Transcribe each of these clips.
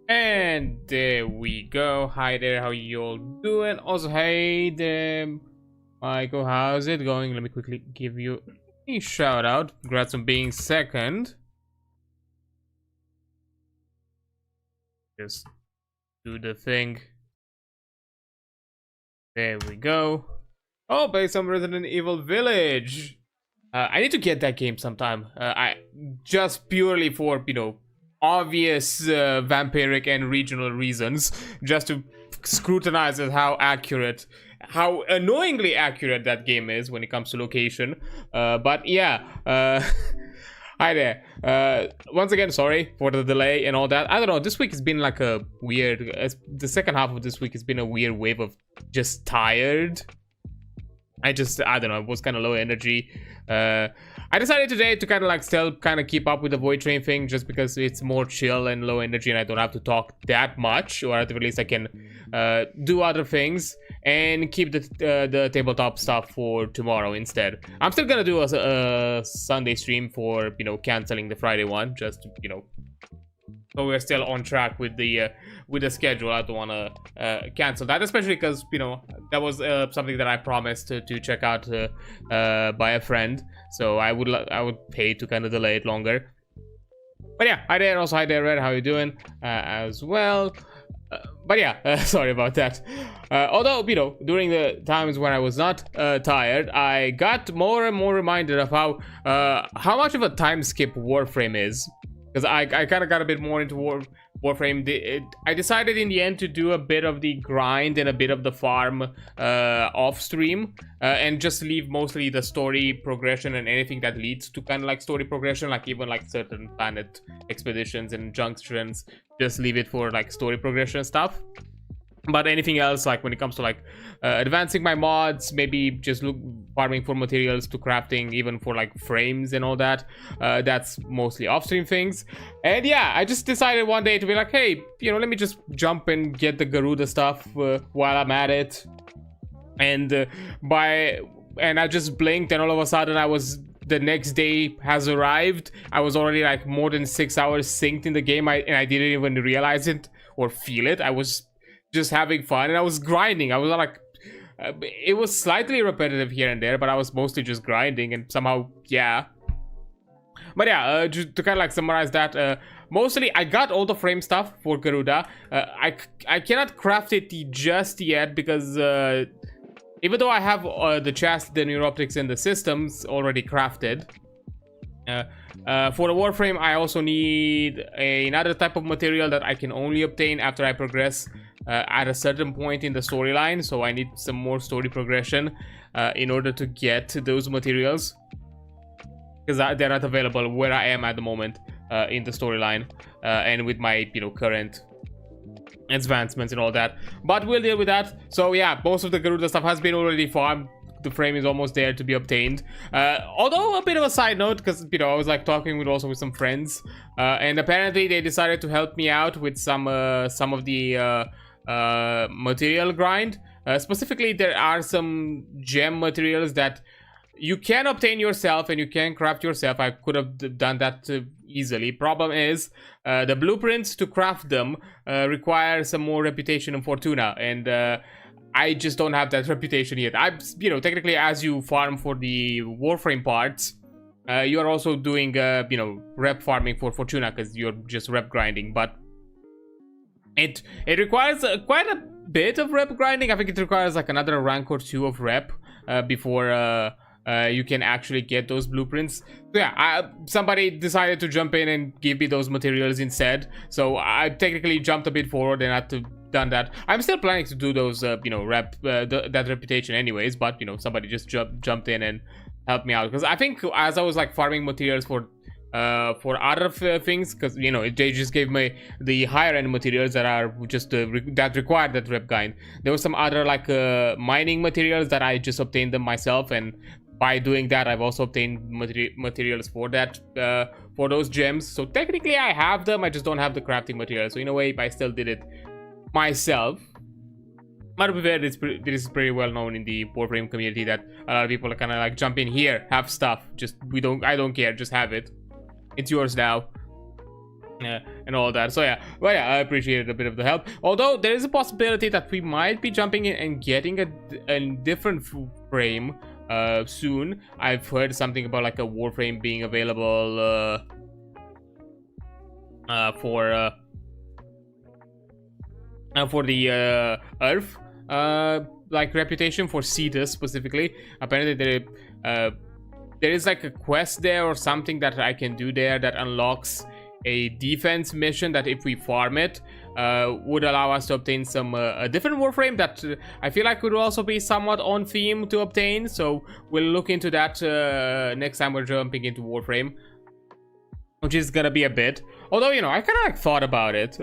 And there we go. Hi there, how you all doing? Also, hey there, Michael, how's it going? Let me quickly give you a shout out. Congrats on being second. Just do the thing. There we go. Oh, play some Resident Evil Village. I need to get that game sometime. I just purely for, obvious vampiric and regional reasons, just to scrutinize how accurate, how annoyingly accurate that game is when it comes to location. But yeah, hi there. Once again, sorry for the delay and all that. I don't know, this week has been like a weird, the second half of this week has been a weird wave of just tired. I don't know, it was kind of low energy. I decided today to kind of like still kind of keep up with the Voidtrain thing, just because it's more chill and low energy and I don't have to talk that much, or at the least I can do other things and keep the tabletop stuff for tomorrow instead. I'm still gonna do a Sunday stream for, canceling the Friday one, just to, so we're still on track with the schedule. I don't want to cancel that, especially because that was something that I promised to check out by a friend. So I would pay to kind of delay it longer. But yeah, hi there. Also hi there, Red. How you doing as well? But yeah, sorry about that. Although during the times when I was not tired, I got more and more reminded of how much of a time skip Warframe is. Because I kind of got a bit more into Warframe. I decided in the end to do a bit of the grind and a bit of the farm off stream, and just leave mostly the story progression and anything that leads to kind of like story progression, like even like certain planet expeditions and junctions, just leave it for like story progression stuff. But anything else, like when it comes to like advancing my mods, maybe just farming for materials to crafting, even for like frames and all that, that's mostly off-stream things. And yeah, I just decided one day to be like, hey, let me just jump and get the Garuda stuff while I'm at it. And I just blinked, and all of a sudden the next day has arrived. I was already like more than 6 hours synced in the game, and I didn't even realize it or feel it. I was just having fun, and I was grinding. I was like, it was slightly repetitive here and there, but I was mostly just grinding, and somehow, yeah. But yeah, just to kind of like summarize that, mostly I got all the frame stuff for Garuda. I cannot craft it just yet because even though I have the chassis, the neuroptics, and the systems already crafted, for the Warframe I also need another type of material that I can only obtain after I progress at a certain point in the storyline. So I need some more story progression in order to get those materials, because they're not available where I am at the moment in the storyline, and with my current advancements and all that. But we'll deal with that. So yeah, most of the Garuda stuff has been already farmed. The frame is almost there to be obtained. Although a bit of a side note, because I was like talking with some friends, and apparently they decided to help me out with some of the material grind. Specifically, there are some gem materials that you can obtain yourself and you can craft yourself. I could have done that easily. Problem is, the blueprints to craft them require some more reputation and fortuna, and I just don't have that reputation yet. Technically, as you farm for the Warframe parts, you are also doing rep farming for fortuna, because you're just rep grinding. But it requires quite a bit of rep grinding. I think it requires like another rank or two of rep before you can actually get those blueprints. So yeah, somebody decided to jump in and give me those materials instead. So I technically jumped a bit forward and had to done that. I'm still planning to do those that reputation anyways, but somebody just jumped in and helped me out, because I think as I was like farming materials for other things, because they just gave me the higher end materials that are just that require that rep grind. There was some other like mining materials that I just obtained them myself, and by doing that I've also obtained materials for that for those gems. So technically I have them, I just don't have the crafting materials. So in a way I still did it myself. But to be fair, this is pretty well known in the Warframe community that a lot of people are kind of like, jump in here, have stuff, just I don't care, just have it, it's yours now. and all that. So yeah, well, yeah, I appreciated a bit of the help. Although there is a possibility that we might be jumping in and getting a different frame soon. I've heard something about like a Warframe being available for the Earth like reputation for Cetus specifically. Apparently there is like a quest there or something that I can do there that unlocks a defense mission that if we farm it would allow us to obtain some a different Warframe that I feel like would also be somewhat on theme to obtain. So we'll look into that next time we're jumping into Warframe, which is gonna be a bit. Although, you know, I kind of like thought about it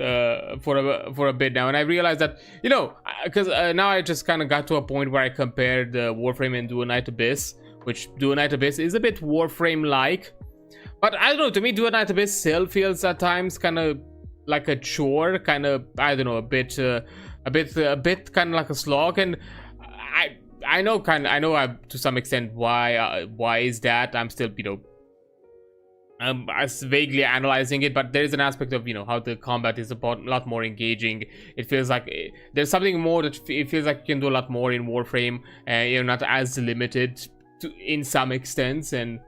for a bit now, and I realized that, you know, because now I just kind of got to a point where I compared Warframe and Do a Night Abyss, which Do a Night Abyss is a bit Warframe-like. But I don't know, to me, Do a Night Abyss still feels at times kind of like a chore, kind of, I don't know, a bit kind of like a slog. And I know to some extent why is that. I'm still, you know, I'm vaguely analyzing it, but there is an aspect of, you know, how the combat is a lot more engaging. It feels like there's something more that it feels like you can do a lot more in Warframe, and you're not as limited in some extents. And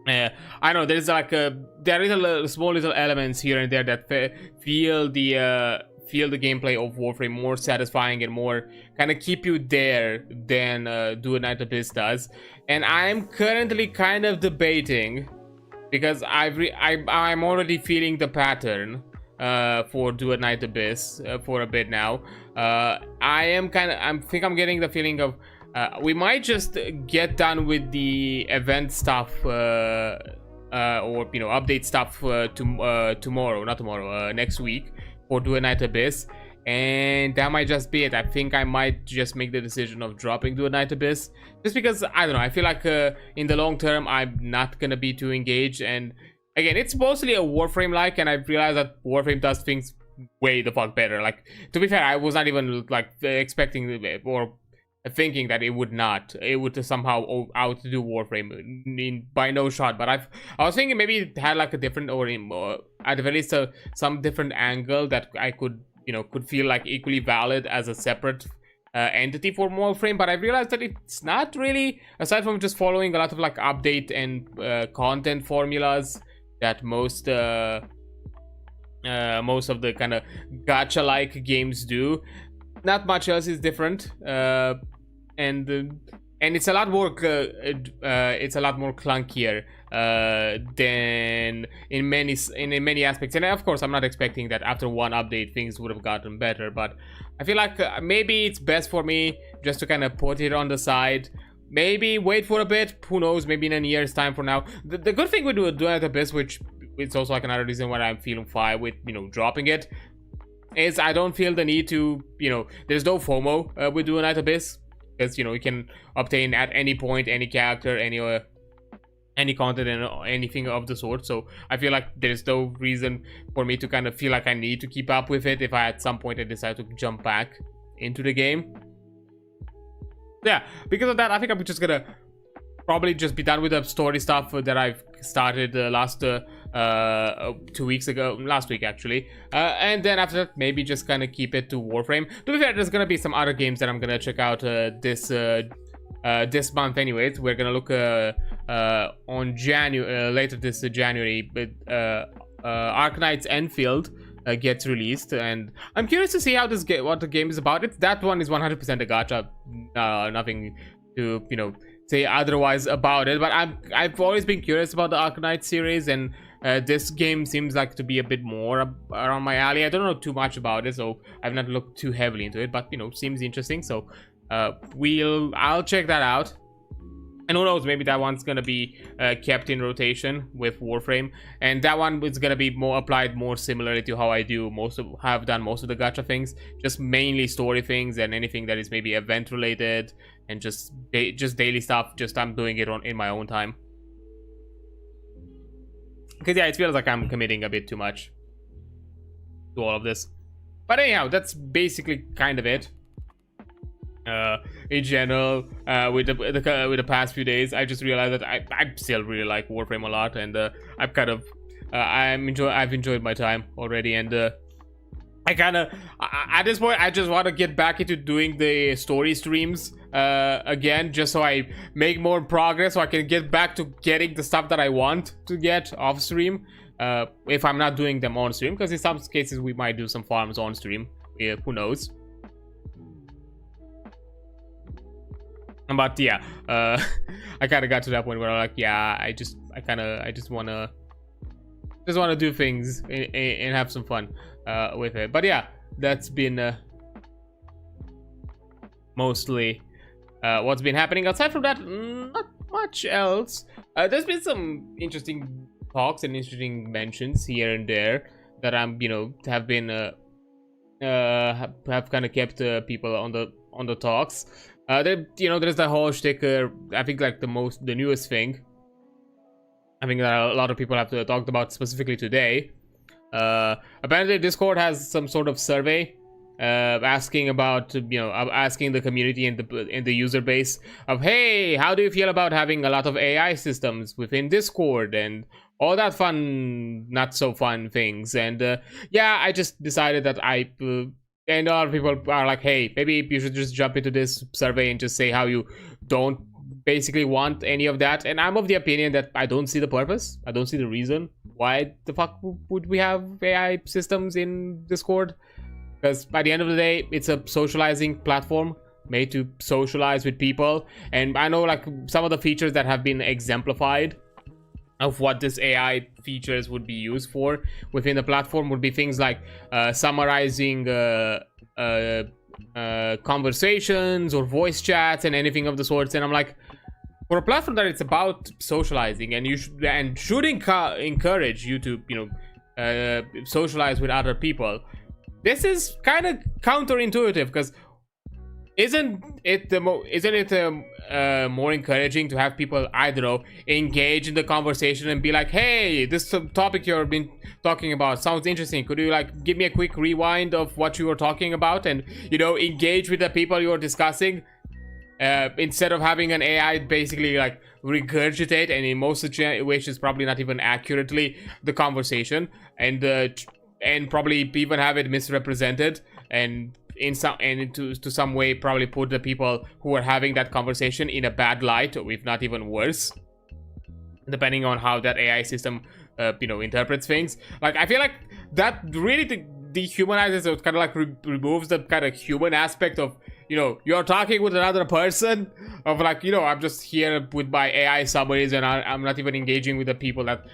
I know there's like there is a small little elements here and there that feel the gameplay of Warframe more satisfying and more kind of keep you there than Do a Night Abyss does. And I'm currently kind of debating, because I'm already feeling the pattern for Do a Night Abyss for a bit now. I think I'm getting the feeling of we might just get done with the event stuff or, you know, update stuff next week for Do a Night Abyss, and that might just be it. I think I might just make the decision of dropping Do a Night Abyss, just because, I don't know, I feel like in the long term I'm not gonna be too engaged. And again, it's mostly a Warframe-like, and I realized that Warframe does things way the fuck better. Like, to be fair, I was not even like expecting or thinking that it would somehow outdo Warframe, by no shot. But I was thinking maybe it had like a different, or at the very least some different angle that I could, you know, could feel like equally valid as a separate entity for Warframe. But I realized that it's not really, aside from just following a lot of like update and content formulas that most of the kind of gacha like games do. Not much else is different, and it's a lot more clunkier than in many aspects. And of course, I'm not expecting that after one update things would have gotten better, but I feel like maybe it's best for me just to kind of put it on the side. Maybe wait for a bit. Who knows? Maybe in a year's time from now. The good thing with Do a Night Abyss, which it's also like another reason why I'm feeling fine with, you know, dropping it, is I don't feel the need to, you know, there's no FOMO with Do a Night Abyss, because, you know, you can obtain at any point any character, any content, and anything of the sort. So I feel like there's no reason for me to kind of feel like I need to keep up with it if I at some point I decide to jump back into the game. Yeah, because of that, I think I'm just gonna probably just be done with the story stuff that I've started last 2 weeks ago, last week actually, and then after that maybe just kind of keep it to Warframe. To be fair, there's gonna be some other games that I'm gonna check out this month anyways. We're gonna look on January, later this January, but Arknight's Enfield gets released, and I'm curious to see how what the game is about. That one is 100% a gacha, nothing to, you know, say otherwise about it. But I've always been curious about the Arknight series, and this game seems like to be a bit more around my alley. I don't know too much about it, so I've not looked too heavily into it, but, you know, seems interesting. So I'll check that out. And who knows, maybe that one's gonna be kept in rotation with Warframe, and that one is gonna be more applied more similarly to how I do have done most of the gacha things, just mainly story things and anything that is maybe event related and just daily stuff. Just I'm doing it in my own time, because yeah, it feels like I'm committing a bit too much to all of this. But anyhow, that's basically kind of it. In general, with the past few days, I just realized that I still really like Warframe a lot, and I've kind of I've enjoyed my time already, and I kind of at this point I just want to get back into doing the story streams again, just so I make more progress, so I can get back to getting the stuff that I want to get off stream, if I'm not doing them on stream, because in some cases we might do some farms on stream. Yeah, who knows. But yeah, I kind of got to that point where I'm like, yeah, I just want to do things and have some fun with it. But yeah, that's been mostly what's been happening. Aside from that, not much else. There's been some interesting talks and interesting mentions here and there that I'm, have been have kind of kept people on the talks. There's the whole shtick. I think like the newest thing, I think that a lot of people have talked about specifically today. Apparently Discord has some sort of survey asking about, asking the community and the user base of, hey, how do you feel about having a lot of AI systems within Discord and all that fun, not so fun things. And yeah, I just decided that and a lot of people are like, hey, maybe you should just jump into this survey and just say how you don't basically want any of that. And I'm of the opinion that I don't see the purpose. I don't see the reason why the fuck would we have AI systems in Discord. Because by the end of the day, it's a socializing platform made to socialize with people. And I know like some of the features that have been exemplified of what this AI features would be used for within the platform would be things like summarizing conversations or voice chats and anything of the sorts. And I'm like, for a platform that it's about socializing, and should encourage you to socialize with other people, this is kind of counterintuitive, because isn't it more encouraging to have people, I don't know, engage in the conversation and be like, hey, this topic you've been talking about sounds interesting, could you like give me a quick rewind of what you were talking about, and engage with the people you're discussing, instead of having an AI basically like regurgitate, and in most situations probably not even accurately, the conversation, and probably even have it misrepresented, and to some way probably put the people who are having that conversation in a bad light, or if not even worse, depending on how that AI system interprets things. Like, I feel like that really dehumanizes, or kind of like removes the kind of human aspect of, you're talking with another person, of like, I'm just here with my AI summaries, and I'm not even engaging with the people that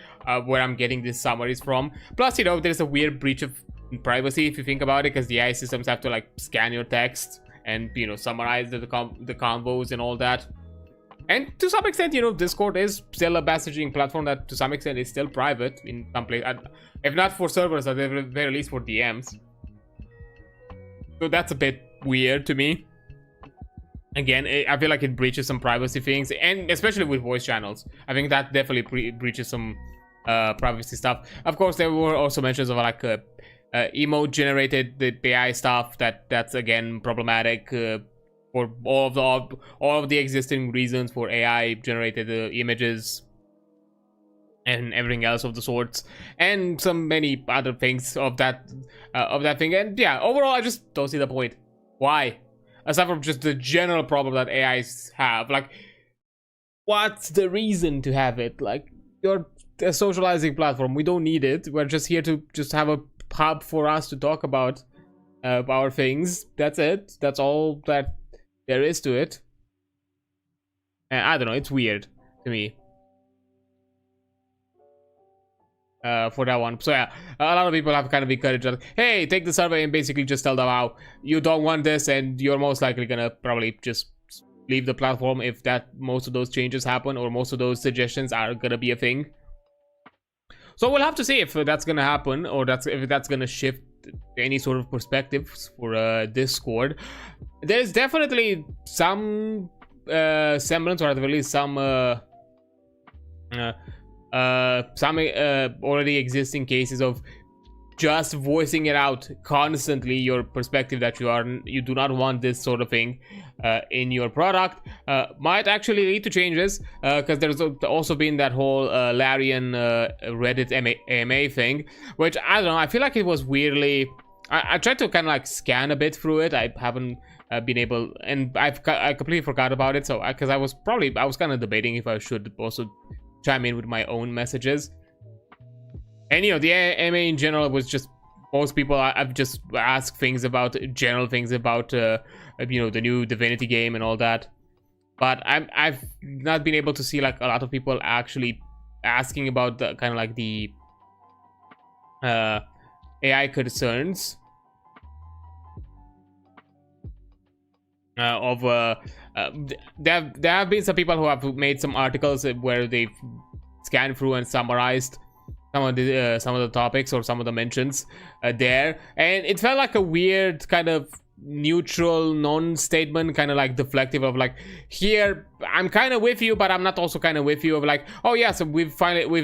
where I'm getting these summaries from. Plus, there's a weird breach of privacy if you think about it, because the AI systems have to like scan your text and summarize the convos and all that. And to some extent, Discord is still a messaging platform that to some extent is still private in some place, if not for servers, at the very least for DMs. So that's a bit weird to me. Again, I feel like it breaches some privacy things, and especially with voice channels, I think that definitely breaches some privacy stuff. Of course, there were also mentions of like emote generated the AI stuff that's again problematic for all of the existing reasons for AI generated images and everything else of the sorts, and some many other things of that thing. And yeah, overall I just don't see the point. Why? Aside from just the general problem that AIs have, like, what's the reason to have it? Like, you're a socializing platform, we don't need it, we're just here to just have a hub for us to talk about our things. That's it. That's all that there is to it. And I don't know, it's weird to me for that one. So yeah, a lot of people have kind of encouraged like, hey, take the survey and basically just tell them how you don't want this, and you're most likely gonna probably just leave the platform if most of those changes happen, or most of those suggestions are gonna be a thing. So we'll have to see if that's gonna happen, or if that's gonna shift any sort of perspectives for Discord. There's definitely some semblance, or at the very least some already existing cases of just voicing it out constantly, your perspective that you do not want this sort of thing in your product, might actually lead to changes, because there's also been that whole Larian Reddit AMA thing, which I don't know, I feel like it was weirdly, I tried to kind of like scan a bit through it. I haven't been able, and I completely forgot about it, so because I was kind of debating if I should also chime in with my own messages. And you know, the AMA in general was just, most people I've just asked things about, general things about you know, the new Divinity game and all that, but I've not been able to see like a lot of people actually asking about the kind of like the AI concerns of there have been some people who have made some articles where they've scanned through and summarized some of the topics or some of the mentions there, and it felt like a weird kind of neutral non-statement, kind of like deflective of like, here I'm kind of with you, but I'm not also kind of with you, of like, oh yeah, so we've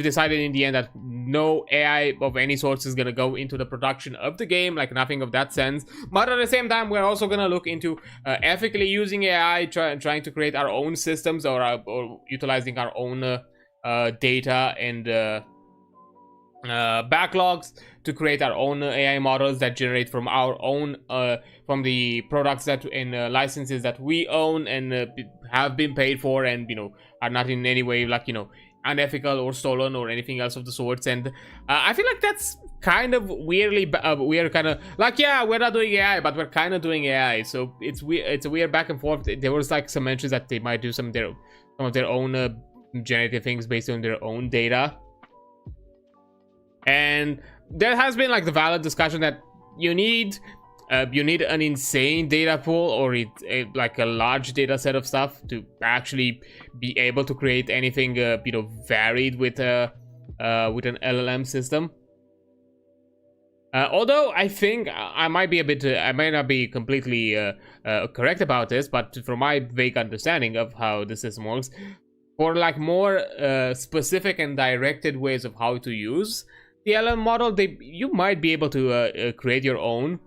decided in the end that no AI of any sort is gonna go into the production of the game, like nothing of that sense. But at the same time, we're also gonna look into ethically using AI, trying to create our own systems, or utilizing our own data and backlogs to create our own AI models that generate from our own from the products that and licenses that we own and have been paid for, and you know, are not in any way like, you know, unethical or stolen or anything else of the sorts. And I feel like that's kind of weirdly we're kind of like, yeah, we're not doing AI, but we're kind of doing AI, so it's weird. It's a weird back and forth. There was like some mentions that they might do some of their own generative things based on their own data. And there has been like the valid discussion that you need an insane data pool, or like a large data set of stuff to actually be able to create anything you know, varied with an LLM system. Although I think I might be a bit, I might not be completely correct about this, but from my vague understanding of how the system works, for like more specific and directed ways of how to use the LLM model, you might be able to create your own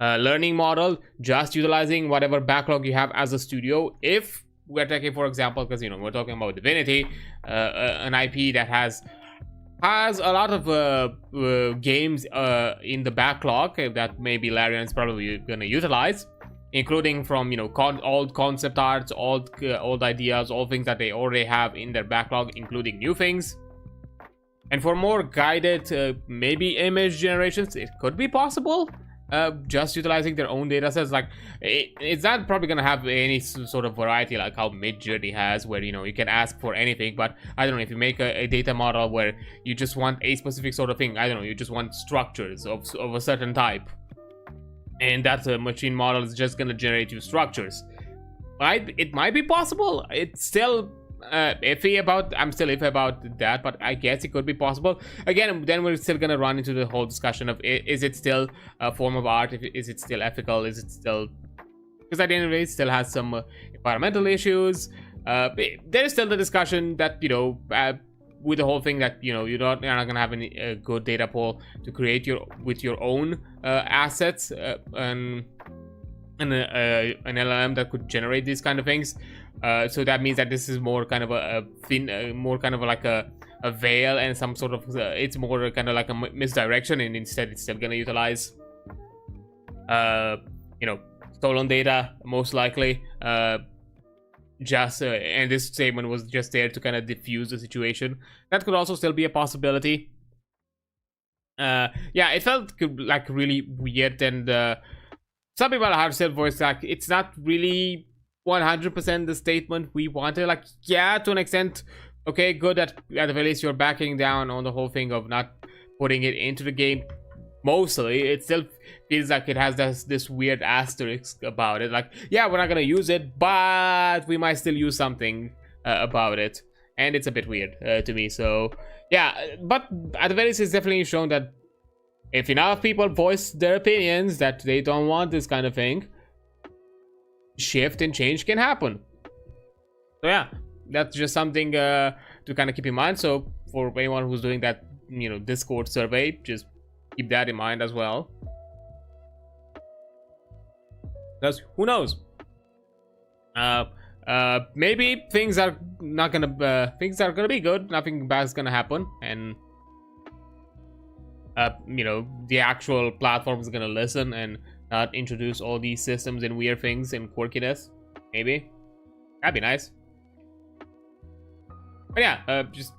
learning model, just utilizing whatever backlog you have as a studio. If we're taking, for example, because you know, we're talking about Divinity, an IP that has a lot of games in the backlog that maybe Larian's probably gonna utilize, including from, you know, old concept arts, old ideas, all things that they already have in their backlog, including new things. And for more guided maybe image generations, it could be possible, just utilizing their own data sets. Like it's not probably gonna have any sort of variety like how Midjourney has, where, you know, you can ask for anything. But I don't know, if you make a data model where you just want a specific sort of thing, I don't know, you just want structures of a certain type, and that machine model is just gonna generate you structures. It might be possible. It's still iffy about, I'm still iffy about that, but I guess it could be possible. Again, then we're still gonna run into the whole discussion of, is it still a form of art? Is it still ethical? Is it still, because at the end of the day, it still has some environmental issues. There is still the discussion that, you know, with the whole thing that, you know, you're not gonna have any good data pool to create with your own assets and an LLM that could generate these kind of things. So that means that this is more kind of a thin, more kind of like a veil and some sort of it's more kind of like a misdirection, and instead it's still gonna utilize you know, stolen data most likely. And this statement was just there to kind of diffuse the situation. That could also still be a possibility. Yeah, it felt like really weird, and some people have said voice like it's not really 100% the statement we wanted. Like, yeah, to an extent, okay, good that at the very least you're backing down on the whole thing of not putting it into the game. Mostly, it still feels like it has this weird asterisk about it. Like, yeah, we're not gonna use it, but we might still use something about it, and it's a bit weird to me. So, yeah, but at the very least, it's definitely shown that if enough people voice their opinions that they don't want this kind of thing, shift and change can happen. So yeah, that's just something to to kind of keep in mind. So for anyone who's doing that, you know, Discord survey, just keep that in mind as well. Because who knows? Maybe things are not gonna things are gonna be good. Nothing bad's gonna happen, and you know, the actual platform is gonna listen and not introduce all these systems and weird things and quirkiness. Maybe that'd be nice. But yeah, just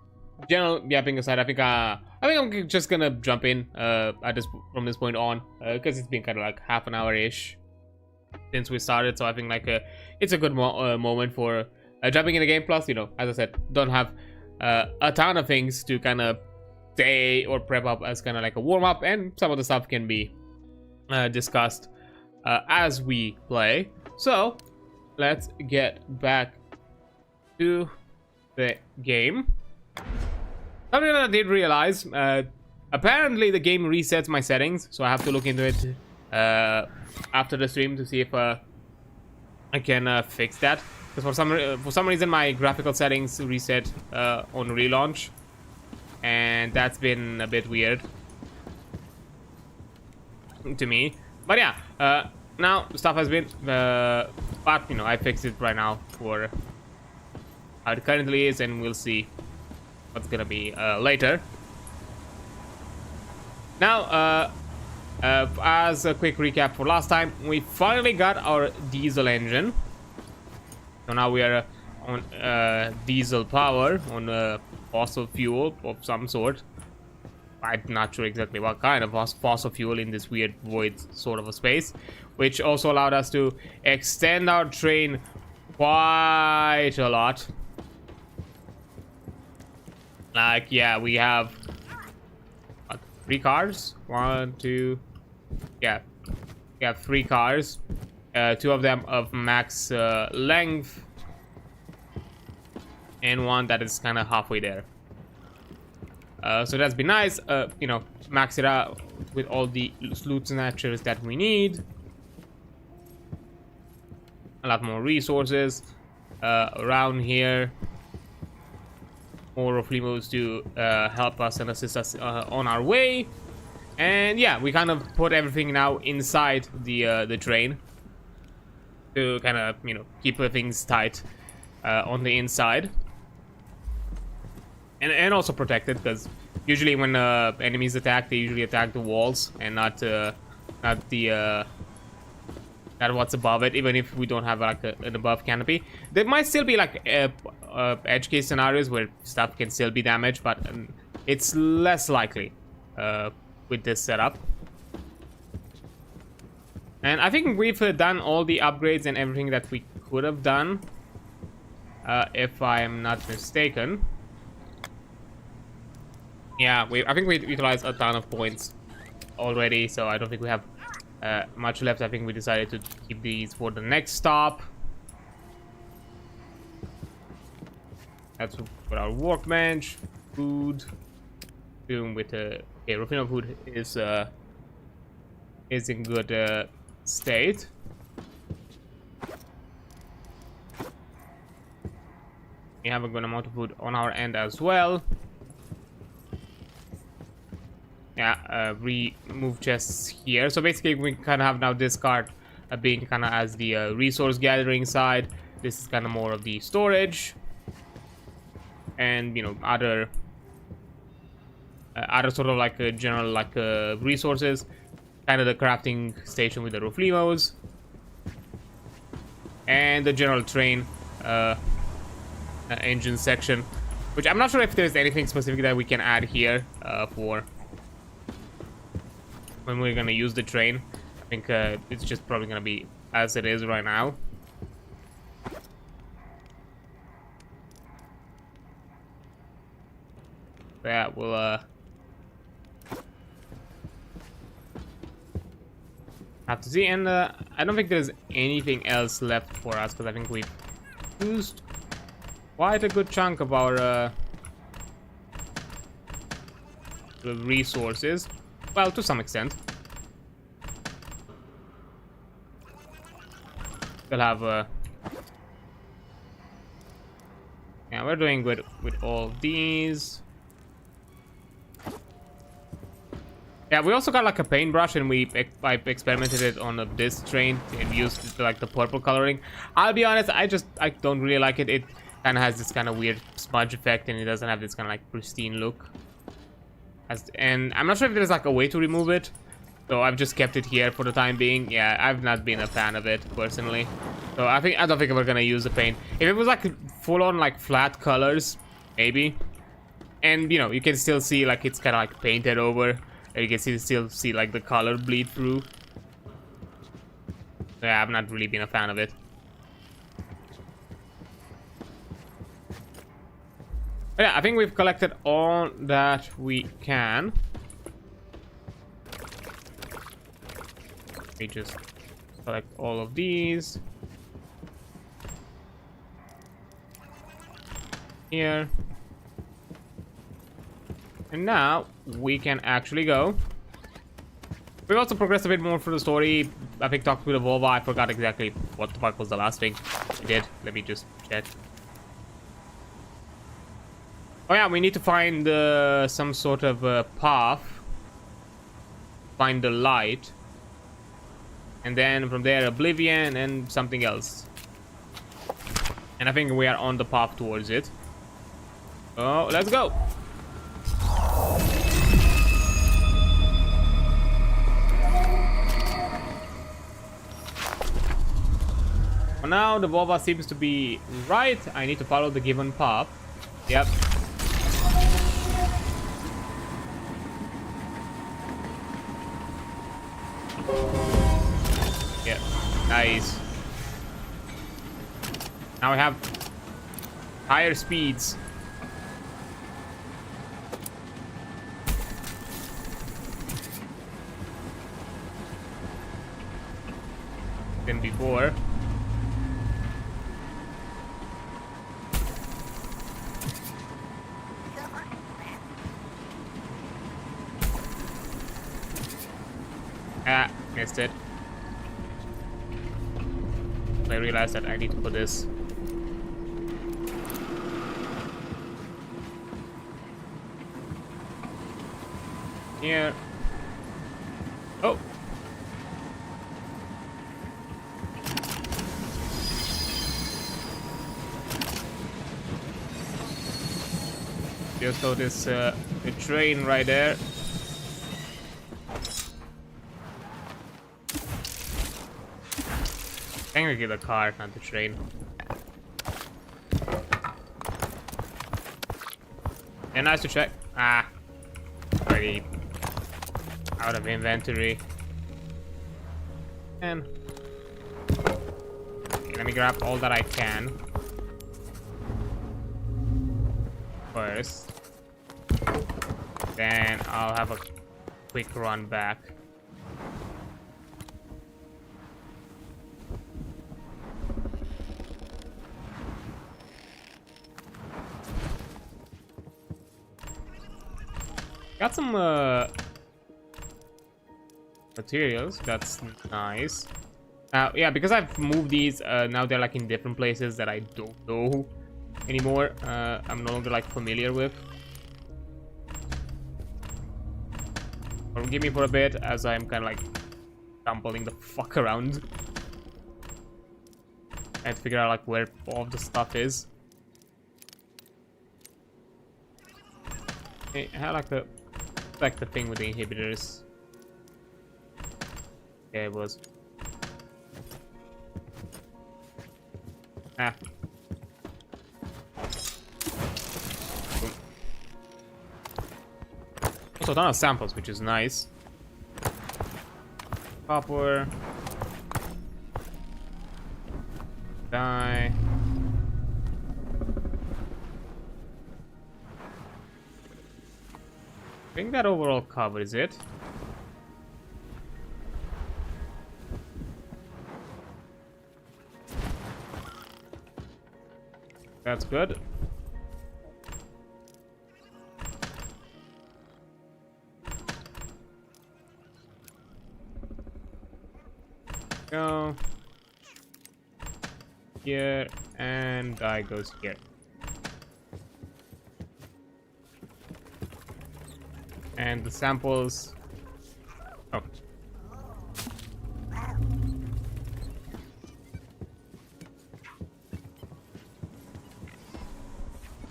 general yapping aside, I think I'm just gonna jump in from this point on, because it's been kind of like half an hour ish since we started. So I think like it's a good moment for jumping in the game. Plus, you know, as I said, don't have a ton of things to kind of say or prep up as kind of like a warm up, and some of the stuff can be discussed as we play. So let's get back to the game. Something that I did realize, apparently the game resets my settings, so I have to look into it after the stream to see if I can fix that. Because for some reason my graphical settings reset on relaunch, and that's been a bit weird to me. But yeah, now stuff has been, but you know, I fixed it right now for how it currently is, and we'll see what's gonna be later. Now, as a quick recap for last time, we finally got our diesel engine. So now we are on diesel power, on fossil fuel of some sort. I'm not sure exactly what kind of fossil fuel in this weird void sort of a space, which also allowed us to extend our train quite a lot. Like, yeah, we have 3 cars. 1, 2, yeah, we have 3 cars. 2 of them of max length, and 1 that is kind of halfway there. So that's been nice. You know, max it out with all the loot snatchers that we need. A lot more resources around here. More Reflimos to help us and assist us on our way. And yeah, we kind of put everything now inside the train to kind of, you know, keep things tight on the inside, and also protected, because usually when enemies attack, they usually attack the walls and not what's above it. Even if we don't have like an above canopy, there might still be like edge case scenarios where stuff can still be damaged, but it's less likely with this setup. And I think we've done all the upgrades and everything that we could have done, if I am not mistaken. Yeah, I think we utilized a ton of points already, so I don't think we have much left. I think we decided to keep these for the next stop. That's for our workbench, food. Doing with okay, refined food is in good state. We have a good amount of food on our end as well. Yeah, remove chests here. So basically, we kind of have now this card being kind of as the resource gathering side. This is kind of more of the storage, and you know, other sort of like general like resources. Kind of the crafting station with the Reflimos, and the general train engine section, which I'm not sure if there's anything specific that we can add here for when we're gonna use the train. I think it's just probably gonna be as it is right now. So yeah, we'll have to see. And I don't think there's anything else left for us, because I think we've used quite a good chunk of our resources. Well, to some extent. We'll have yeah, we're doing good with all these. Yeah, we also got like a paintbrush, and I experimented it on this train and used it to, like, the purple coloring. I'll be honest, I don't really like it. It kind of has this kind of weird smudge effect, and it doesn't have this kind of like pristine look. And I'm not sure if there's like a way to remove it, so I've just kept it here for the time being. Yeah, I've not been a fan of it personally, so I don't think we're gonna use the paint. If it was like full on like flat colors, maybe. And you know, you can still see like it's kind of like painted over. You can still see like the color bleed through. Yeah, I've not really been a fan of it. But yeah, I think we've collected all that we can. Let me just collect all of these. Here. And now we can actually go. We've also progressed a bit more through the story. I think talked with the Volva. I forgot exactly what the fuck was the last thing we did. Let me just check. Oh yeah, we need to find some sort of path. Find the light. And then from there, Oblivion and something else. And I think we are on the path towards it. Oh, let's go. For now, the Volva seems to be right. I need to follow the given path. Yep. Yeah, nice. Now we have higher speeds. Than before. Ah, missed it. I realized that I need to put this. Here. Oh. Just saw this a train right there. I'm gonna get the car, not the train. Yeah, nice to check. Ah, already out of inventory. And okay, let me grab all that I can first. Then I'll have a quick run back. Got some materials. That's nice. Yeah, because I've moved these, now they're like in different places that I don't know anymore. I'm no longer like familiar with. Forgive me for a bit as I'm kind of like tumbling the fuck around. I have to figure out like where all of the stuff is. Hey, I like the thing with the inhibitors. Yeah, it was. Ah. Boom. Also a ton of samples, which is nice. Copper. Die. I think that overall covers it. That's good. Go here, and die goes here. And the samples. Oh.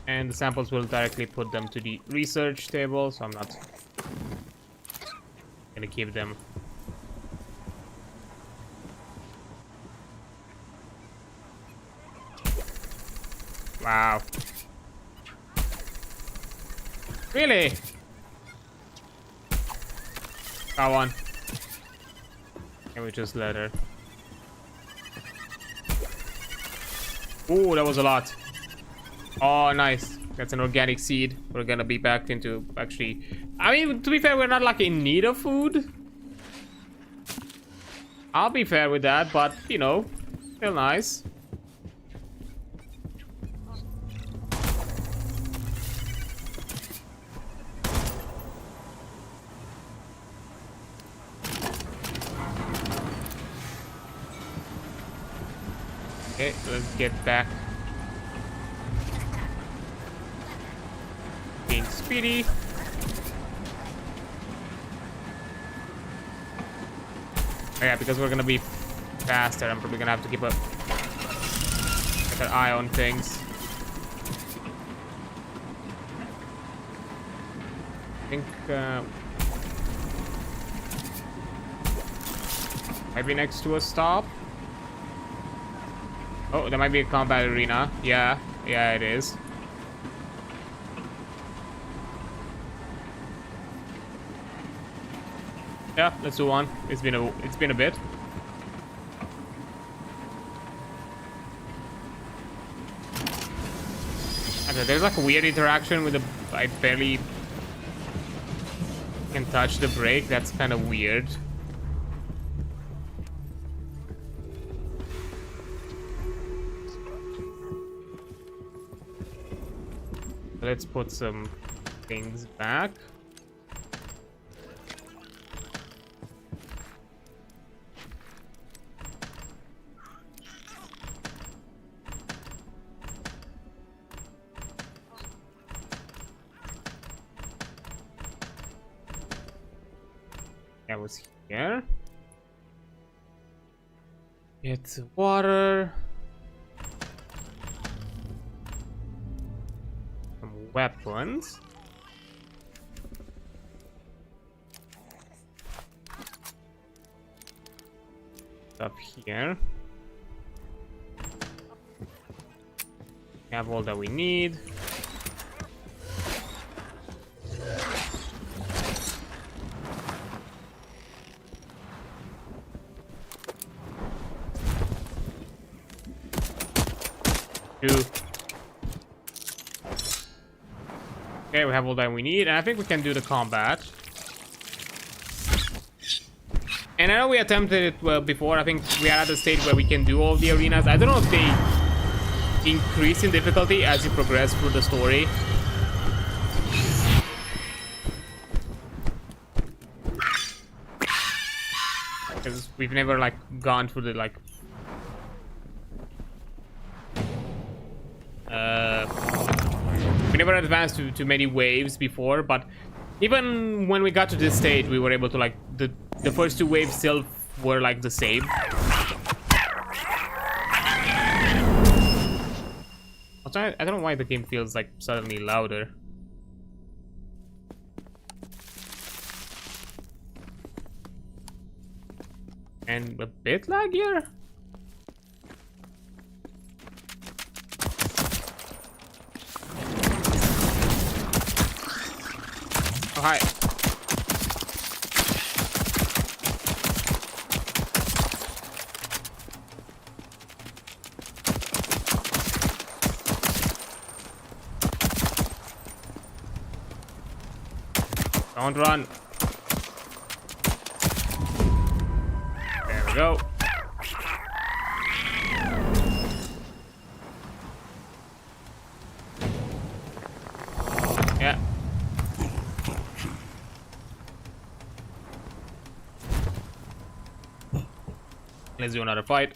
And the samples will directly put them to the research table, so I'm not gonna keep them. Wow. Really? That one. Can we just let her? Ooh, that was a lot. Oh, nice. That's an organic seed. We're gonna be back into actually. I mean, to be fair, we're not like in need of food. I'll be fair with that, but you know, still nice. Okay, let's get back. Being speedy. Oh yeah, because we're gonna be faster, I'm probably gonna have to keep an eye on things. I think maybe next to a stop. Oh, there might be a combat arena. Yeah, it is. Yeah, let's do one. It's been a bit. Okay, there's like a weird interaction with the. I barely can touch the brake. That's kind of weird. Let's put some things back. That was here. Get water. Weapons. Up here. We have all that we need. Okay, we have all that we need, and I think we can do the combat. And I know we attempted it before. I think we are at the stage where we can do all the arenas. I don't know if they increase in difficulty as you progress through the story. Because we've never like gone through the like we never advanced to many waves before, but even when we got to this stage, we were able to like the first two waves still were like the same. Also, I don't know why the game feels like suddenly louder. And a bit laggier. Oh, hi. Don't run. There we go. Yeah. Let's do another fight.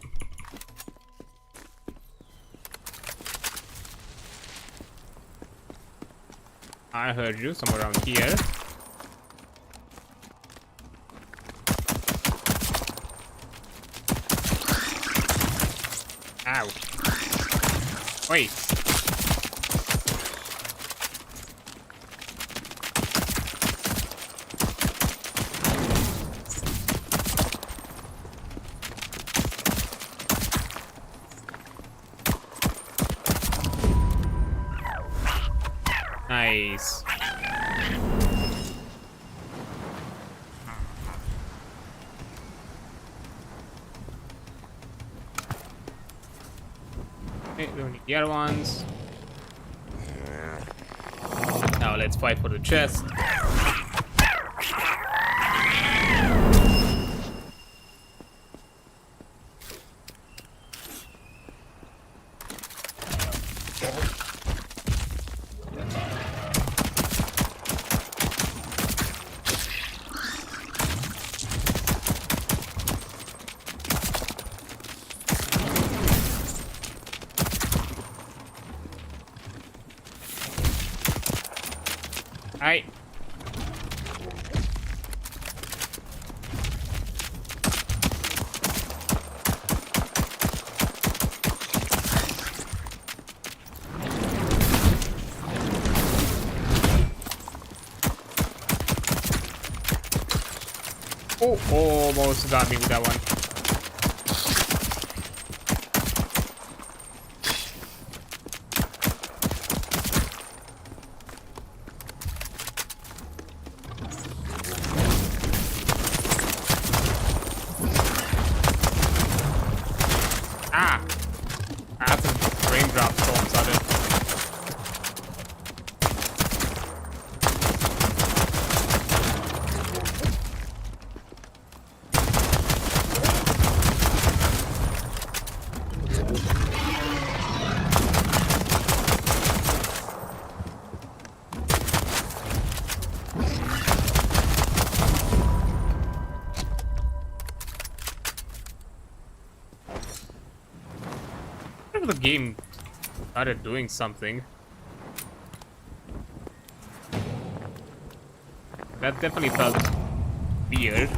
I heard you somewhere around here. Wait. Nice. Okay, we don't need the other ones. Now let's fight for the chest. Hi. Oh, almost got me with that one. Ah! I have some raindrop storms on it. The game started doing something. That definitely felt weird.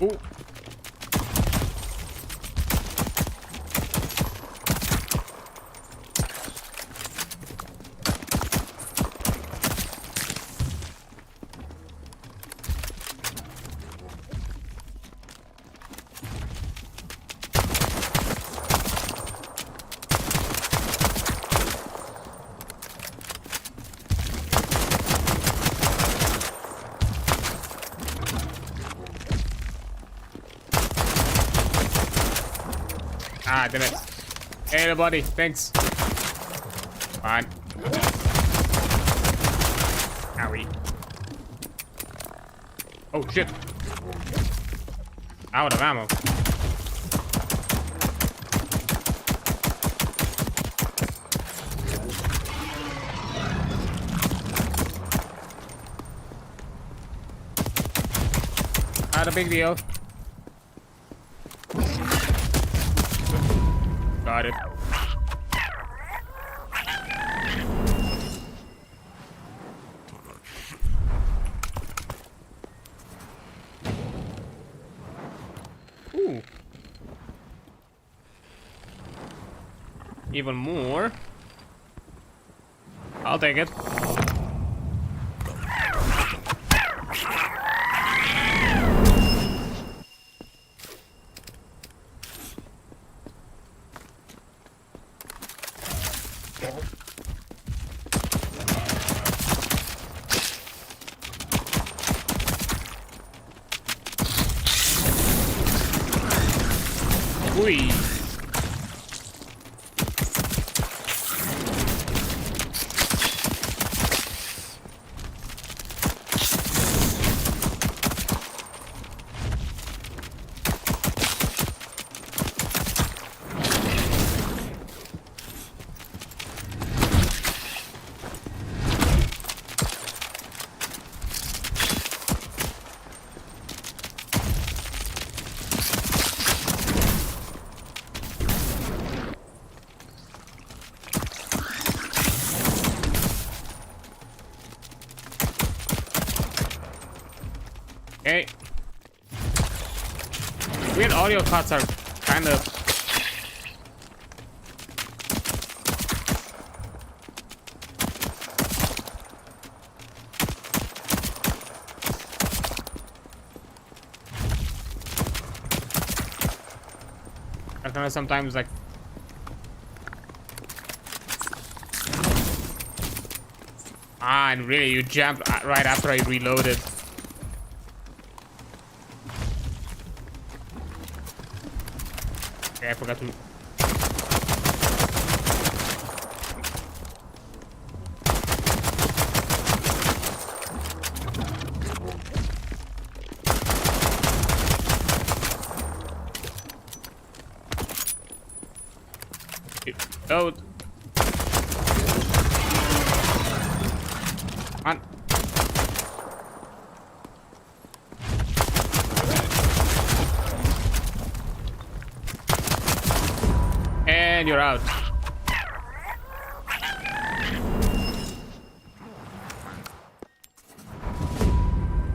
Oh. Ah, damn it. Hey, everybody, thanks. Fine. Owie. Oh, shit. Out of ammo. Not a big deal. Got it. Ooh. Even more. I'll take it. Hui. Okay. Weird audio cuts are kind of... I kind of sometimes like... Ah, and really, you jumped right after I reloaded. Okay, I forgot to... Load. Come on. And you're out.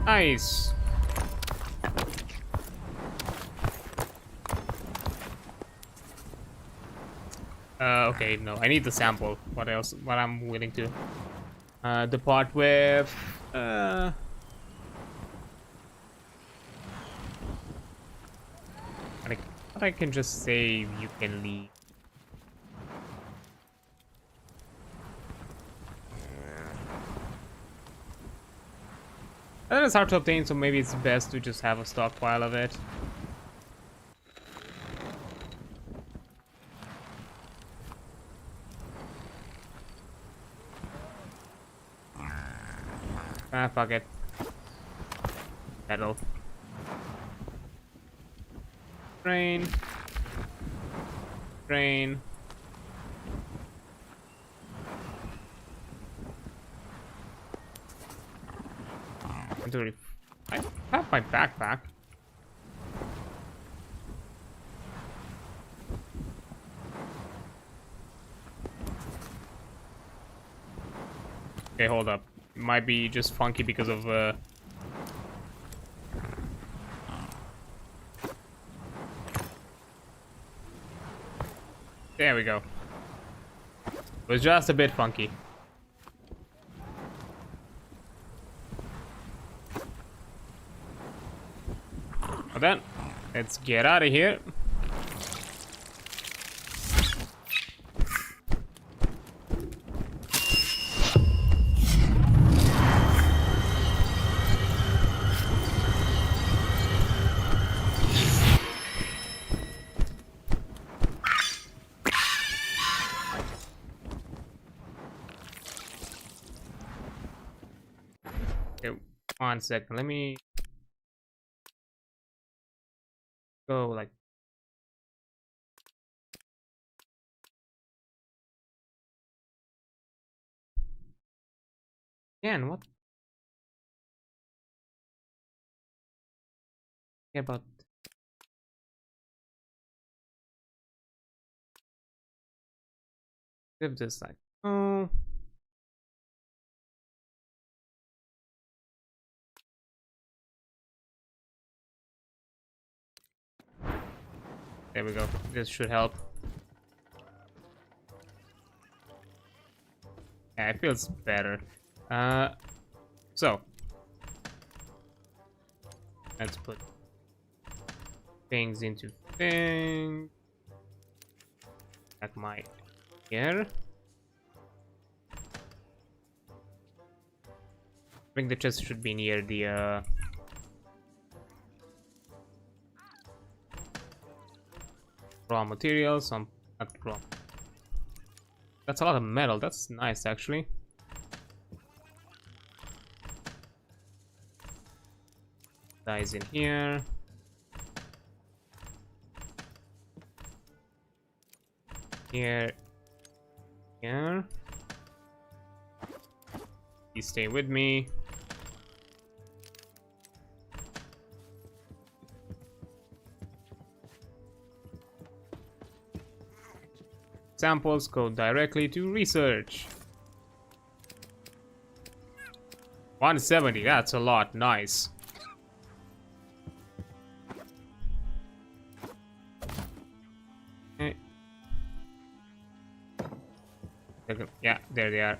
Nice. Okay, no, I need the sample. What else? What I'm willing to depart with. But I can just say you can leave. And it's hard to obtain, so maybe it's best to just have a stockpile of it. Ah, fuck it. Metal. Train. Train. I have my backpack. Okay, hold up. It might be just funky because of There we go. It was just a bit funky. Well then, let's get out of here. Okay, 1 second, let me go like again. What about give this like oh there we go. This should help. Yeah, it feels better. So let's put things into things. Like my here. I think the chest should be near the raw materials, some not raw. That's a lot of metal. That's nice, actually. Dies in here. Here. Here. Please stay with me. Samples go directly to research. 170, that's a lot. Nice. Okay. Yeah, there they are.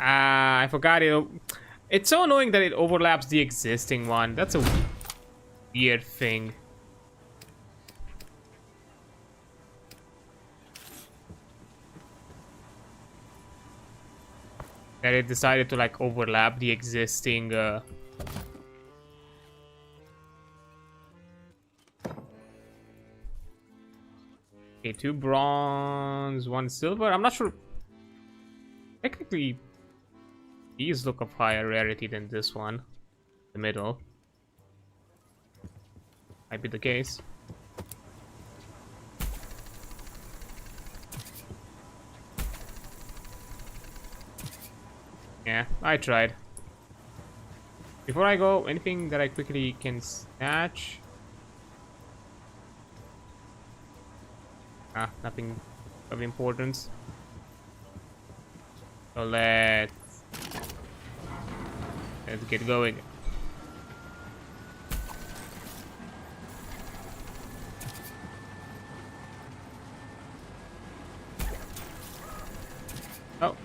I forgot it. It's so annoying that it overlaps the existing one. That's a weird thing. That it decided to like overlap the existing okay, 2 bronze, 1 silver. I'm not sure. Technically, these look of higher rarity than this one. The middle. Might be the case. Yeah, I tried. Before I go, anything that I quickly can snatch? Ah, nothing of importance. So let's get going. Oh.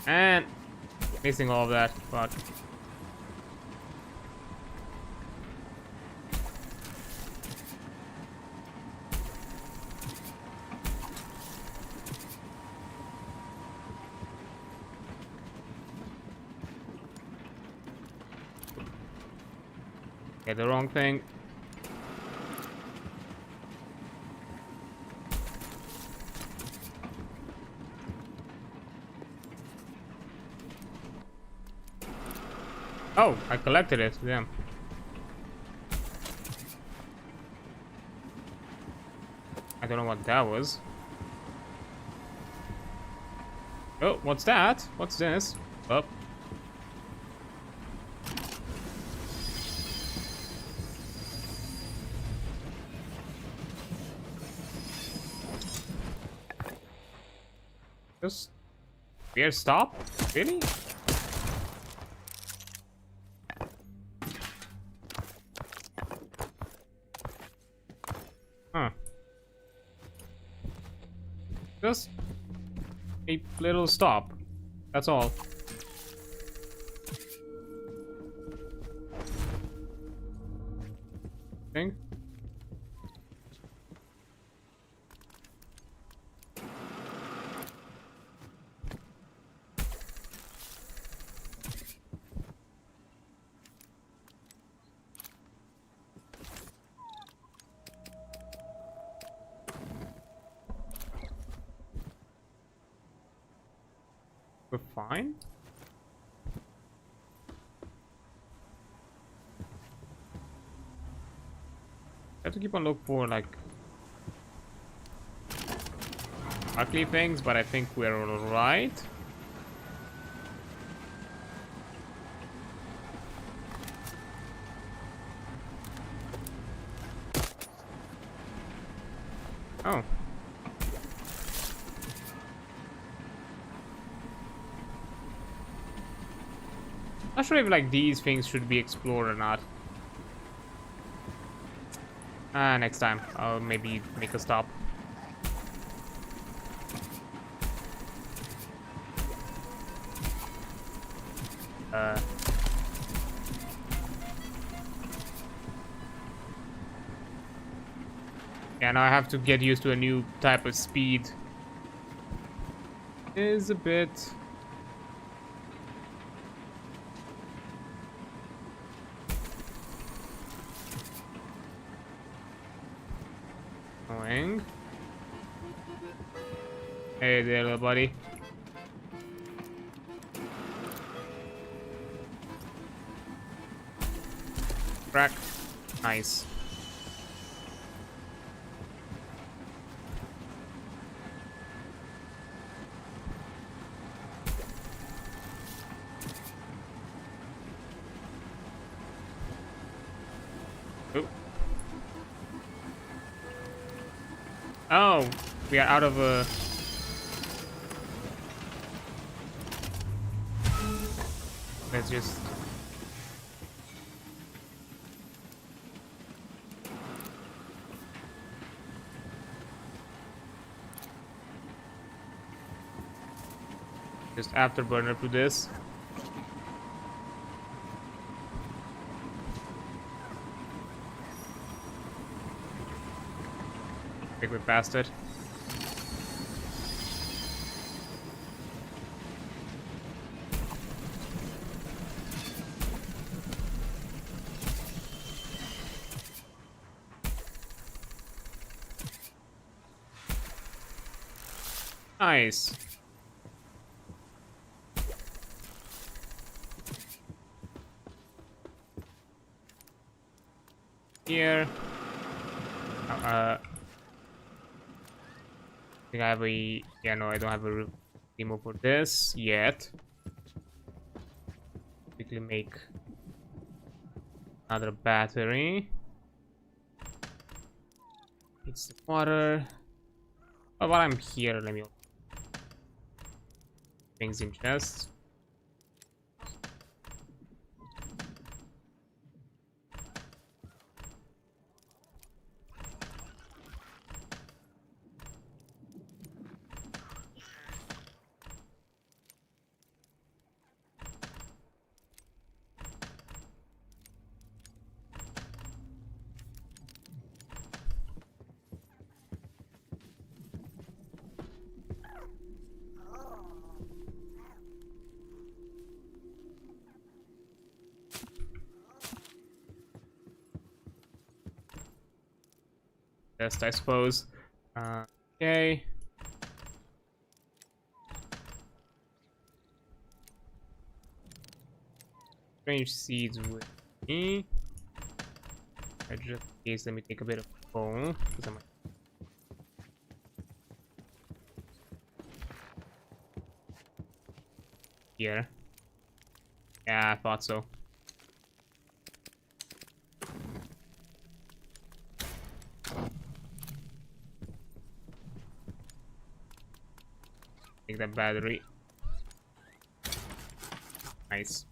And missing all of that, but get the wrong thing. Oh, I collected it. Damn. I don't know what that was. Oh, what's that? What's this? Oh. Just weird stop? Really? Huh. Just a little stop. That's all. Thing? We're fine. I have to keep on looking for like ugly things, but I think we're alright. Oh. Not sure if like these things should be explored or not. Next time I'll maybe make a stop. Yeah, now I have to get used to a new type of speed. Is a bit annoying. Hey there, little buddy. Crack. Nice. Oop. Oh, we are out of let's just afterburner to this. Think we passed it. Nice. Here. I think I have a... Yeah, no, I don't have a demo for this yet. Quickly make another battery. It's the water. Oh, while I'm here, let me... Things in chests. I suppose. Okay. Strange seeds with me. Just in case, let me take a bit of bone. Here. Yeah, I thought so. Take that battery. Nice.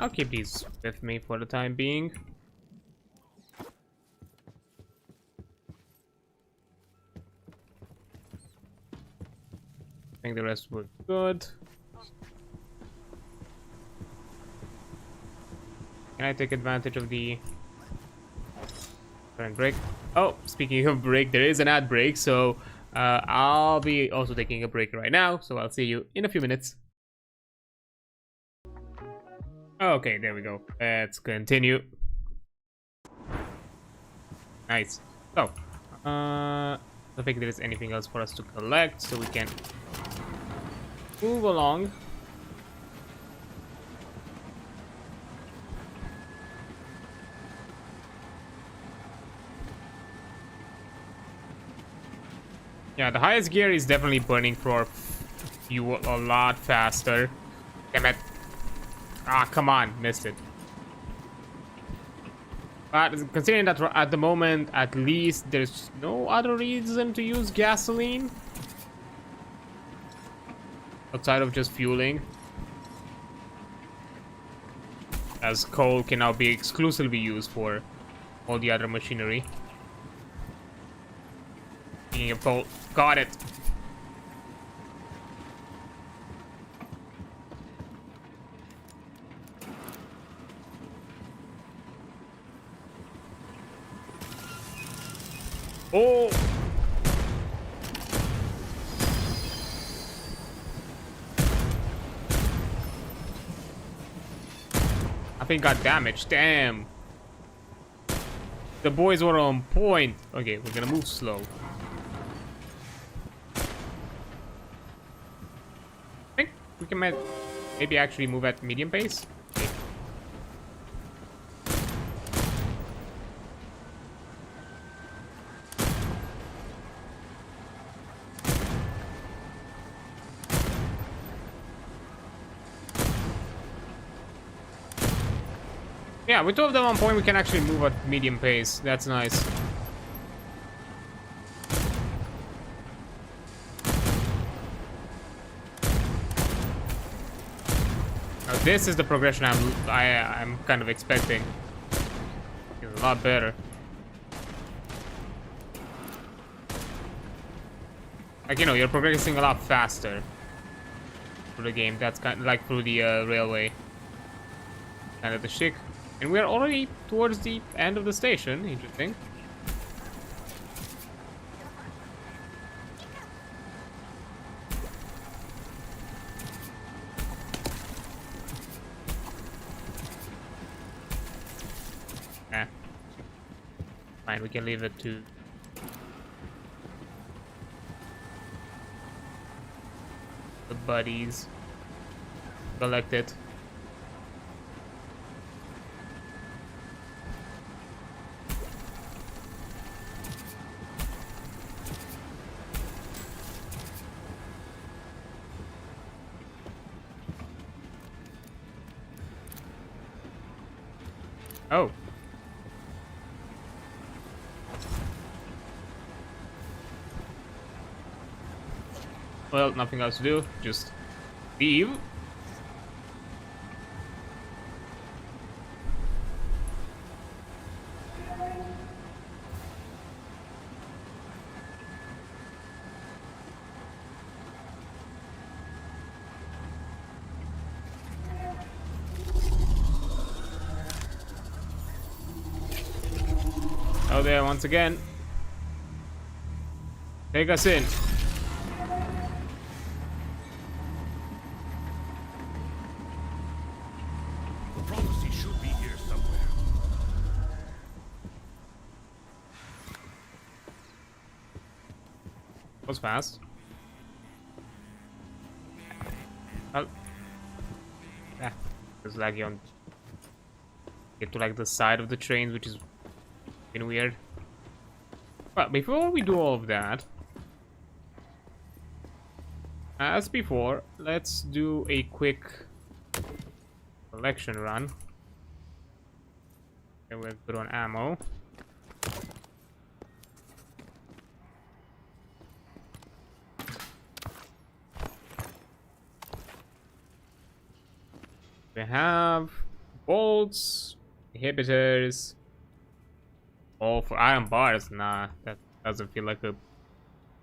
I'll keep these with me for the time being. I think the rest were good. Can I take advantage of the current break? Oh, speaking of break, there is an ad break, so I'll be also taking a break right now, so I'll see you in a few minutes. Okay, there we go. Let's continue. Nice. So, I don't think there is anything else for us to collect, so we can move along. Yeah, the highest gear is definitely burning for fuel a lot faster. Damn it. Ah, come on, missed it. But considering that at the moment, at least, there's no other reason to use gasoline outside of just fueling, as coal can now be exclusively used for all the other machinery. Speaking of coal, got it. Oh! I think got damaged. Damn. The boys were on point. Okay, we're gonna move slow. I think we can maybe actually move at medium pace. Okay. Yeah, with two of them on point, we can actually move at medium pace. That's nice. Now this is the progression I'm kind of expecting. It's a lot better. Like, you know, you're progressing a lot faster through the game. That's kind of like through the railway. Kind of the chic. And we're already towards the end of the station. Interesting. Eh. Fine, we can leave it to the buddies. Collect it. Oh. Well, nothing else to do. Just leave. Oh, there once again. Take us in. The prophecy should be here somewhere. That was fast. Oh. Yeah, it's laggy on. Get to like the side of the train, which is been weird. But before we do all of that, as before, let's do a quick collection run. And we're good on ammo. We have bolts, inhibitors. Oh, for iron bars? Nah, that doesn't feel like a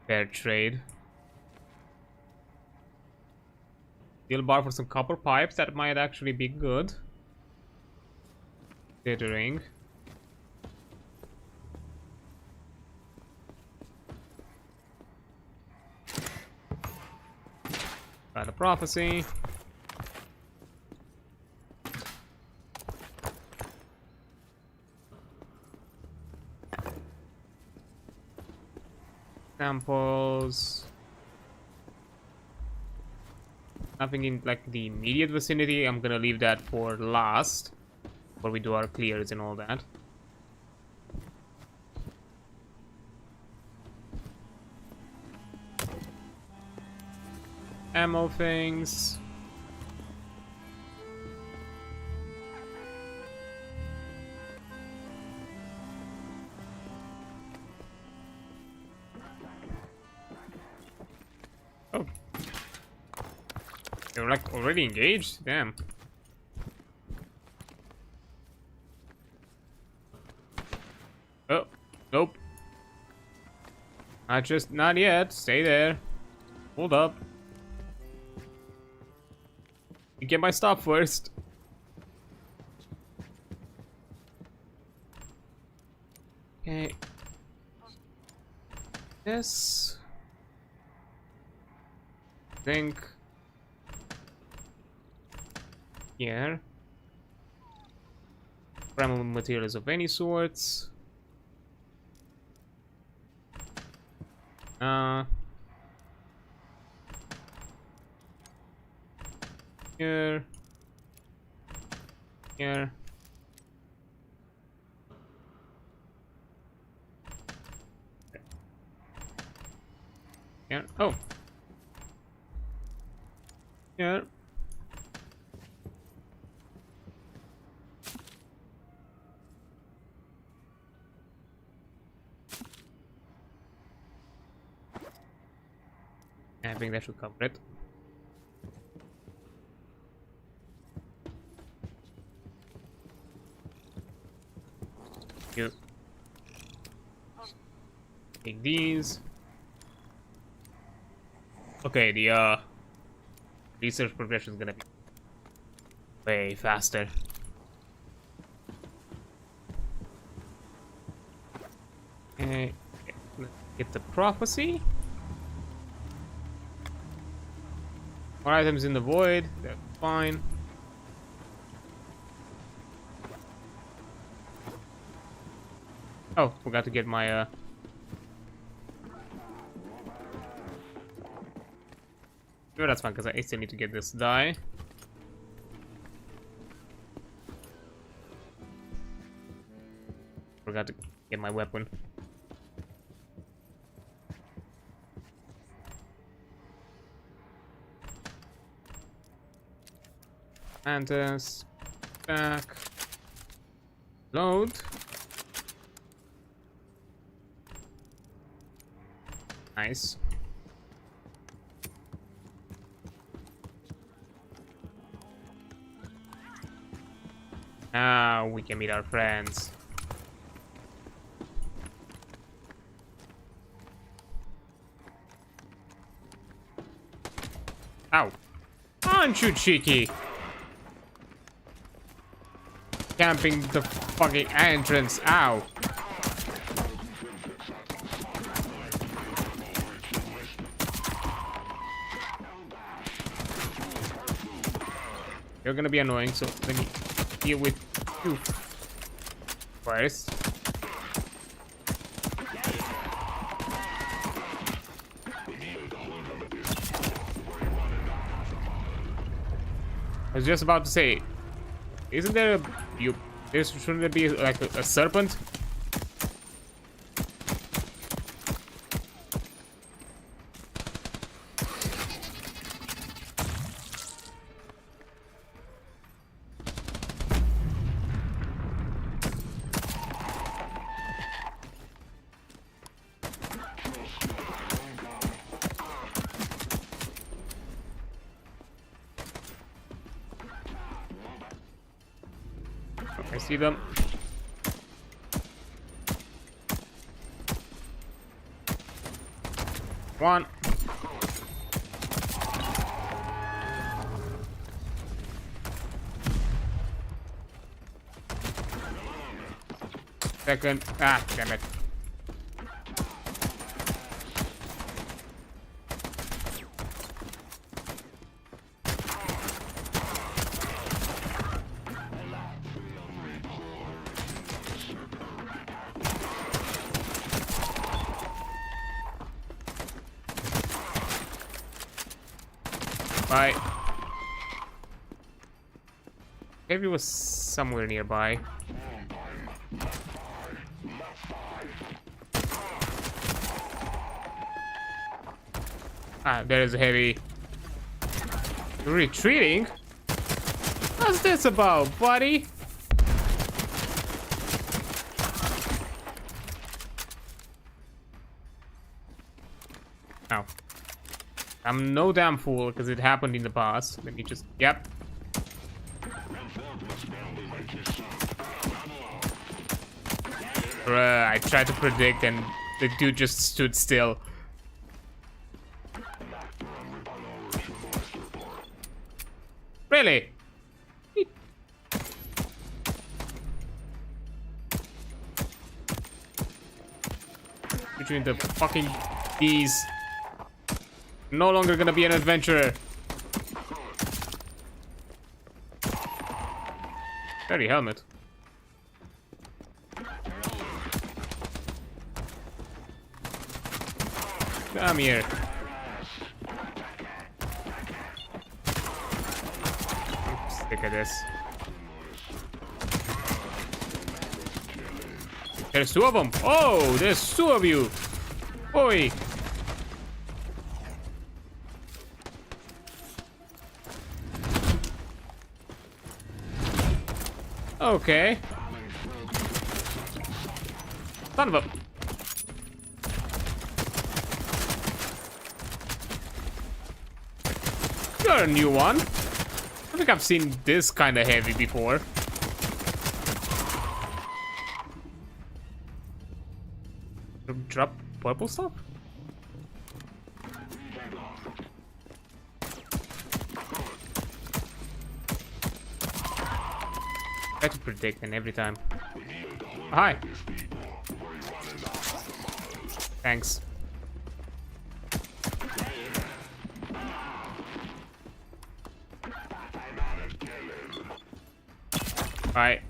fair trade. Steel bar for some copper pipes, that might actually be good. Dithering. Got a prophecy. Samples. Nothing in like the immediate vicinity. I'm gonna leave that for last, before we do our clears and all that. Ammo things. Oh. They're like already engaged? Damn. Not yet. Stay there. Hold up. You get my stuff first. Okay. This. Think. Here. Primal materials of any sorts. Here. Here. Here. Oh. Here. I think that should cover it. Here. Take these. Okay, the research progression is gonna be way faster. Okay, let's get the prophecy. More items in the void, that's fine. Oh, forgot to get my no, that's fine, because I still need to get this die. Forgot to get my weapon. Mantis, back, load. Nice. Now we can meet our friends. Ow. Aren't you cheeky? Camping the fucking entrance. Ow. You're gonna be annoying, so let me deal with you first. I was just about to say, isn't there shouldn't there be like a serpent? I see them. One. Second. Ah, damn it. Bye. Maybe it was somewhere nearby. Ah, there is a heavy. Retreating? What's this about, buddy? Ow. I'm no damn fool, because it happened in the past. Let me just... Yep. Bruh, I tried to predict and The dude just stood still. Really? Between the fucking bees. No longer gonna be an adventurer. Dirty helmet. Come here. Stick at this. There's two of them. Oh, there's two of you. Oi. Okay. Son of a... You're a new one. I think I've seen this kind of heavy before. Drop purple stuff? Try to predict and every time. Hi. Thanks. Alright.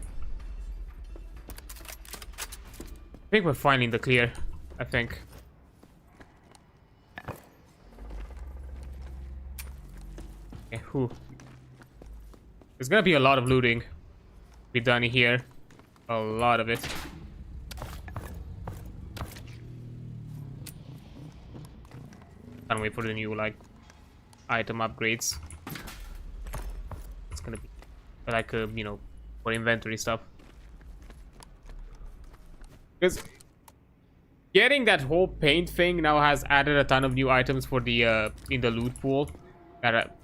I think we're finally in the clear. I think. Okay, whew. There's gonna be a lot of looting be done here. A lot of it. Can't wait for the new like item upgrades. It's gonna be like you know, for inventory stuff. Because getting that whole paint thing now has added a ton of new items for the in the loot pool that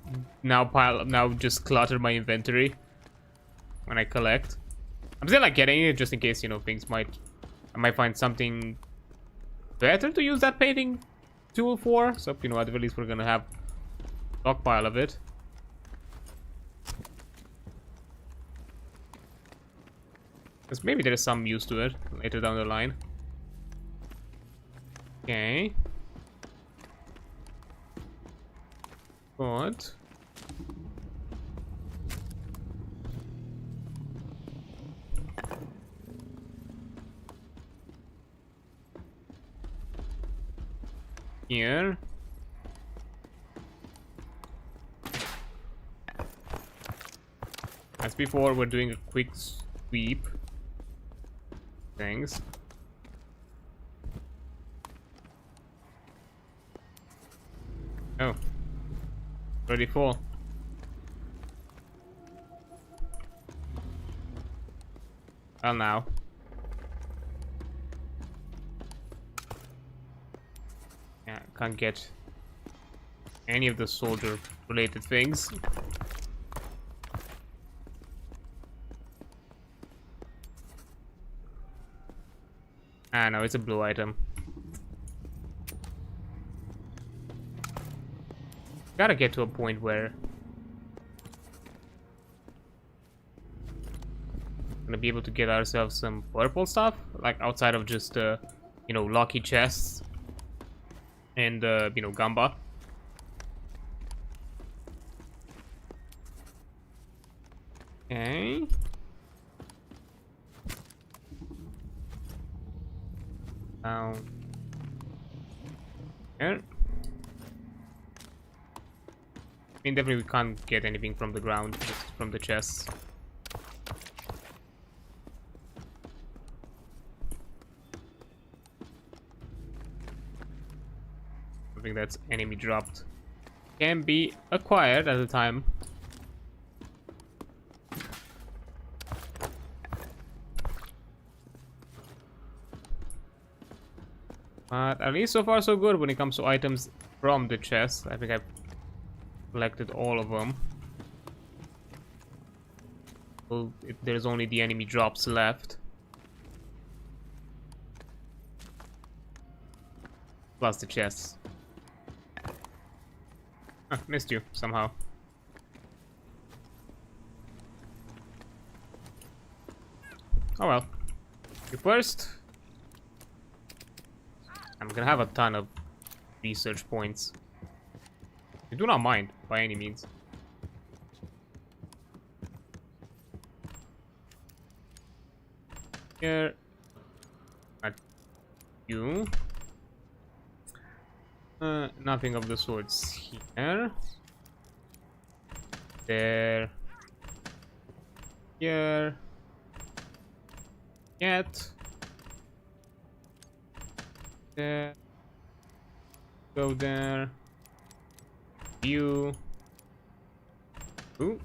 now just clutter my inventory when I collect. I'm still like getting it just in case, you know, I might find something better to use that painting tool for. So, you know, at the very least we're gonna have a stockpile of it. Because maybe there is some use to it later down the line. Okay. Good. Here. As before, we're doing a quick sweep. Things. Oh. Already full. Well, now. Yeah, can't get any of the soldier related things. Ah, no, it's a blue item. Gotta get to a point where we're gonna be able to get ourselves some purple stuff, like outside of just you know, lucky chests and you know, gamba. Okay. Now here. I mean, definitely we can't get anything from the ground, just from the chests. Something that's enemy dropped can be acquired at a time. But at least so far so good when it comes to items from the chest. I think I've collected all of them. Well, there's only the enemy drops left. Plus the chests. Missed you somehow. Oh well. You first. I'm gonna have a ton of research points. I do not mind by any means. Here. Not you. Nothing of the sorts here. There. Here. Yet. There. Go there. You. Ooh.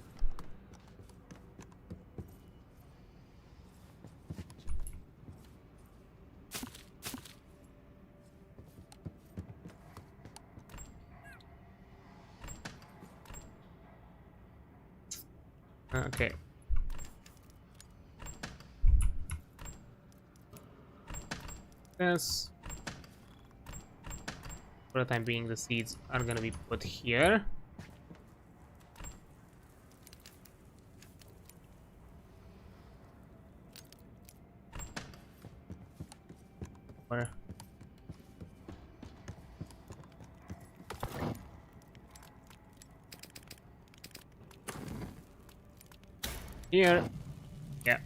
Okay. This. For the time being, the seeds are gonna be put here. Where? Here. Yeah.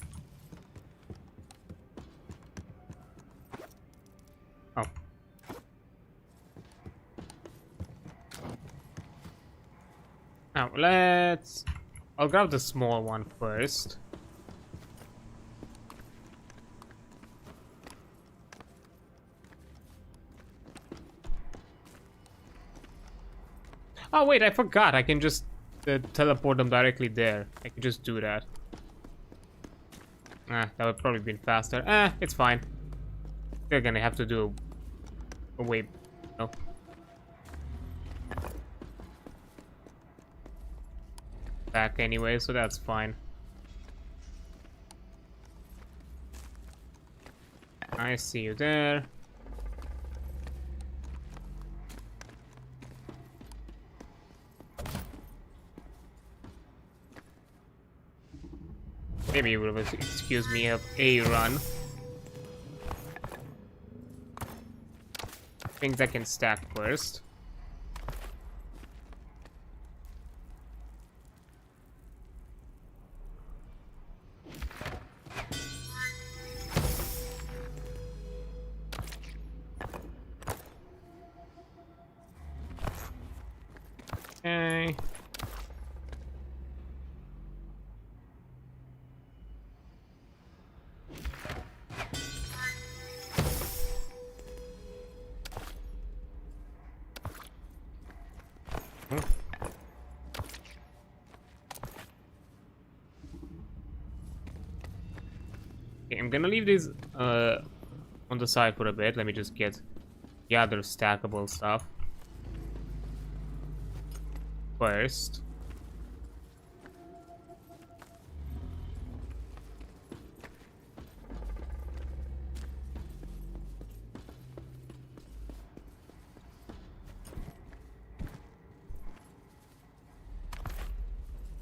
Oh. Now let's... I'll grab the small one first. Oh wait, I forgot. I can just teleport them directly there. I can just do that. That would probably been faster. It's fine. They're gonna have to do a way. No. Back anyway, so that's fine. I see you there. Maybe you will excuse me of a run. Things I can stack first. Okay. Okay, I'm gonna leave these on the side for a bit. Let me just get the other stackable stuff first.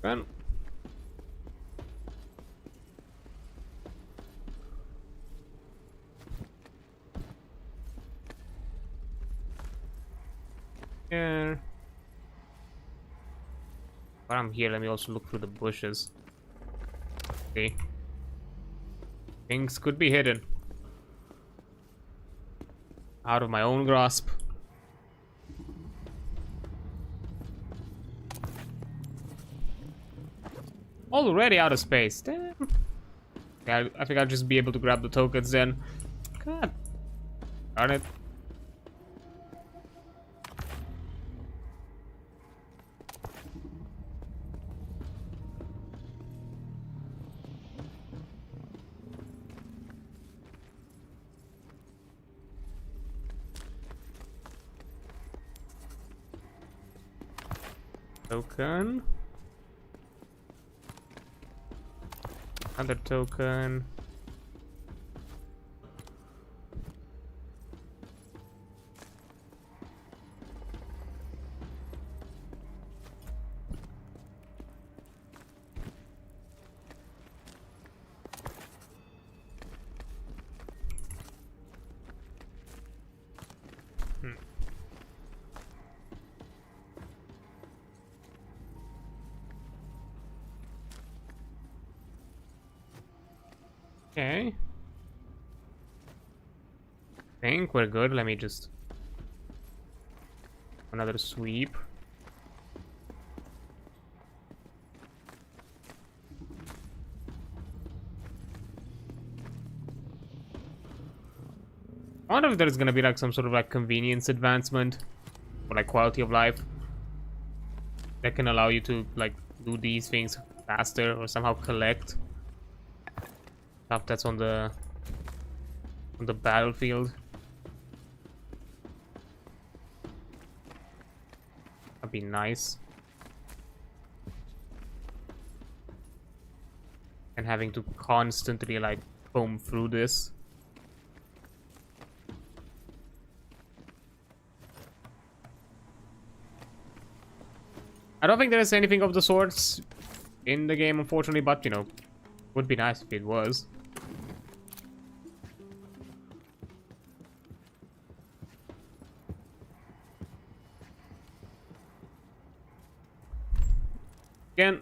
Then here. While I'm here, let me also look through the bushes. See, things could be hidden out of my own grasp. Already out of space. Damn. Yeah, I think I'll just be able to grab the tokens then. God darn it. Token. Another token. Okay. Think we're good. Let me just another sweep. I wonder if there's gonna be like some sort of like convenience advancement or like quality of life that can allow you to like do these things faster or somehow collect stuff that's on the battlefield. That'd be nice. And having to constantly like comb through this. I don't think there's anything of the sorts in the game, unfortunately, but you know, would be nice if it was. Again,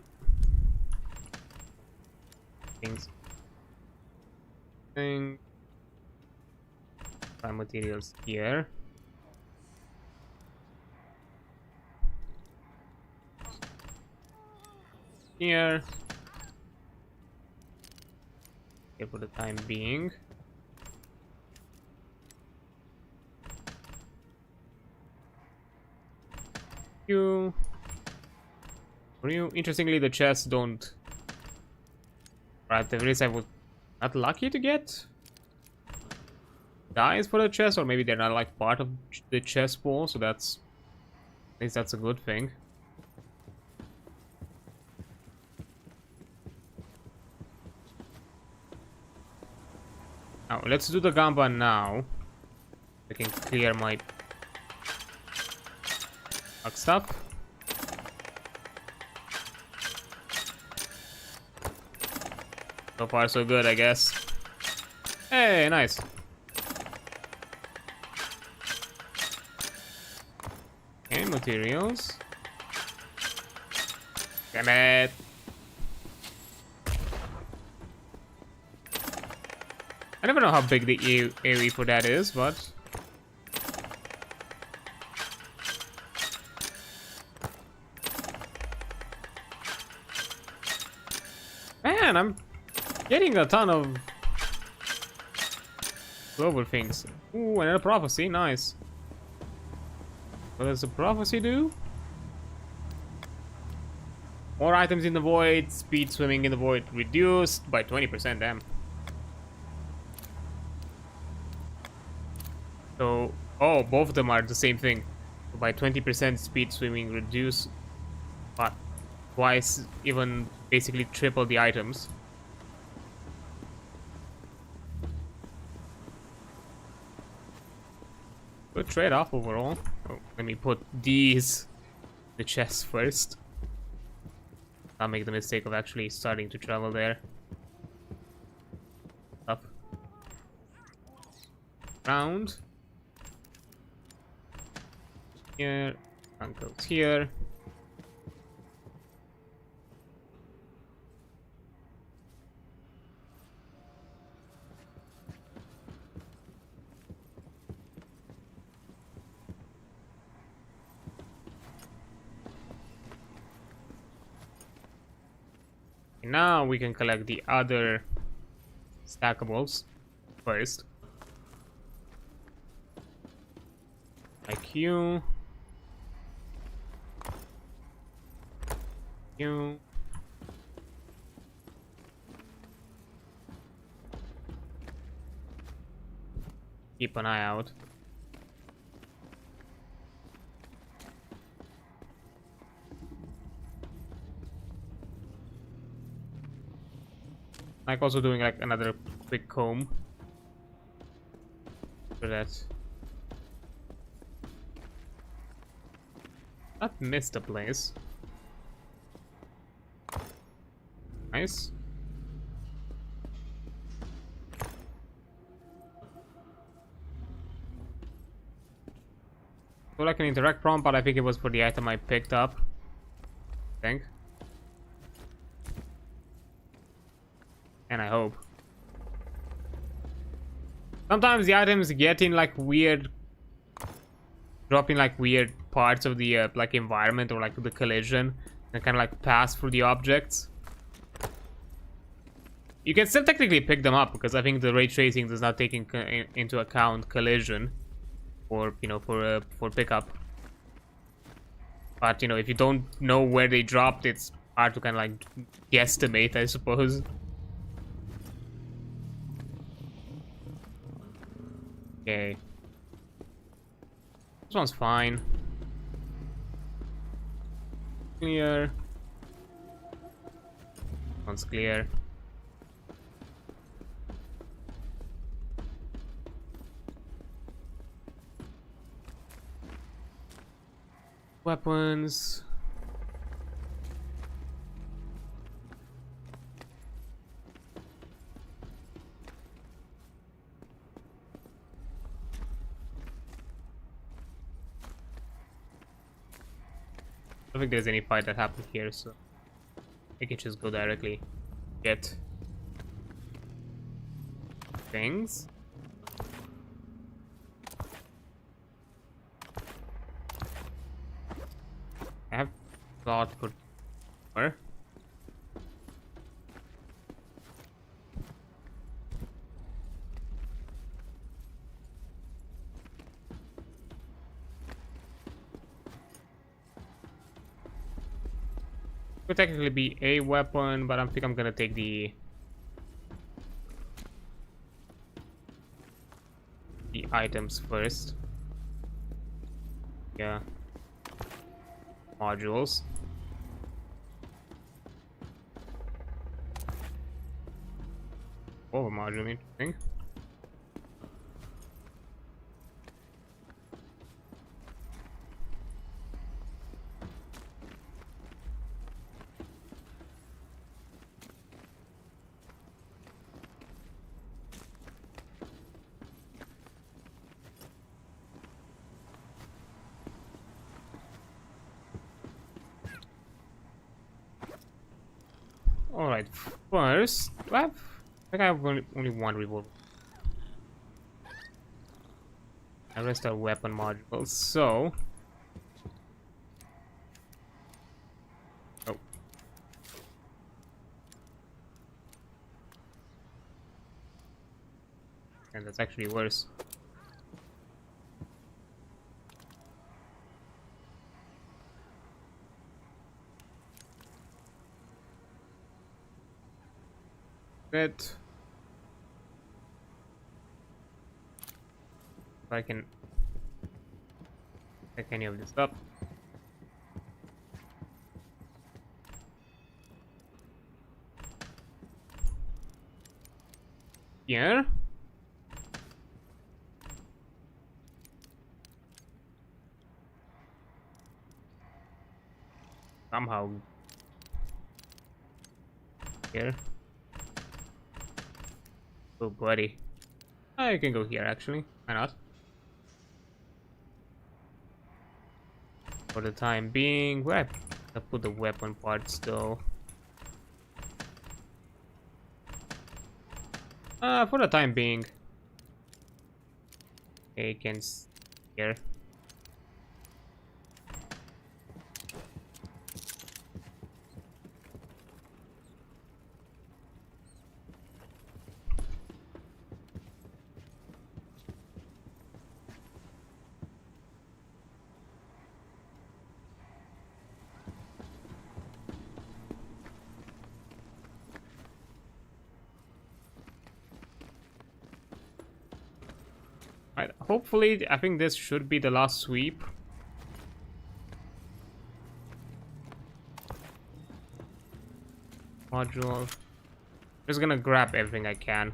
thing. Find materials here. Here. Here for the time being. You. For you, interestingly, the chests don't. Right, the risk I was not lucky to get dice for the chest, or maybe they're not like part of the chest pool, so that's at least that's a good thing. Now let's do the gamba now. I can clear my stuff. So far so good, I guess. Hey, nice. Okay, materials. Damn it. I never know how big the AoE for that is, but man, I'm getting a ton of global things. Ooh, another prophecy, nice. What does the prophecy do? More items in the void, speed swimming in the void reduced by 20%, damn. So, oh, both of them are the same thing. So by 20% speed swimming reduce, but twice, even basically triple the items. Good trade-off overall. Oh, let me put these the chests first. I'll make the mistake of actually starting to travel there. Up. Round. Here. And goes here. Now we can collect the other stackables first. Like you. You. Keep an eye out. Like also doing like another quick comb for that. I've missed a place. Nice. So like an interact prompt, but I think it was for the item I picked up. I think. And I hope. Sometimes the items get in like weird, drop in like weird parts of the like environment or like the collision, and kind of like pass through the objects. You can still technically pick them up because I think the ray tracing does not take into account collision, or for pickup. But if you don't know where they dropped, it's hard to kind of like guesstimate, I suppose. Okay. This one's fine. Clear. This one's clear. Weapons. I don't think there's any fight that happened here, so I can just go directly get things. I have thought for more. Could technically be a weapon, but I think I'm gonna take the items first. Yeah. Modules. Oh, module, interesting. Alright, first, I think I have only one revolver. The rest are weapon modules, so... Oh. And that's actually worse. If I can pick any of this up. Here. Somehow. Here. Oh, buddy. I can go here, actually. Why not? For the time being, where I put the weapon parts, though. For the time being. Okay, can here. Right, hopefully, I think this should be the last sweep. Module. Just gonna grab everything I can.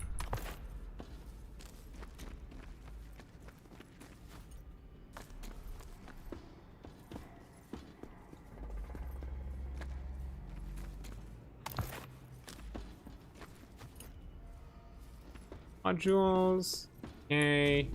Modules. Okay.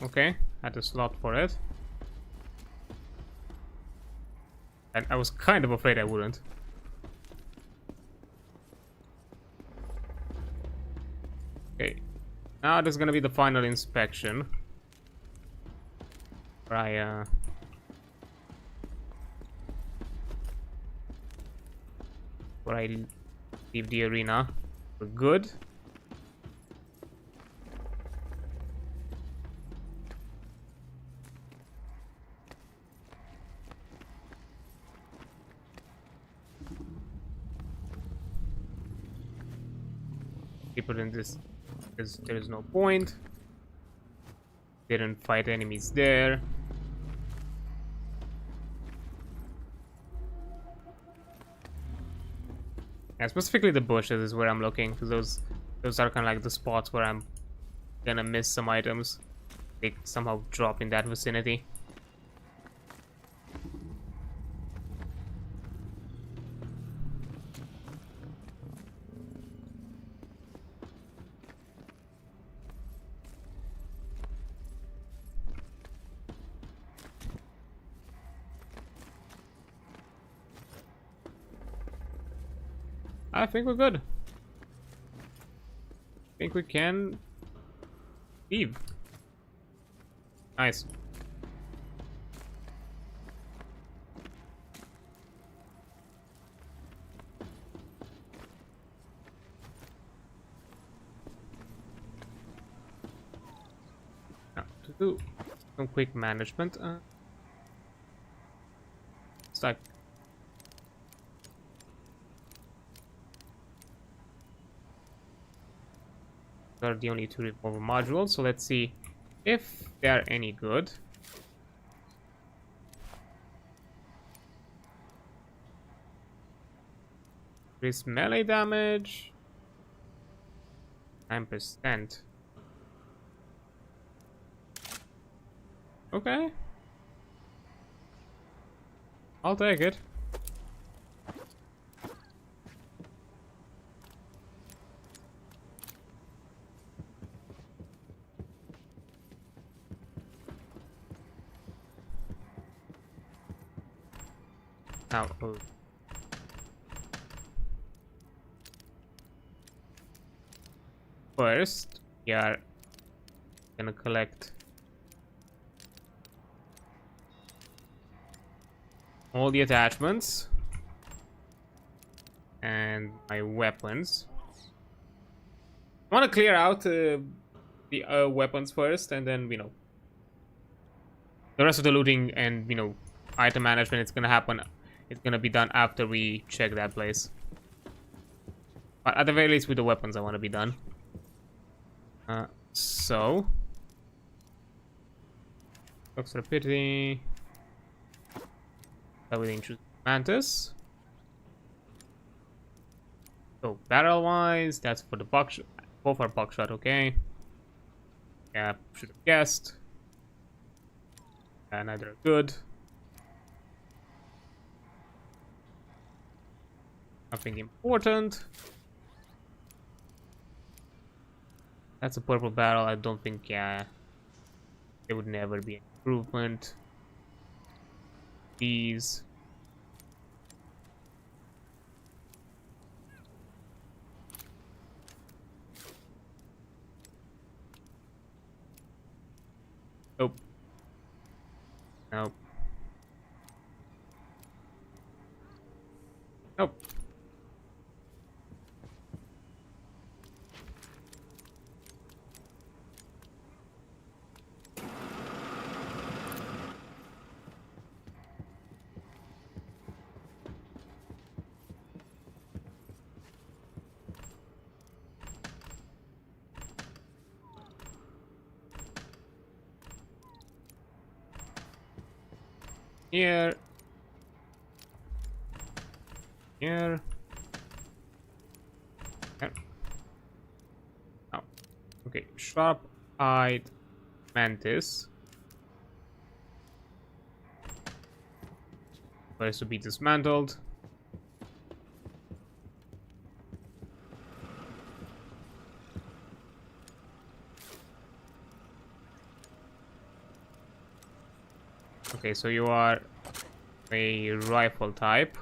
okay. Had a slot for it. And I was kind of afraid I wouldn't. Okay. Now there's gonna be the final inspection. Where I leave the arena. We're good. Keep it in this because there is no point. Didn't fight enemies there. Yeah, specifically the bushes is where I'm looking, because those are kind of like the spots where I'm gonna miss some items. They somehow drop in that vicinity. I think we're good. I think we can leave. Nice. Now, to do some quick management. It's like are the only two removal modules, so let's see if they are any good. Increase melee damage 9%. Okay, I'll take it. Now, first, we are gonna collect all the attachments and my weapons. I want to clear out the weapons first, and then, you know, the rest of the looting and, you know, item management, it's gonna happen. It's gonna be done after we check that place. But at the very least, with the weapons, I want to be done. So, Fox Rapidity. That would introduce Mantis. So barrel-wise, that's for the buckshot. Both are buckshot, okay. Yeah, should have guessed. Neither are good. Nothing important. That's a purple barrel. I don't think, yeah, there would never be an improvement. These. Nope. Nope. Nope. Here. Here. Here. Oh. Okay. Sharp-eyed mantis. First to be dismantled. Okay, so you are a rifle type.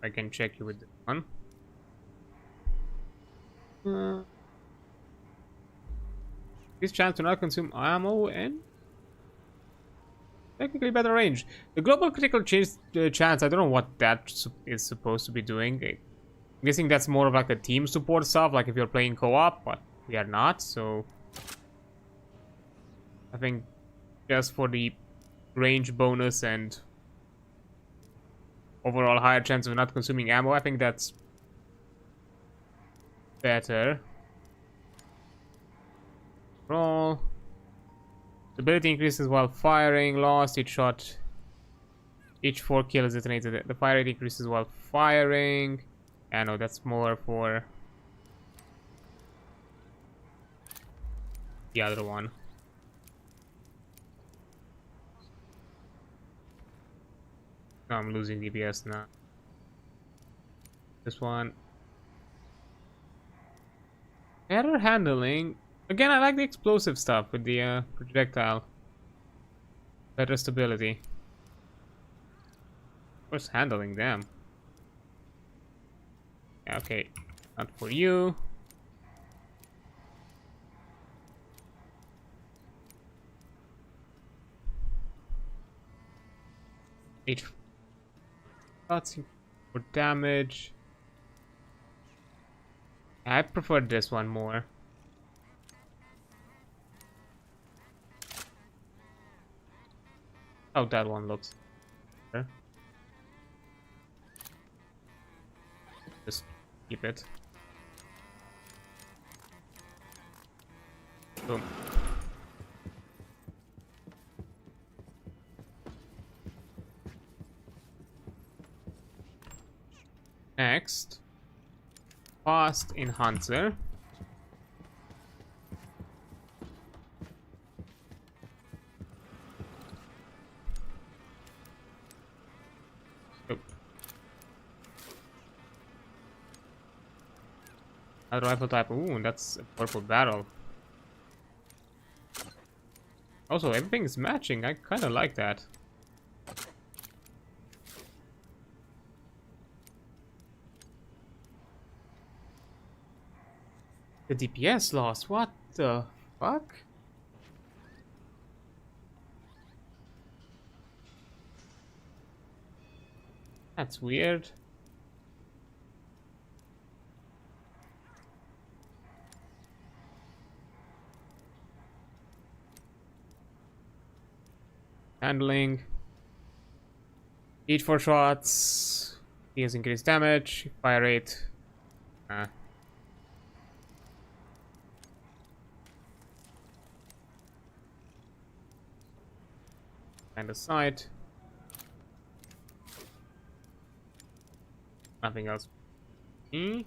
I can check you with this one. This chance to not consume ammo and technically better range. The global critical chance, I don't know what that is supposed to be doing. I'm guessing that's more of like a team support stuff, like if you're playing co-op, but we are not, so I think just for the range bonus and overall higher chance of not consuming ammo, I think that's better. Roll. Stability increases while firing. Lost each shot. Each 4 kills detonated. The fire rate increases while firing. Yeah, no, that's more for the other one. No, I'm losing DPS now. This one. Error handling. Again, I like the explosive stuff with the projectile. Better stability. Of course, handling them. Yeah, okay, not for you. Each shots for damage. I prefer this one more. How that one looks. Just keep it. Boom. Next, fast enhancer. Another rifle type. Ooh, that's a purple barrel. Also, everything is matching. I kind of like that. The DPS lost. What the fuck? That's weird. Handling. Each 4 shots. He has increased damage. Fire rate. Kind of sight. Nothing else. And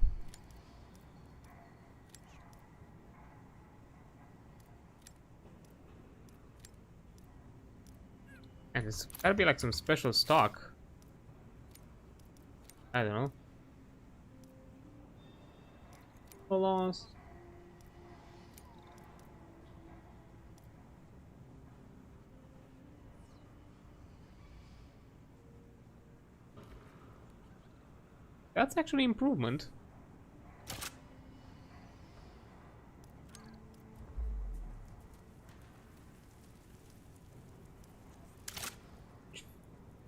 there's gotta be like some special stock. I don't know. Lost. That's actually improvement.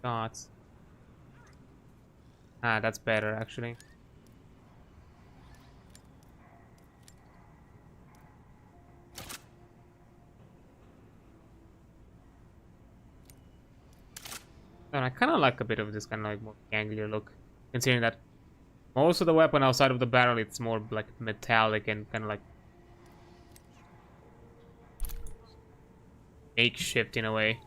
Dots. Ah, that's better actually. And I kind of like a bit of this kind of like more gangly look, considering that most of the weapon outside of the barrel, it's more like metallic and kind of like makeshift in a way.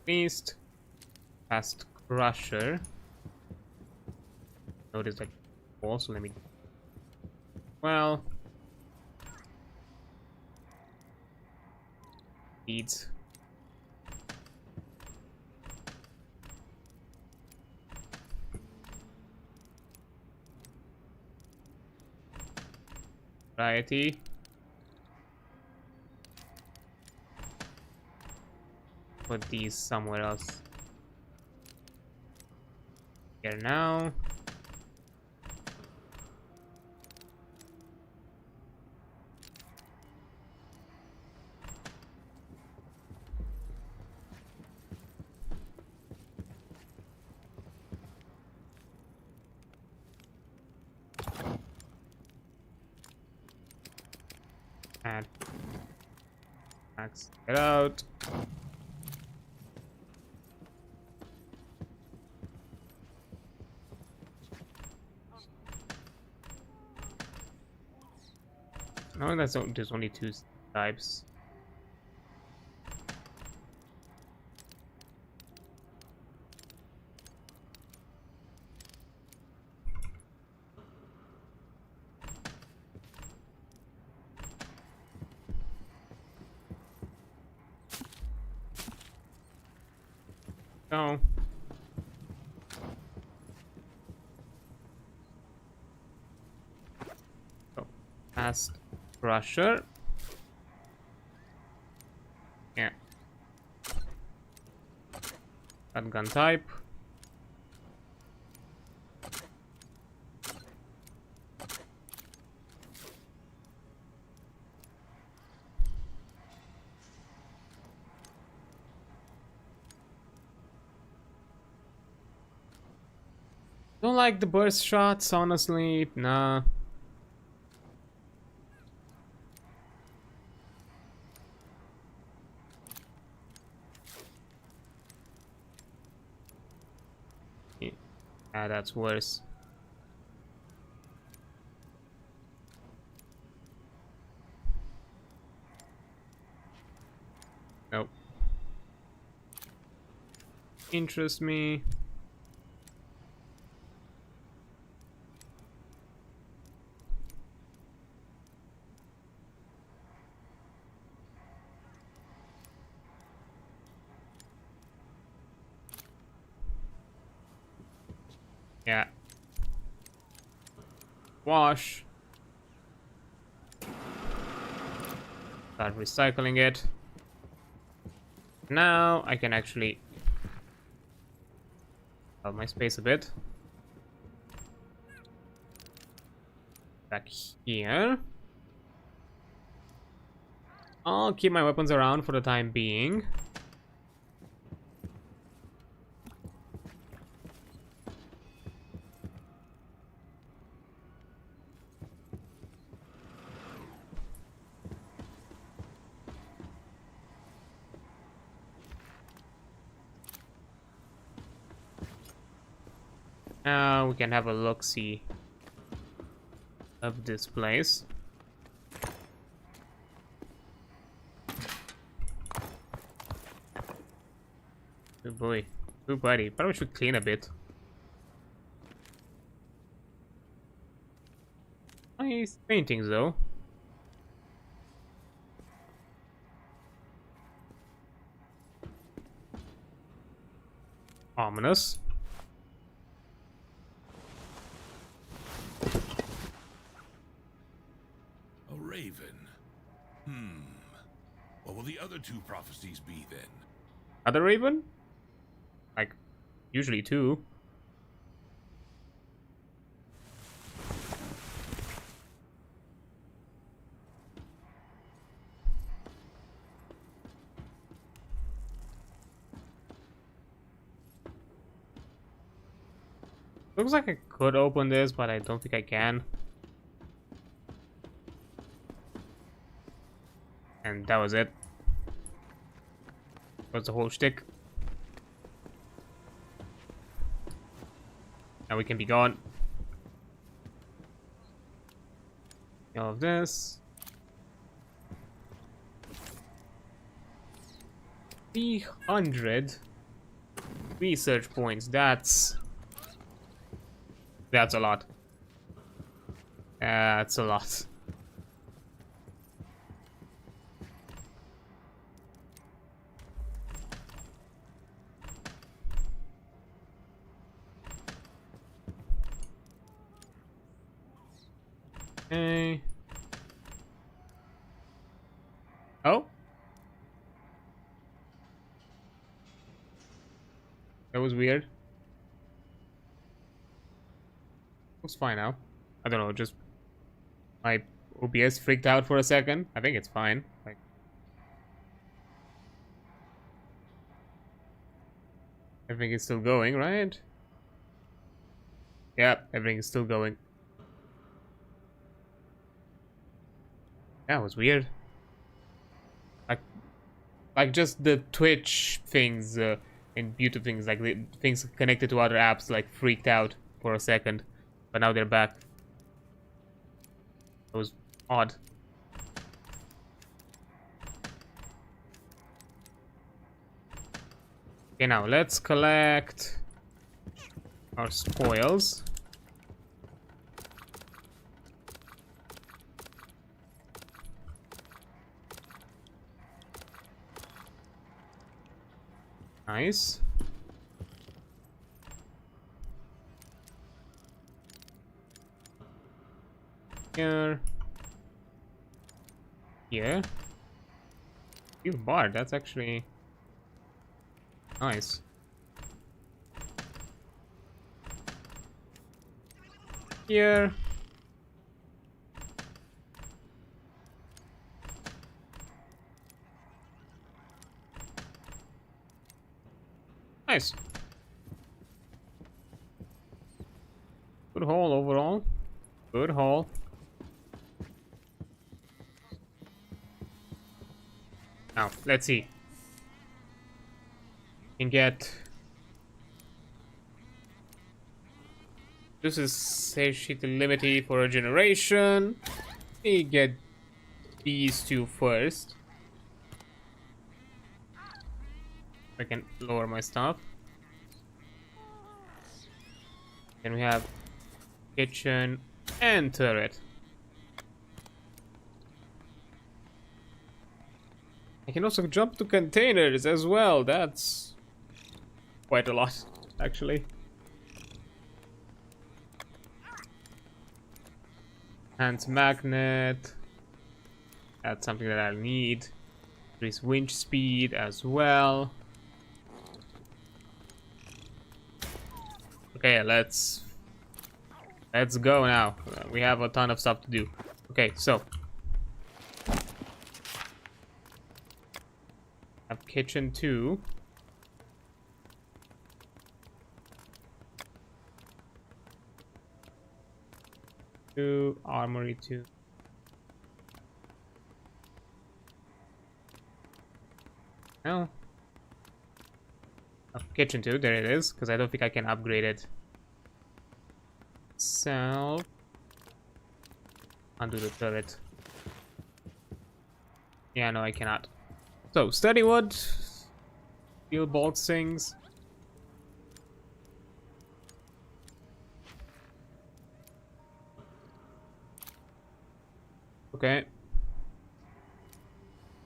Beast, fast crusher. Notice that also let me. Well, Beads. Variety. Put these somewhere else. Here now. And max it out. No, there's only 2 types. No. So, fast crusher. Yeah. Gun type. Don't like the burst shots, honestly. Nah. Yeah, that's worse. Nope. Interest me. Yeah. Wash. Start recycling it. Now I can actually help my space a bit. Back here. I'll keep my weapons around for the time being. Now we can have a look-see of this place. Good boy. Good buddy. Probably should clean a bit. Nice paintings though. Ominous. A raven. What will the other 2 prophecies be then? Other raven? Like, usually 2. Looks like I could open this, but I don't think I can. And that was it. That's the whole shtick. Now we can be gone. All of this. 300 research points. That's a lot. That's a lot. Okay. Oh. That was weird. Looks fine now. I don't know, just my OBS freaked out for a second. I think it's fine. Like, everything is still going, right? Yep, everything is still going. That was weird. Like just the Twitch things and YouTube things, like the things connected to other apps, like freaked out for a second, but now they're back. It was odd. Okay, now let's collect our spoils. Nice. Here. Here. You bard, that's actually nice. Here. Nice. Good haul overall. Good haul. Now, let's see. Can get. This is satiability for a generation. We get these two first. I can lower my stuff. Then we have kitchen and turret. I can also jump to containers as well. That's quite a lot, actually. Hands magnet. That's something that I'll need. Increase winch speed as well. Okay, let's go now. We have a ton of stuff to do. Okay, so have kitchen 2. Armory 2. No. Oh, kitchen 2, there it is, because I don't think I can upgrade it. So undo the turret. Yeah, no, I cannot. So, study wood, steel bolt things. Okay.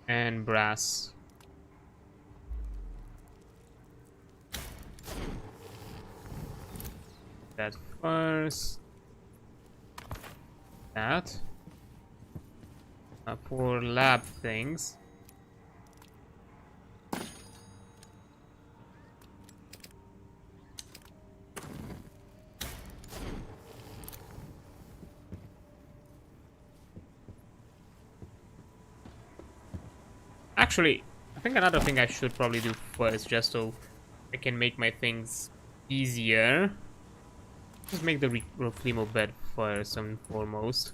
And brass. That first. That. For lab things. Actually, I think another thing I should probably do first, just so I can make my things easier. Just make the Reflemo bed first and foremost.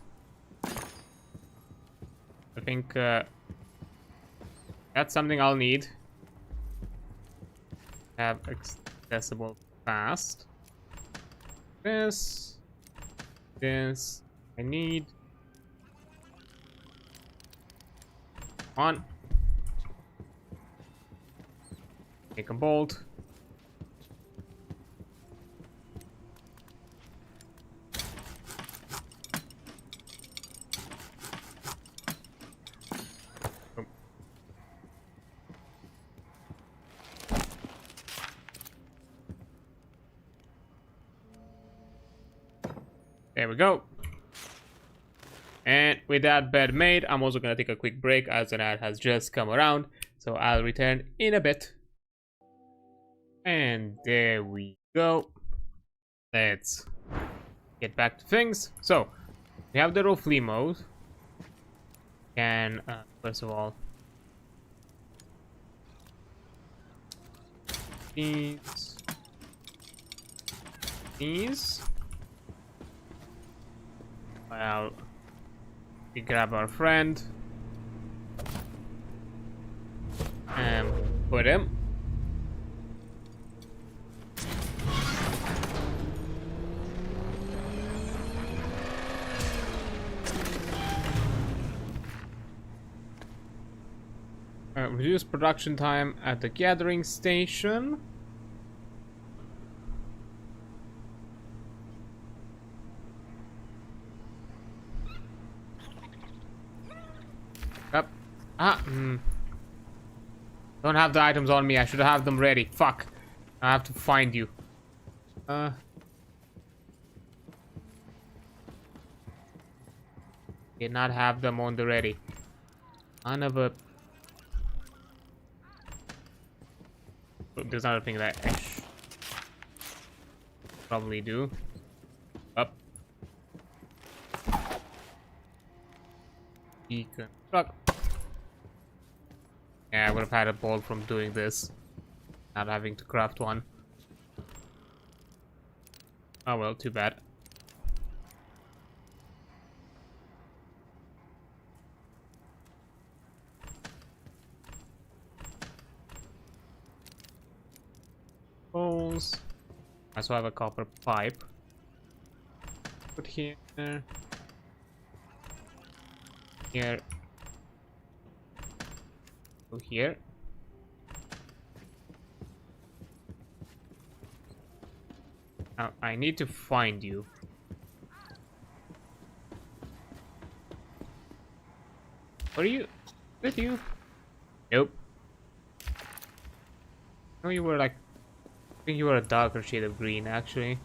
I think that's something I'll need. Have accessible fast. This I need. On. Make a bolt. There we go. And with that bed made, I'm also gonna take a quick break as an ad has just come around. So I'll return in a bit. And there we go. Let's get back to things. So we have the roughly mode. And first of all, these. Well, we grab our friend and put him. Reduce production time at the gathering station. Yep. Don't have the items on me. I should have them ready. Fuck. I have to find you. Did not have them on the ready. Another. There's another thing that I probably do. Up. Deconstruct. Yeah, I would have had a ball from doing this. Not having to craft one. Oh well, too bad. Holes. I also have a copper pipe. Put here. Here. Go here. Now I need to find you. Are you with you? Nope. No, you were like, I think you were a darker shade of green actually.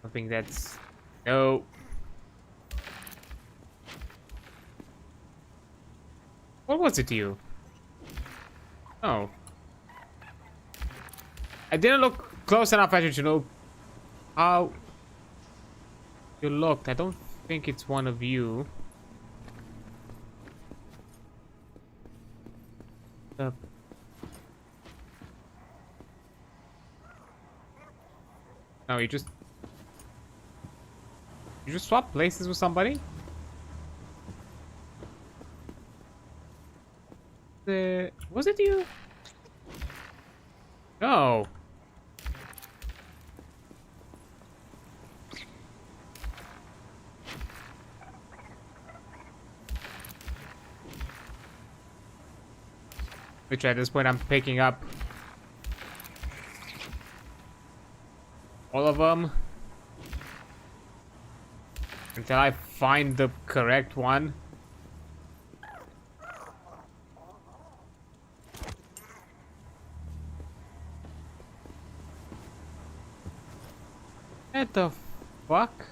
I think that's no. What was it, you? Oh, I didn't look close enough at you to know how you looked. I don't think it's one of you. No, you just swap places with somebody? Was it you? No. Which at this point I'm picking up all of them until I find the correct one. What the fuck?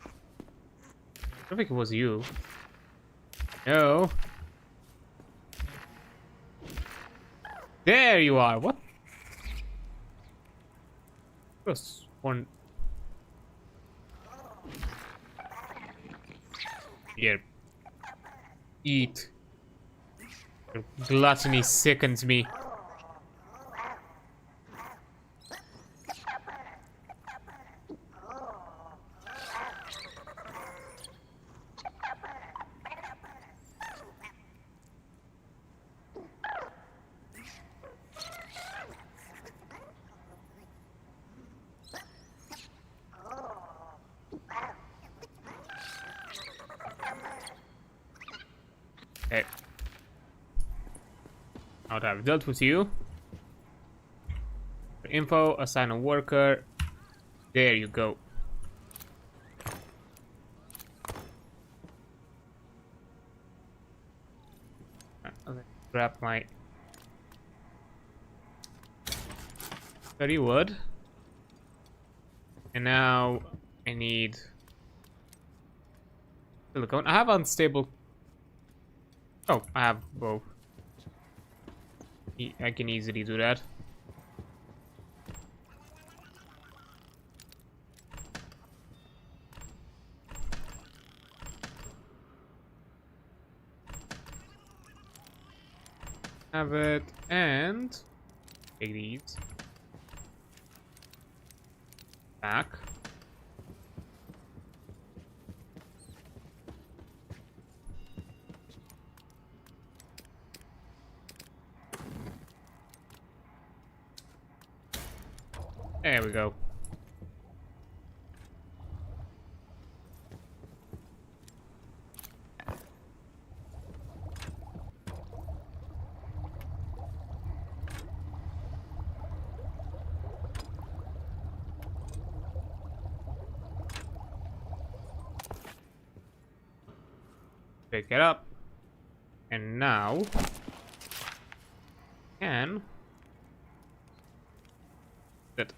I don't think it was you. No. There you are. What? Just one. Here. Eat. Your gluttony sickens me. Okay. Now that I've dealt with you. Info, assign a worker. There you go. Let's grab my 30 wood. And now I need silicone. I have unstable. Oh, I have both. I can easily do that. Have it and take these back. There we go. Pick it up. And now can sit.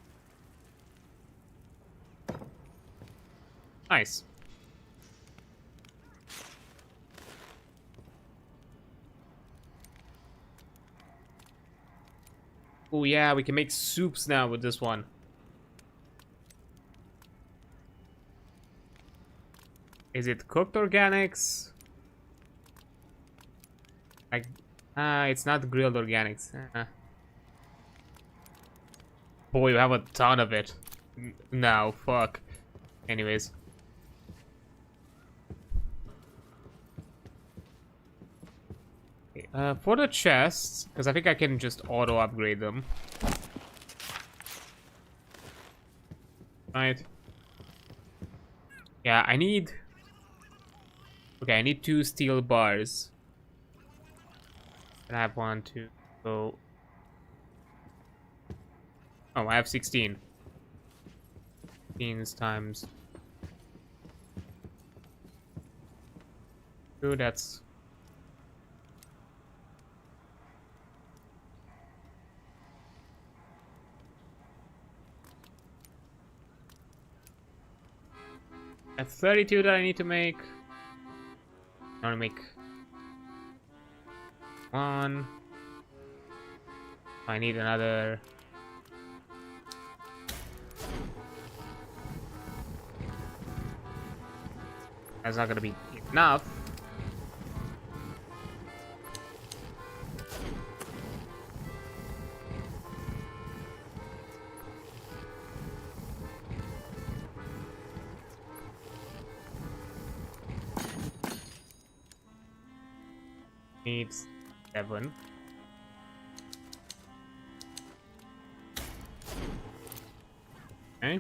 Nice. Oh yeah, we can make soups now with this one. Is it cooked organics? Like, it's not grilled organics. Boy, you have a ton of it. No, fuck. Anyways. For the chests, because I think I can just auto upgrade them. Right. Yeah, I need... Okay, I need 2 steel bars. And I have 1, 2, so... Oh, I have 16. 16 times... 2, that's... That's 32 that I need to make. I want to make 1. I need another. That's not gonna be enough. Needs 7. Okay.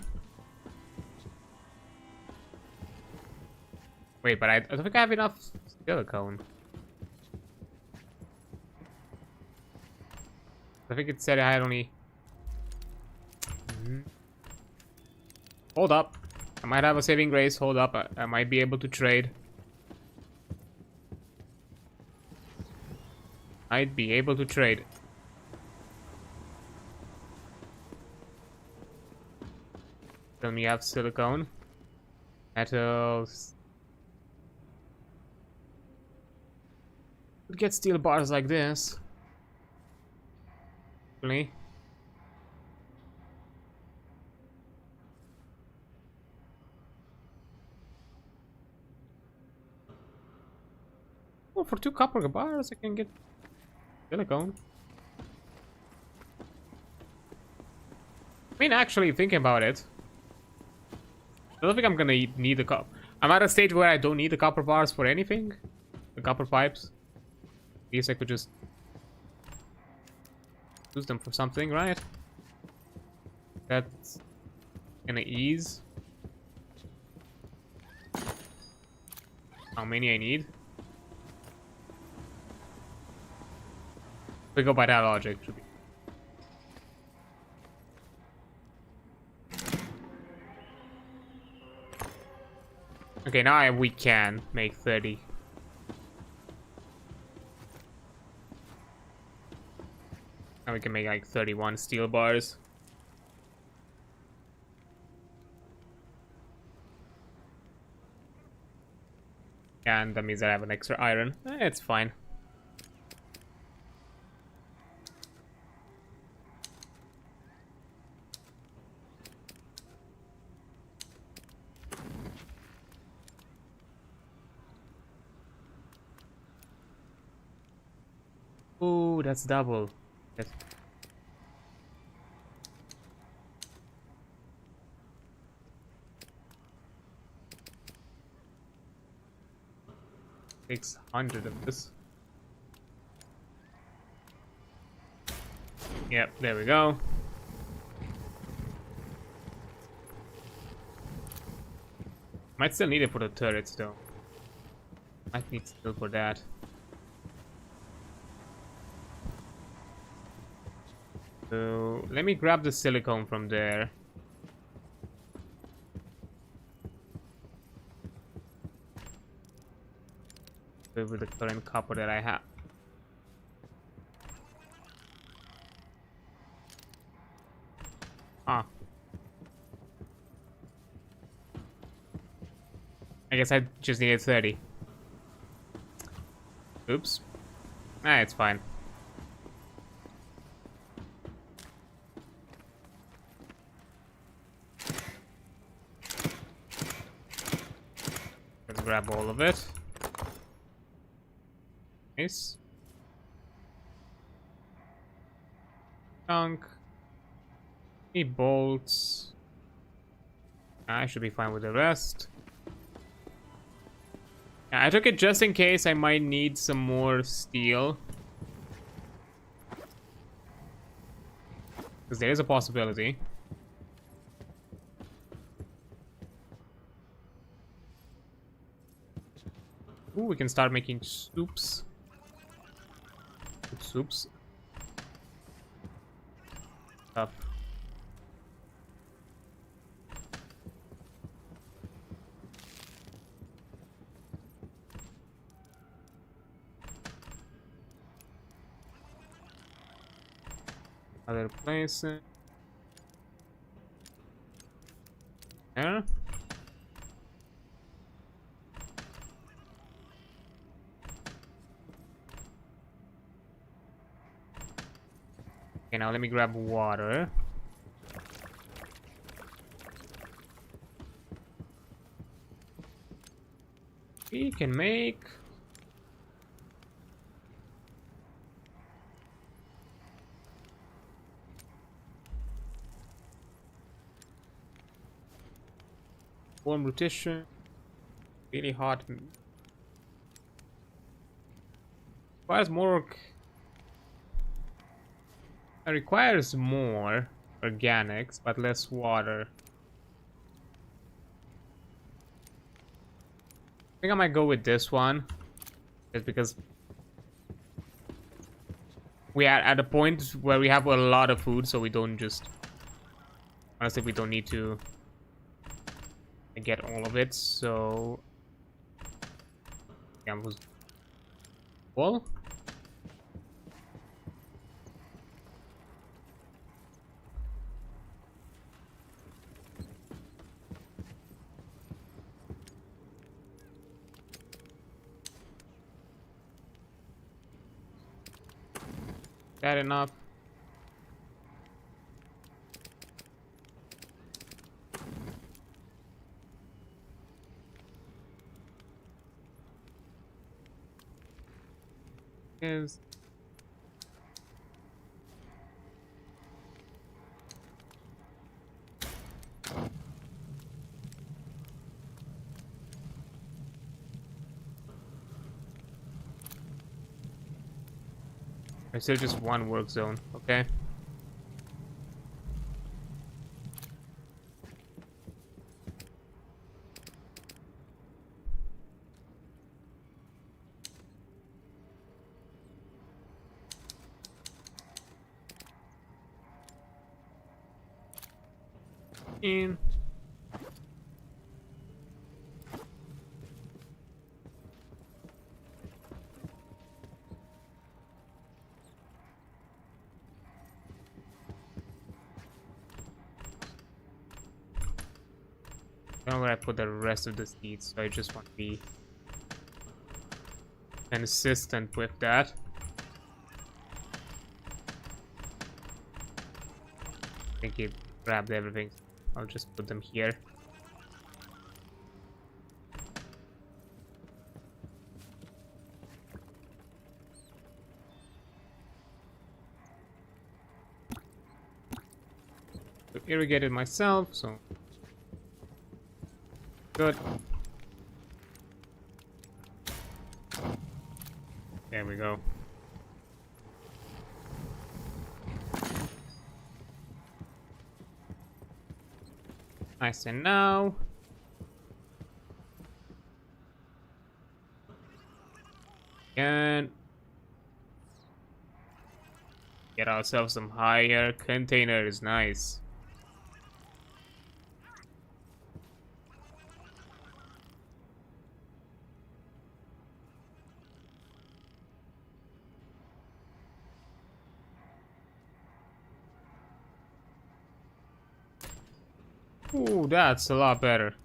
Wait, but I don't think I have enough silicone. I think it said I had only... Hold up. I might have a saving grace. Hold up. I might be able to trade. I'd be able to trade. Then we have silicone, metals. Could get steel bars like this. Really? Oh, for 2 copper bars, I can get silicone. I mean, actually, thinking about it, I don't think I'm gonna need the copper. I'm at a stage where I don't need the copper bars for anything. The copper pipes. At least I could just use them for something, right? That's gonna ease how many I need. We go by that logic. Should be. Okay, now we can make 30. Now we can make like 31 steel bars. And that means that I have an extra iron. It's fine. Ooh, that's double. Yes. $600 of this. Yep, there we go. Might still need it for the turrets though. Might need still for that. So let me grab the silicone from there. With the current copper that I have. Ah. I guess I just needed 30. Oops. Ah, it's fine. Let's grab all of it. Nice. Chunk. Need bolts. I should be fine with the rest. Yeah, I took it just in case I might need some more steel. Because there is a possibility. Ooh, we can start making soups. Soups. Up. Other places. There. Okay, now let me grab water. We can make warm rotation. Really hot. Requires more. It requires more organics, but less water. I think I might go with this one, just because we are at a point where we have a lot of food, so we don't just. Honestly, we don't need to get all of it. So, yeah, was full. That enough? Is there's still just one work zone, okay? In. I don't know where I put the rest of the seeds, so I just want to be consistent with that. I think he grabbed everything. I'll just put them here. Irrigated myself, so good. There we go. Nice, and now can get ourselves some higher containers. Nice. Ooh, that's a lot better.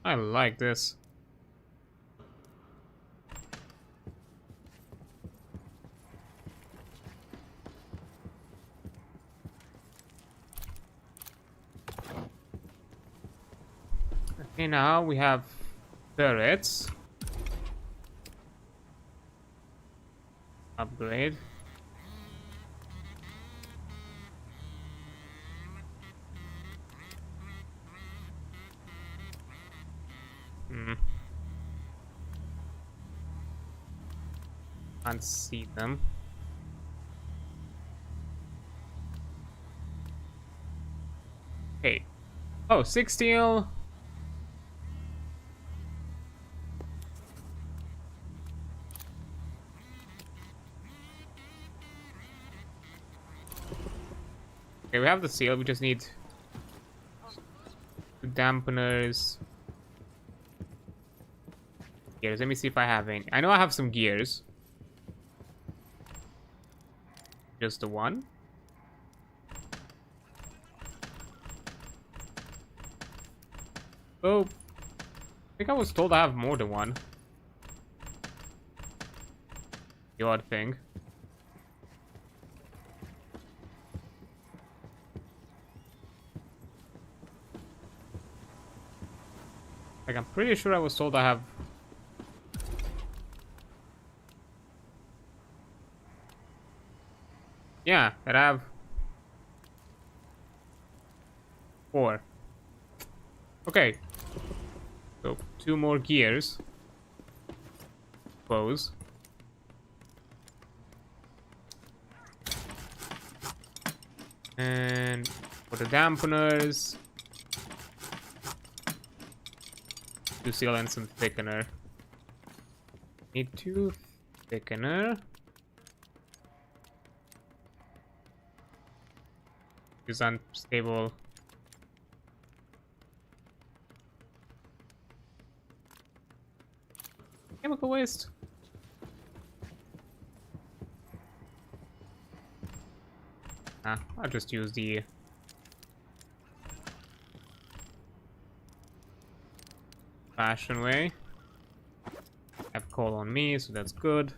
I like this. Okay, now we have turrets. Upgrade. Can't see them. Okay. Oh, 6 steel. Okay, we have the seal. We just need the dampeners. Gears. Let me see if I have any. I know I have some gears. Just the one. Oh, I think I was told I have more than one. The odd thing. Like, I'm pretty sure I was told I have. Yeah, that I have 4. Okay. So 2 more gears. Suppose. And for the dampeners, 2 seal and some thickener. Need 2 thickener. Is unstable. Chemical waste. I'll just use the fashion way. I have coal on me, so that's good.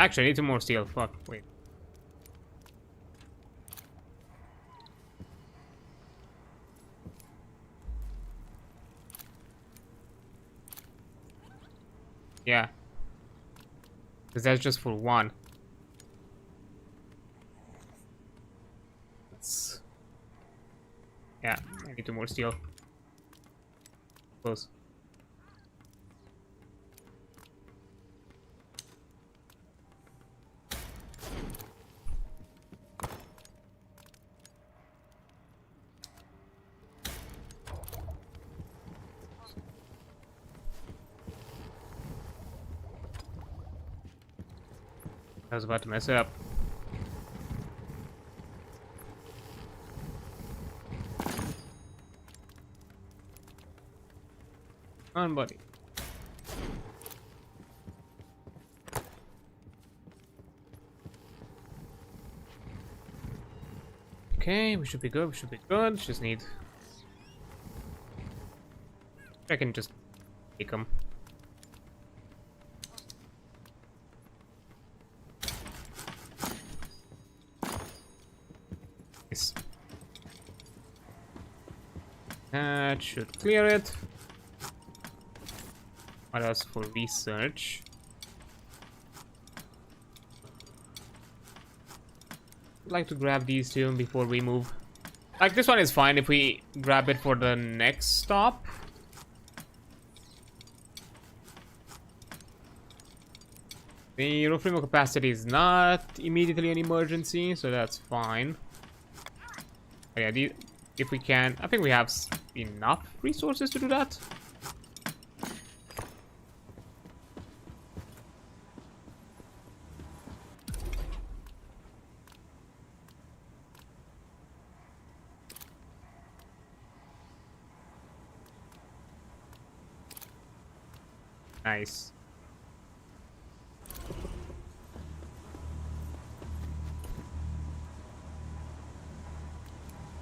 Actually, I need 2 more steel. Fuck, wait. Yeah. Because that's just for 1. That's... Yeah, I need 2 more steel. Close. I was about to mess it up. Come on, buddy. Okay, we should be good. We should be good. Just need. I can just take them. Nice. That should clear it. What else for research? I'd like to grab these two before we move. Like, this one is fine if we grab it for the next stop. The roof removal capacity is not immediately an emergency, so that's fine. But yeah, if we can, I think we have enough resources to do that. Nice.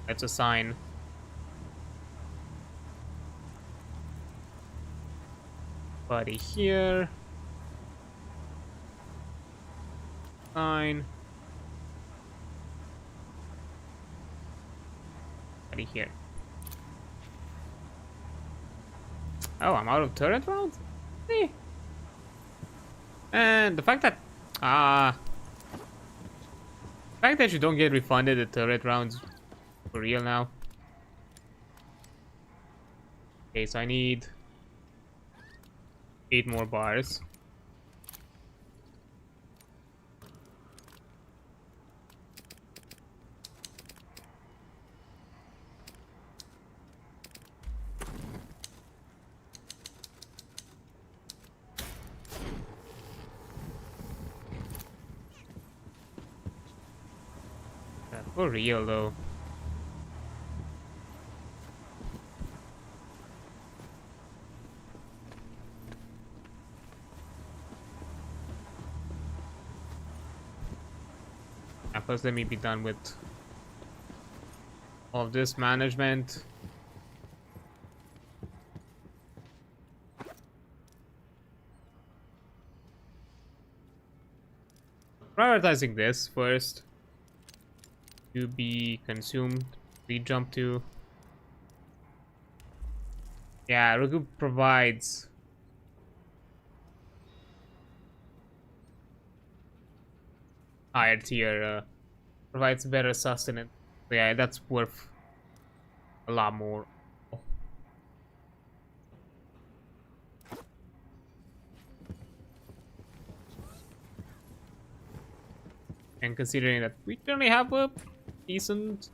That's a sign. Buddy here. Sign. Buddy here. Oh, I'm out of turret rounds? Eh. And the fact that you don't get refunded the turret rounds for real now. Okay, so I need 8 more bars. For real though. Now first let me be done with all of this management. Prioritizing this first. To be consumed. We jump to. Yeah, Rugu provides higher tier, provides better sustenance. Yeah, that's worth a lot more. And considering that we currently have a decent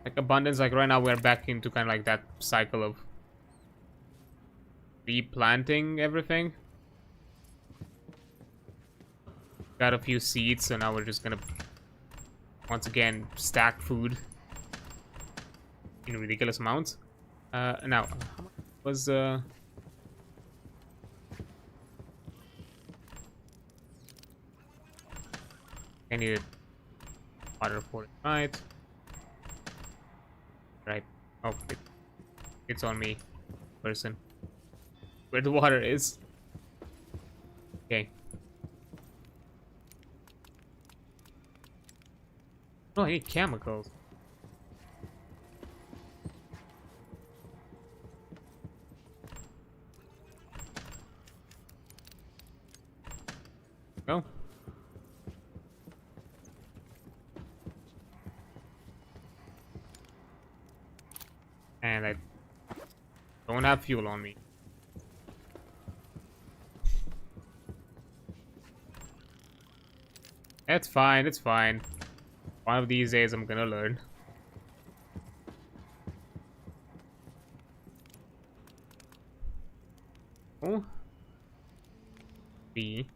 like abundance, like right now we're back into kind of like that cycle of replanting everything. Got a few seeds, so now we're just gonna once again stack food in ridiculous amounts. Now how much was I needed water for it, right? Right. Oh, it's on me, person. Where the water is. Okay. Oh, I need chemicals. Go. And I don't have fuel on me. It's fine, it's fine. One of these days I'm gonna learn. Oh. B.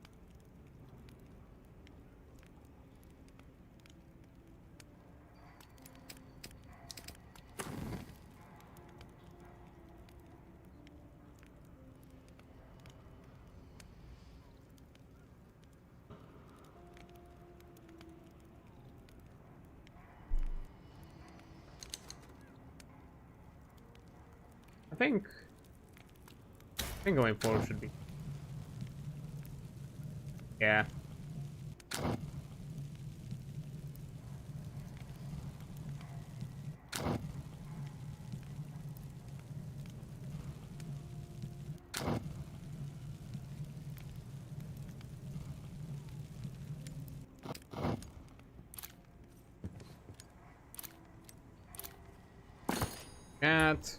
I think going forward should be. Yeah. That.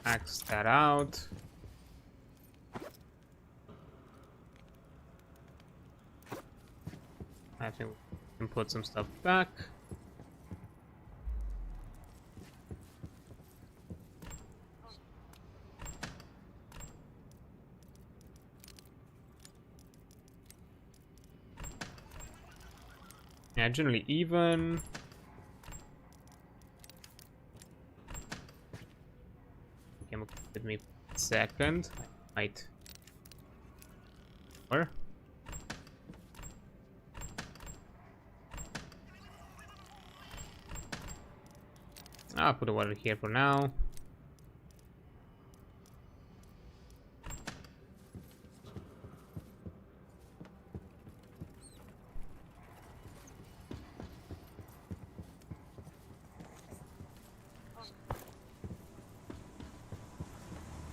Max that out. I think we can put some stuff back. Yeah, generally even. Came with me a second. Might. Or. I'll put the water here for now.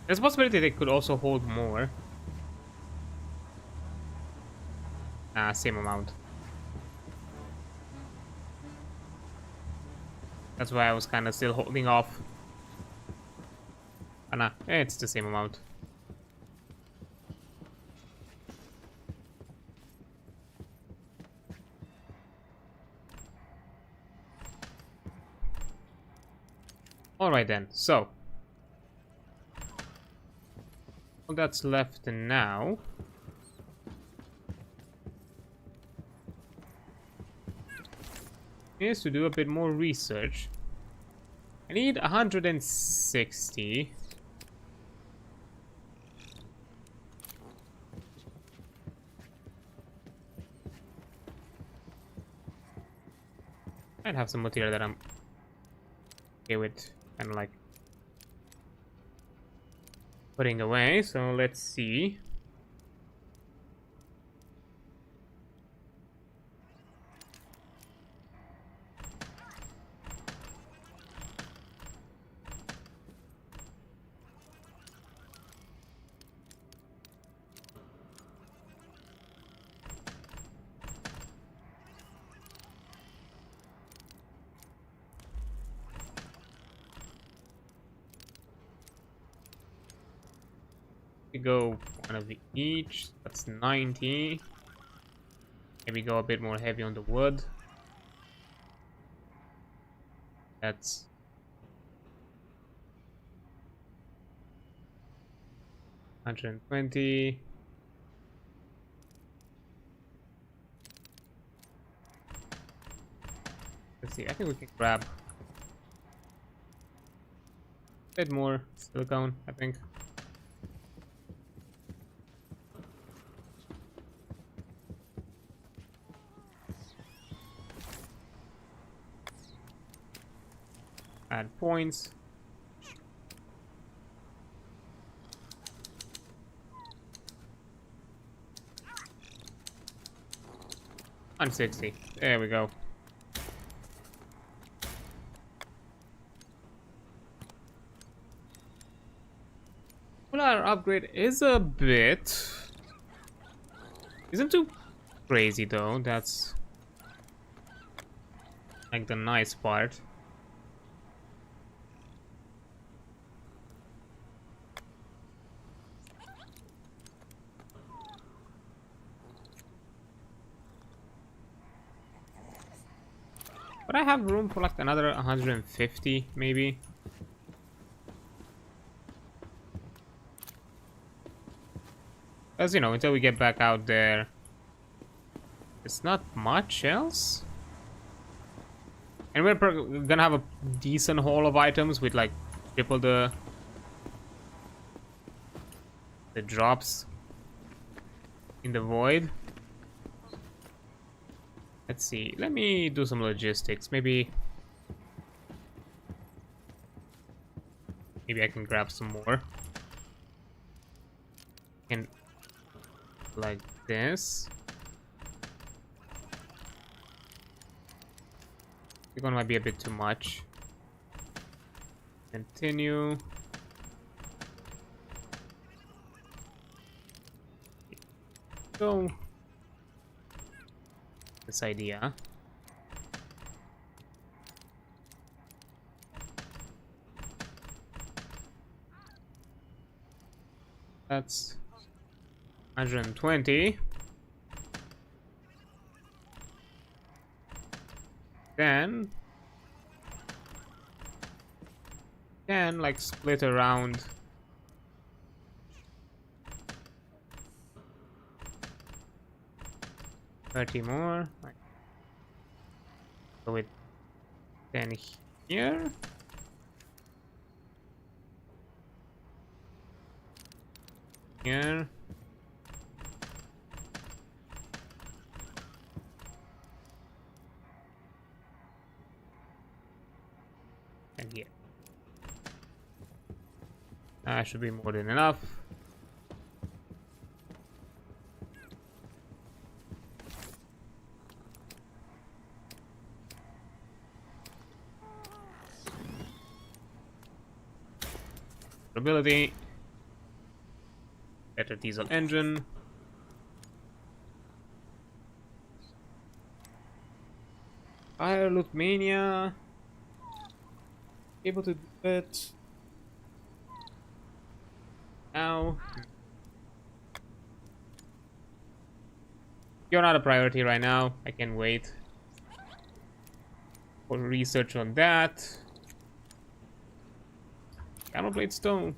There's a possibility they could also hold more. Same amount. That's why I was kind of still holding off. Oh, nah, it's the same amount. Alright then, so. All that's left now is to do a bit more research. I need 160. I'd have some material that I'm okay with, kind of like putting away. So let's see. We go one of each. That's 90. Maybe go a bit more heavy on the wood. That's 120. Let's see. I think we can grab a bit more silicone, I think. Add points. On 60. There we go. Well, our upgrade is a bit. Isn't too crazy though. That's like the nice part. But I have room for like another 150 maybe. As you know, until we get back out there, it's not much else. And we're gonna have a decent haul of items with like triple the drops in the void. Let's see. Let me do some logistics. Maybe Maybe I can grab some more. And like this. This one might be a bit too much. Continue. So this idea. That's 120. Then can like split around. $30 more. Go with 10 here. Here. And here. That should be more than enough. Ability. Better diesel engine. Fire loot mania. Able to do it. Now. You're not a priority right now. I can wait for research on that. Camel blade stone.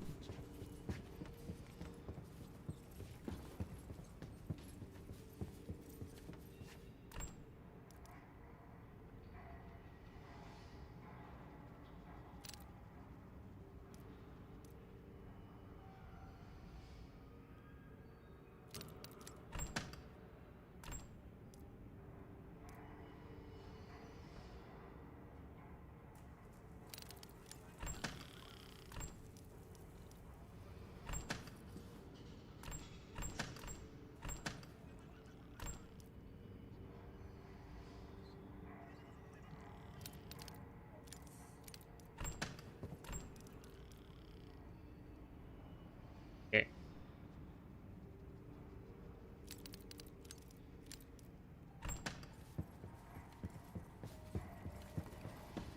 Okay.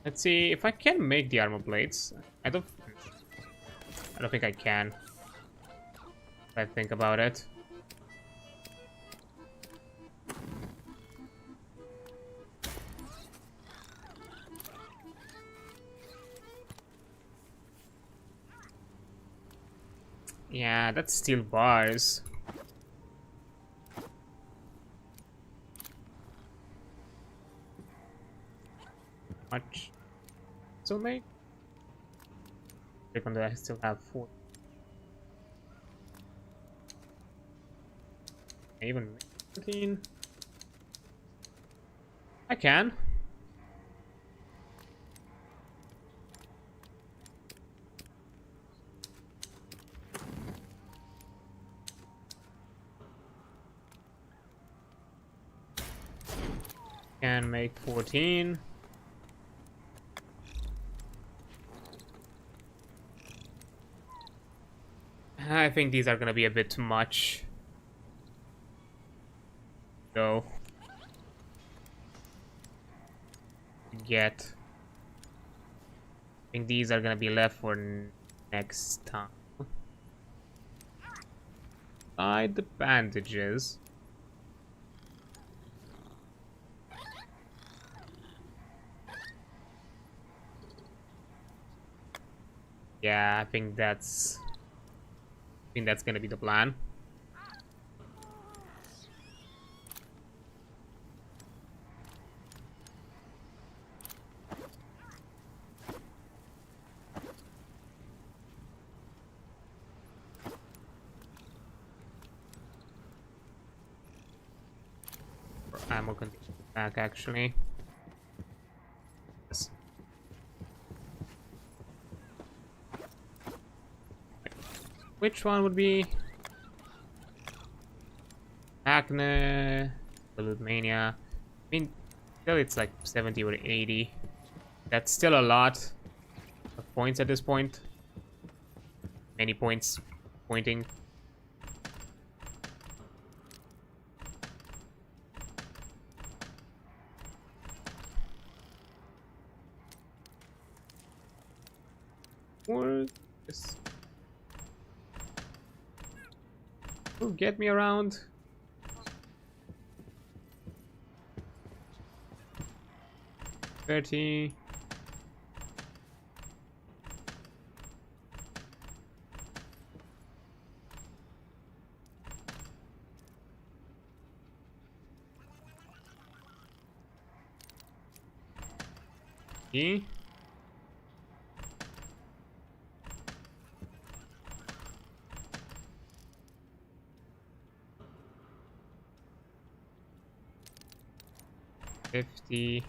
Let's see if I can make the armor plates. I don't think I can. If I think about it. Yeah, that's steel bars. Much. So make. Click on that. I still have 4. Even 14. I can. Can make 14. I think these are gonna be a bit too much. So get. I think these are gonna be left for next time. Hide the bandages. Yeah, I think that's gonna be the plan. Ammo container back actually. Yes. which one would be Acne, Balut Mania? I mean, still it's like 70 or 80. That's still a lot of points at this point. Many points pointing. Or this. Oh, get me around. $30. E. $50.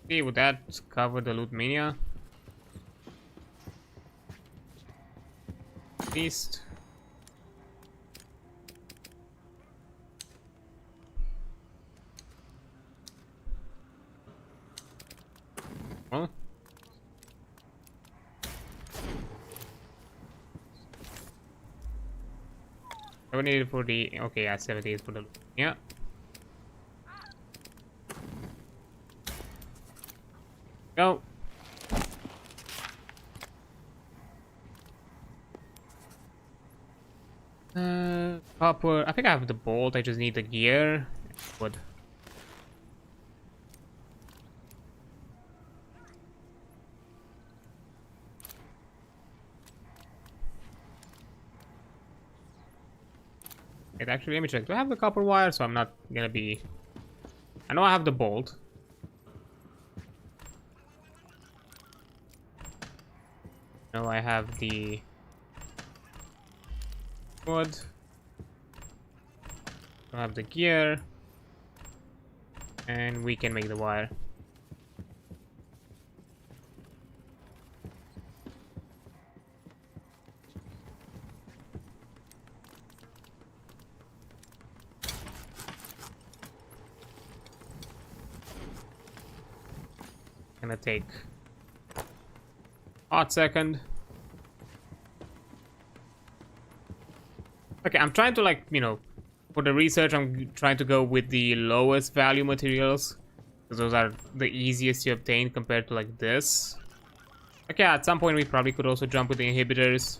See, would that cover the loot mania? At least. Well. I need for the okay, yeah, 70 is for the yeah. Go. Copper. I think I have the bolt. I just need the gear. Wood. Wait, actually, let me check. Do I have the copper wire? So I'm not gonna be. I know I have the bolt. No, I have the wood. I have the gear. And we can make the wire. Gonna take a hot second. Okay, I'm trying to, like, you know, for the research, I'm trying to go with the lowest value materials, because those are the easiest to obtain compared to, like, this. Okay, at some point we probably could also jump with the inhibitors.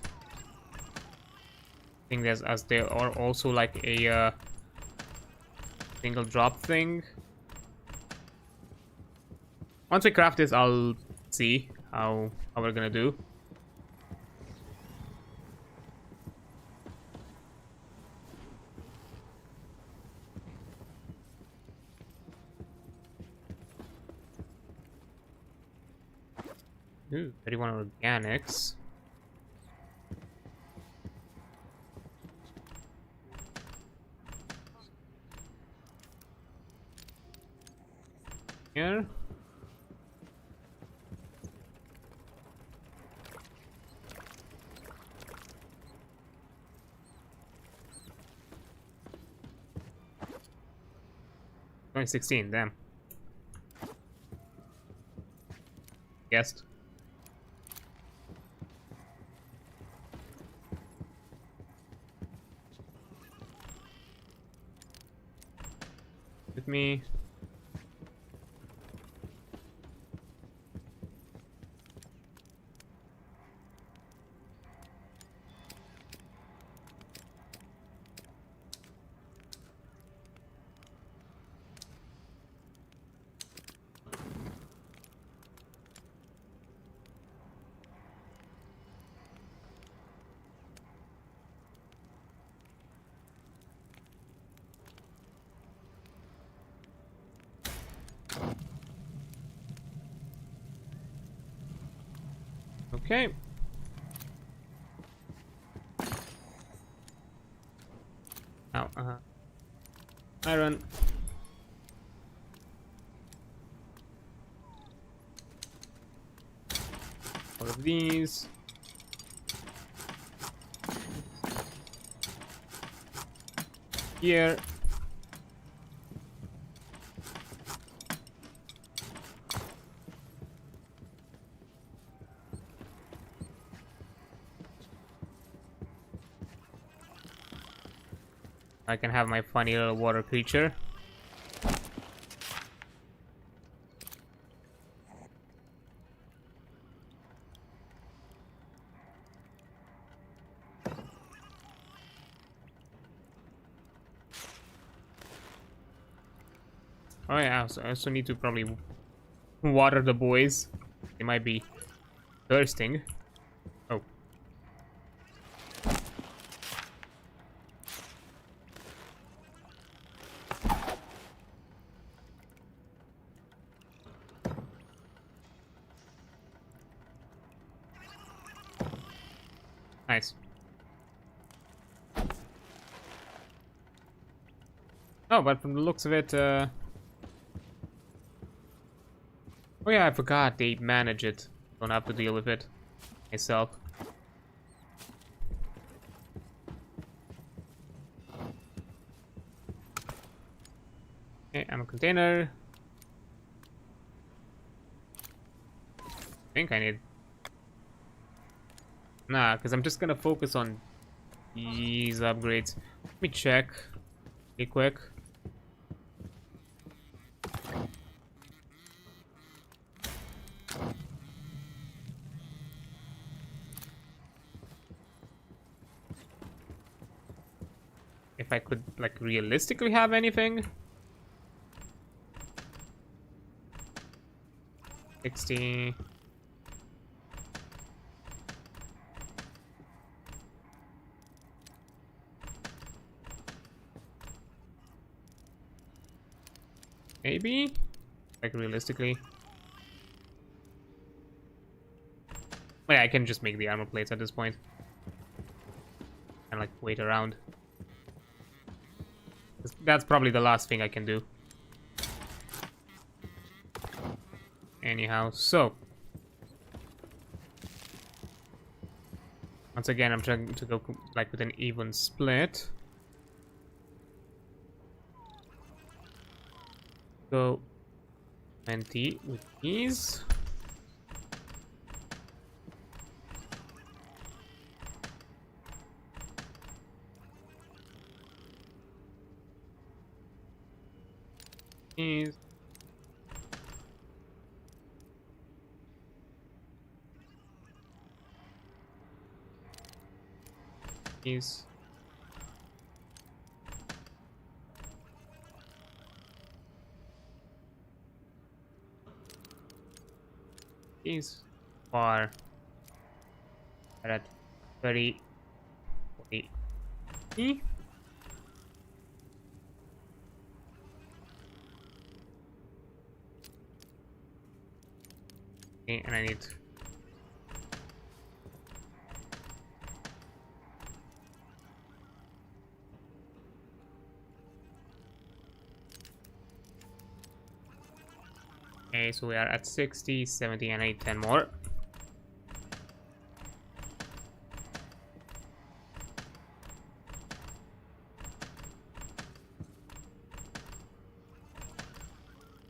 I think there's, as they are also like a single drop thing. Once we craft this, I'll see how we're gonna do. Ooh, 31 organics. Here. Only 16, damn. Guessed. With me. Okay. Now, iron. All of these. Here. I can have my funny little water creature. Oh yeah, so I also need to probably water the boys. They might be thirsting. Oh. Nice. Oh, but from the looks of it, oh yeah, I forgot they manage it. Don't have to deal with it myself. Okay, ammo container. I think I need... Nah, because I'm just gonna focus on these upgrades. Let me check really quick. If I could, like, realistically have anything. 60. Maybe? Like, realistically. Well, yeah, I can just make the armor plates at this point. And, like, wait around. That's probably the last thing I can do. Anyhow, so. Once again, I'm trying to go, like, with an even split. Go 20 with these. These. These. These are at 30, 40. Okay, and I need okay, so we are at 60, 70, and I need 10 more.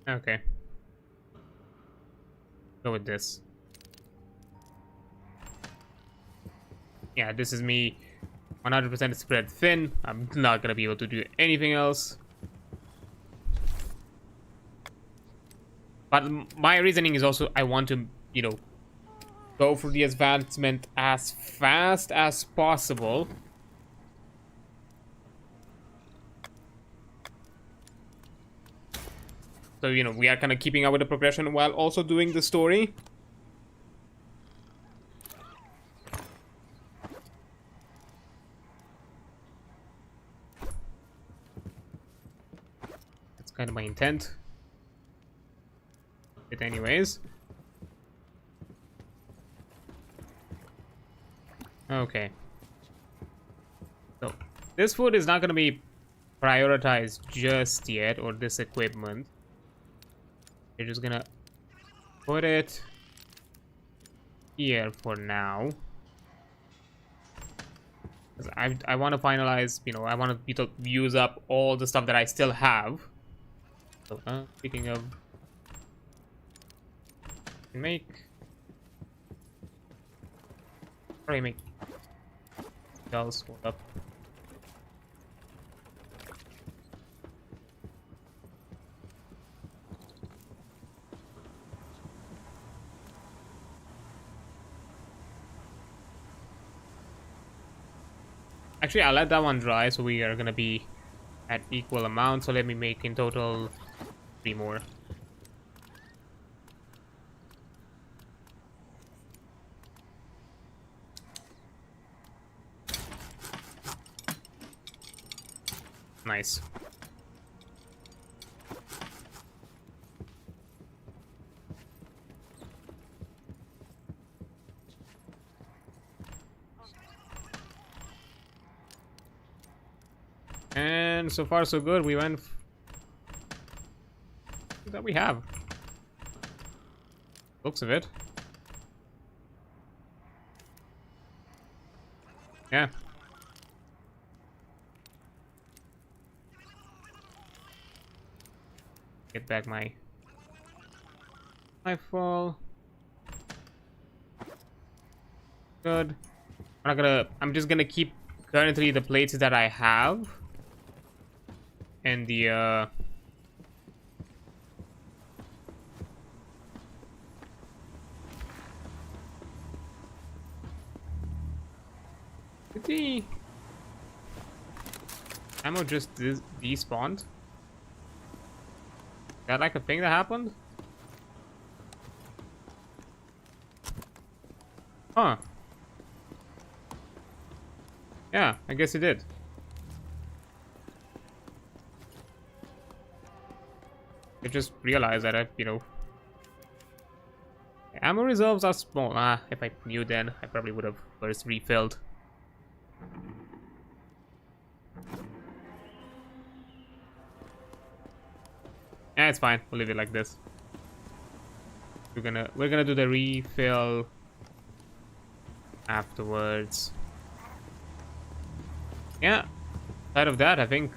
Okay. Go with this. Yeah, this is me 100% spread thin. I'm not gonna be able to do anything else. But my reasoning is also I want to, you know, go for the advancement as fast as possible. So, you know, we are kind of keeping up with the progression while also doing the story. That's kind of my intent. But anyways. Okay. So this food is not going to be prioritized just yet, or this equipment. We're just gonna put it here for now. I want to finalize, you know, I want to use up all the stuff that I still have. So, speaking of, make else, hold up. Actually, I'll let that one dry, so we are gonna be at equal amount. So let me make in total 3 more. Nice. And so far so good. We went that we have. Looks of it. Yeah. Get back my fall. Good. I'm just gonna keep currently the plates that I have. And the did the ammo just despawned? Is that like a thing that happened? Huh. Yeah, I guess it did. I just realized that ammo reserves are small. If I knew then, I probably would have first refilled. Yeah, it's fine. We'll leave it like this. We're gonna do the refill afterwards. Yeah. Aside of that, I think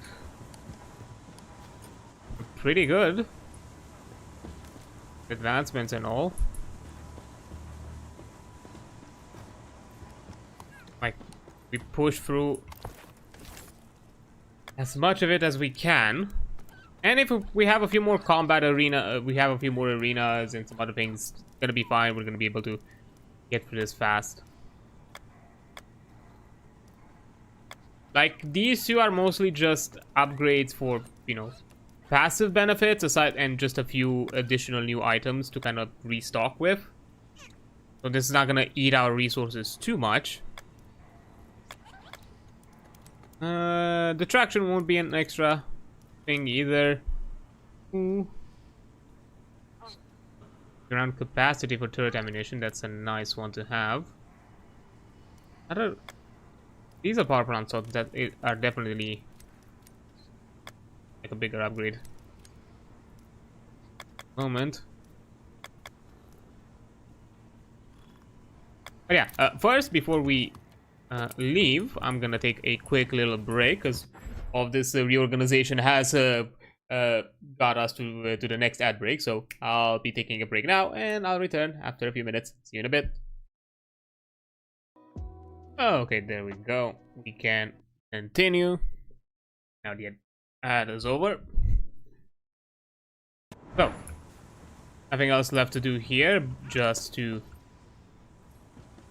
pretty good. Advancements and all. Like, we push through as much of it as we can. And if we have a few more combat arena, we have a few more arenas and some other things, it's gonna be fine. We're gonna be able to get through this fast. Like, these two are mostly just upgrades for, passive benefits aside, and just a few additional new items to kind of restock with. So this is not gonna eat our resources too much. The traction won't be an extra thing either. Ooh. Ground capacity for turret ammunition, that's a nice one to have. These are power plants, so that are definitely like a bigger upgrade. Moment. But yeah, first, before we leave, I'm gonna take a quick little break because of this reorganization has got us to the next ad break. So I'll be taking a break now, and I'll return after a few minutes. See you in a bit. Okay, there we go. We can continue. Now the ad is over. So, nothing else left to do here, just to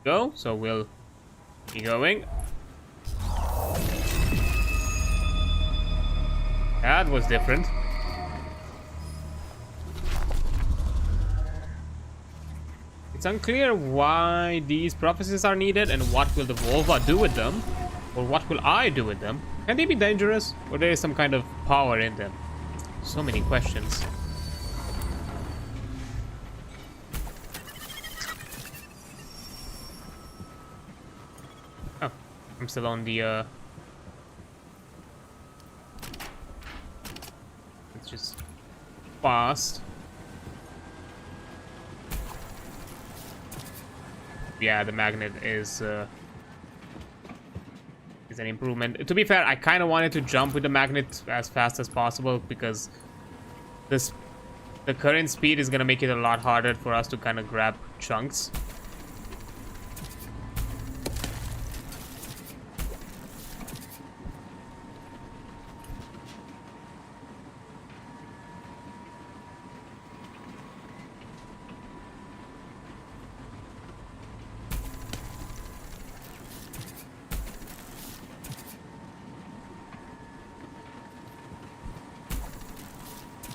go. So we'll be going. That was different. It's unclear why these prophecies are needed and what will the Volva do with them, or what will I do with them. Can they be dangerous, or there is some kind of power in them? So many questions. I'm still on the it's just fast. Yeah, the magnet is an improvement. To be fair, I kind of wanted to jump with the magnet as fast as possible because the current speed is gonna make it a lot harder for us to kind of grab chunks.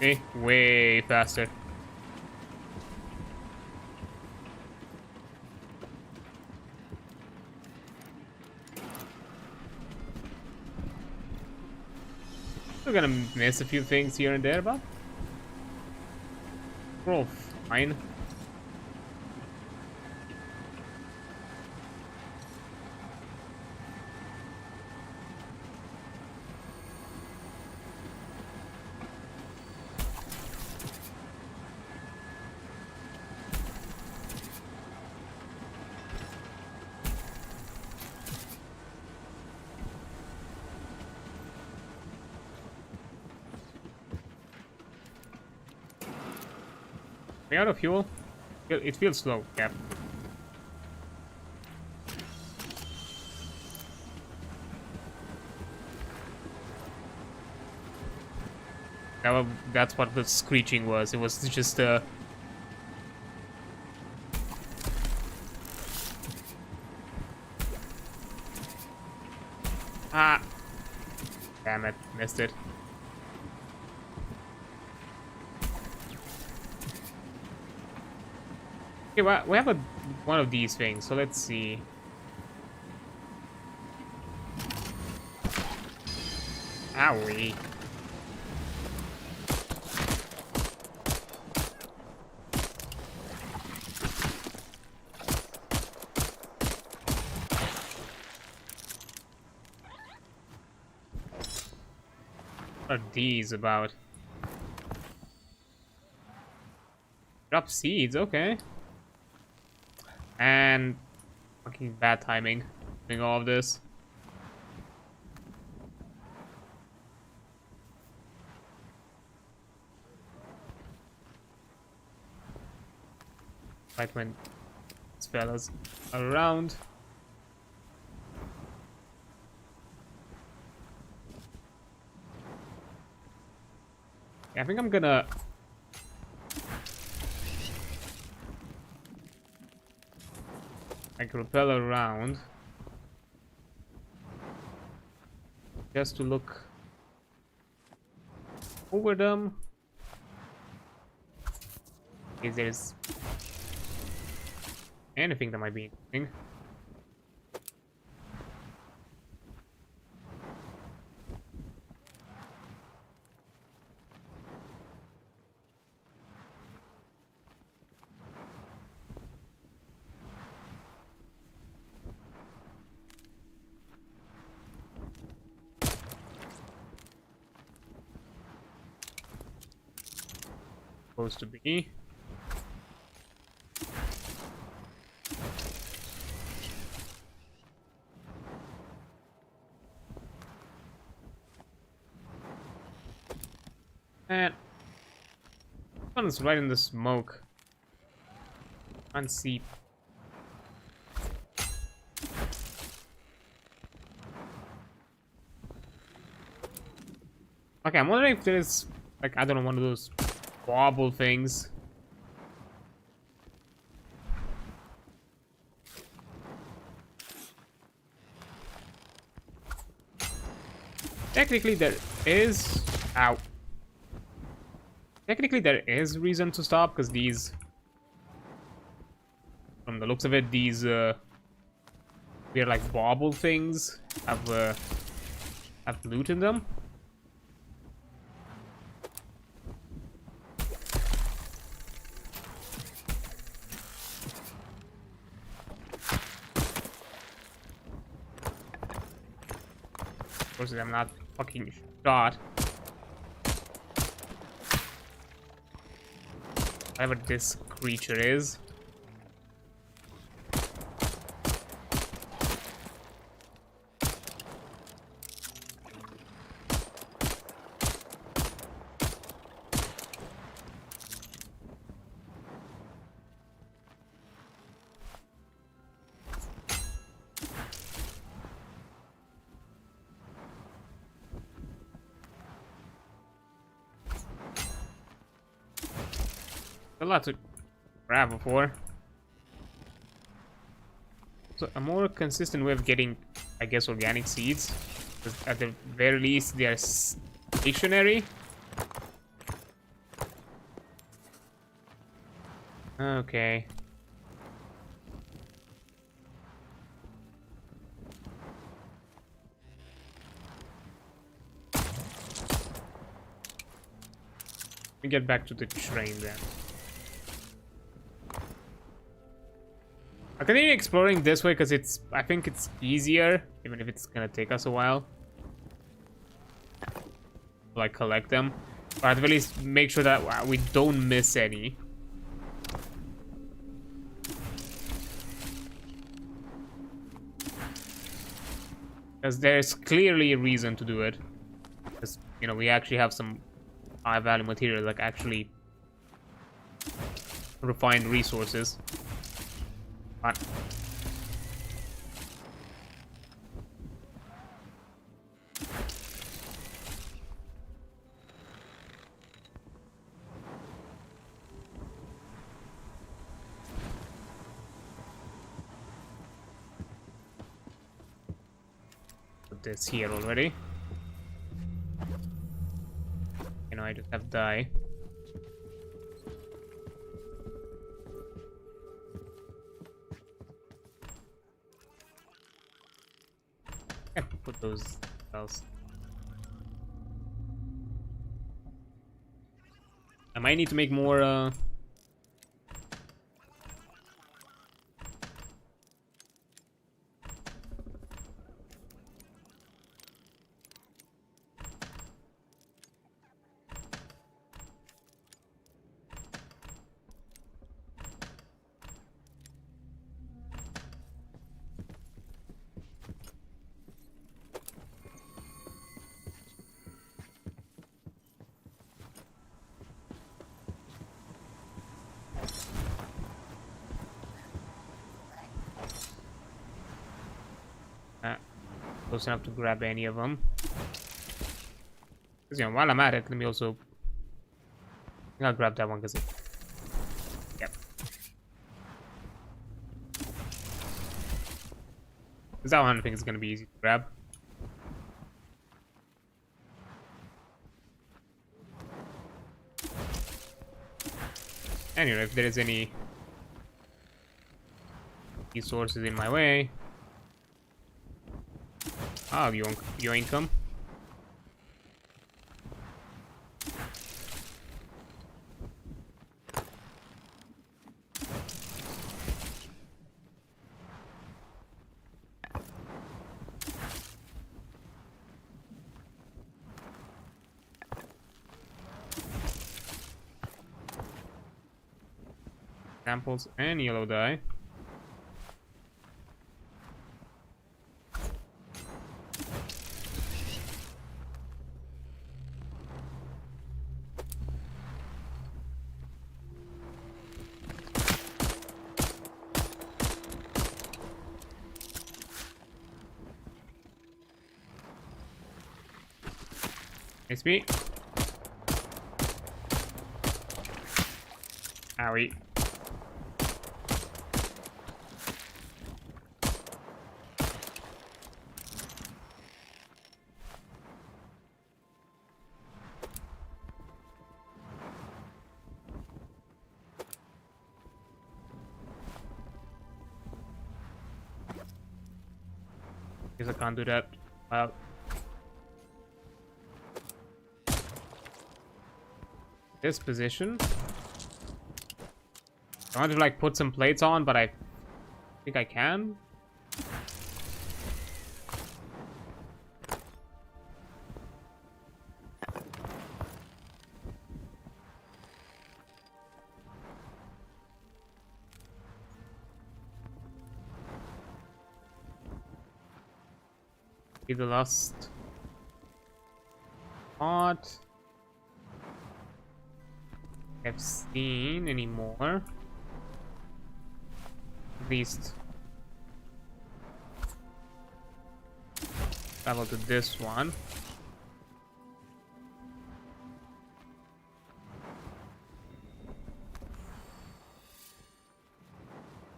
Okay, way faster. We're gonna miss a few things here and there, but we're all fine. Are we out of fuel? It feels slow, Cap. That's what the screeching was. It was just ah, damn it, missed it. Okay, well, we have one of these things, so let's see. Owie. What are these about? Drop seeds, okay. And fucking bad timing doing all of this. Right when this fella's around. Yeah, I think I'm gonna like repel around just to look over them. If there's anything that might be interesting. Supposed to be. And one's right in the smoke. Can't see. Okay, I'm wondering if there's like, I don't know, one of those wobble things. Technically there is... Ow. Technically there is reason to stop, because these... From the looks of it, these weird like wobble things have loot in them. course, I'm not fucking shot. Whatever this creature is. A lot to grab for. So a more consistent way of getting, I guess, organic seeds. At the very least, they are stationary. Okay. Let me get back to the train then. I'll continue exploring this way because I think it's easier, even if it's gonna take us a while. Like collect them, but at least make sure that we don't miss any. Because there's clearly a reason to do it. Because, you know, we actually have some high value material, like actually refined resources. But put this here already. You know, I just have dye. Put those else. I might need to make more close enough to grab any of them. Because, you know, while I'm at it, let me also... I'll grab that one because it... Yep. Because that one I think is going to be easy to grab. Anyway, if there is any resources in my way... Oh, your income. Samples and yellow dye. XP. Owie. Guess I can't do that. Well. This position. I want to like put some plates on, but I think I can. Be the last part I've seen anymore. At least travel to this one.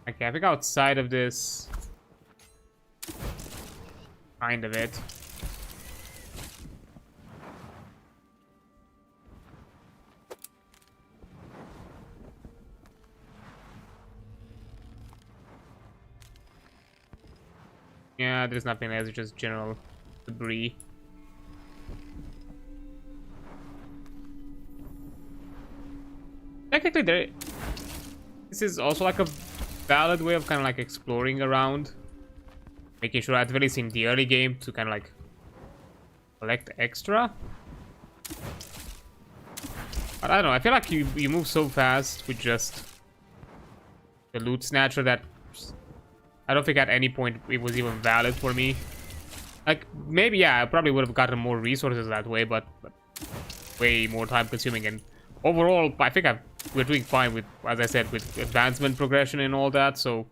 Okay, I think outside of this kind of it. Yeah, there's nothing else, just general debris. Technically, this is also like a valid way of kind of like exploring around, making sure at the very least in the early game to kind of like collect extra. But I don't know, I feel like you move so fast with just the loot snatcher that I don't think at any point it was even valid for me. Like, maybe, yeah, I probably would have gotten more resources that way, but way more time consuming. And overall, I think we're doing fine with, as I said, with advancement progression and all that, so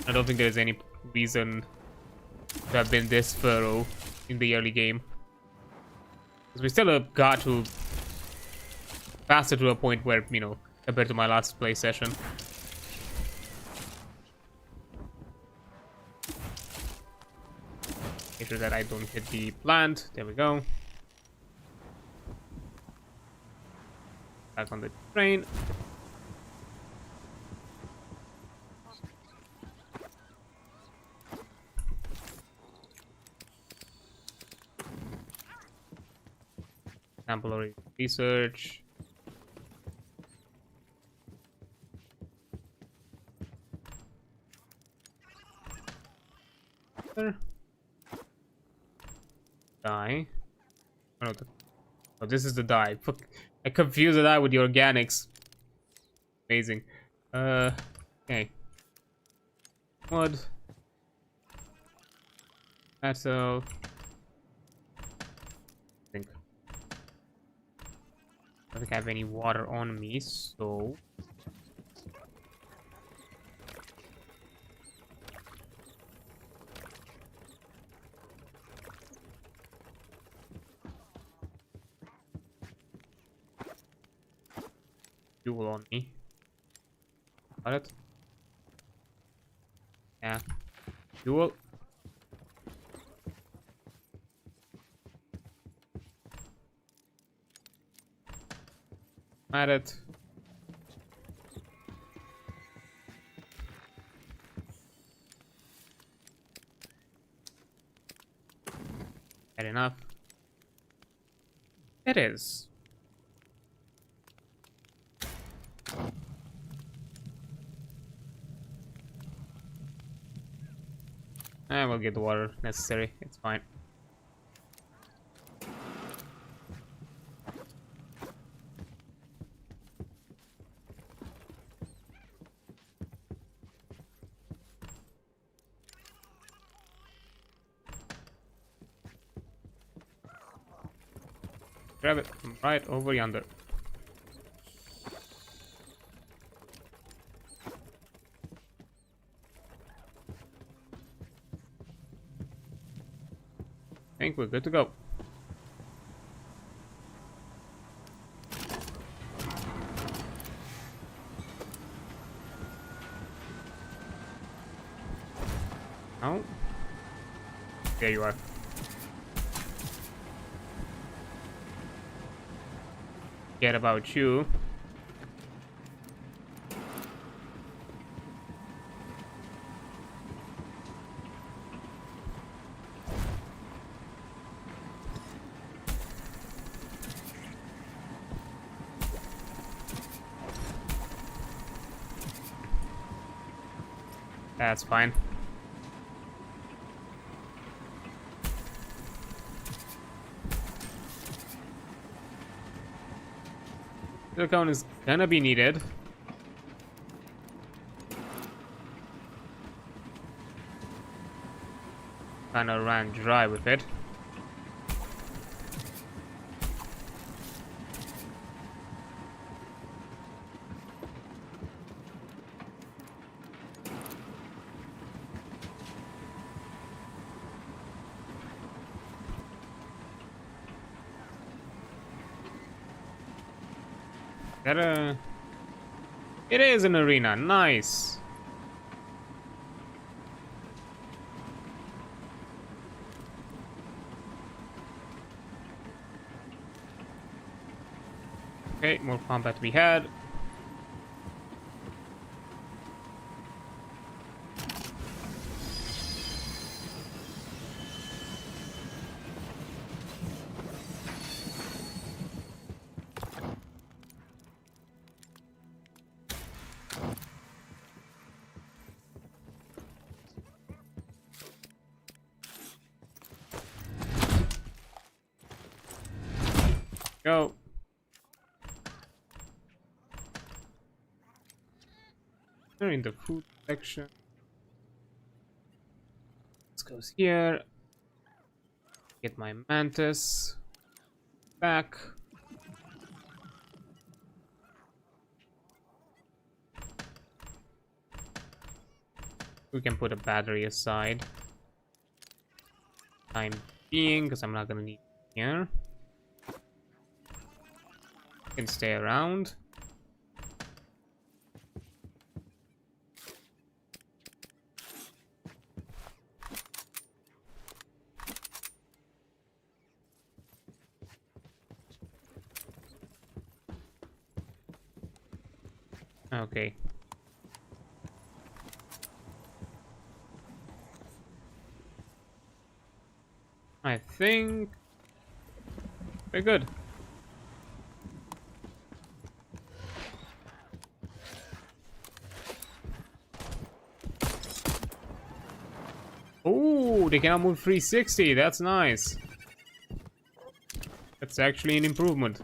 I don't think there's any reason to have been this thorough in the early game. Because we still got to faster to a point where, you know, compared to my last play session. Make sure that I don't hit the plant. There we go. Back on the train. Sample research. Die. Oh, no, oh, this is the dye. Fuck. I confused the dye with the organics. Amazing. Okay. Wood. Metal. I don't think I have any water on me, so fuel on me. Got it? Yeah. Fuel. At it. Fair enough. It is. I will get the water necessary. It's fine. Grab it from right over yonder. I think we're good to go. Oh. There you are. Forget about you. That's fine. Silicone is gonna be needed. kind of ran dry with it. It is an arena. Nice. Okay, more combat to be had. Go. They're in the food section. Let's go here. Get my mantis back. We can put a battery aside. Time being, because I'm not gonna need it here. Can stay around. Okay. I think we're good. Oh, they cannot move 360. That's nice. That's actually an improvement.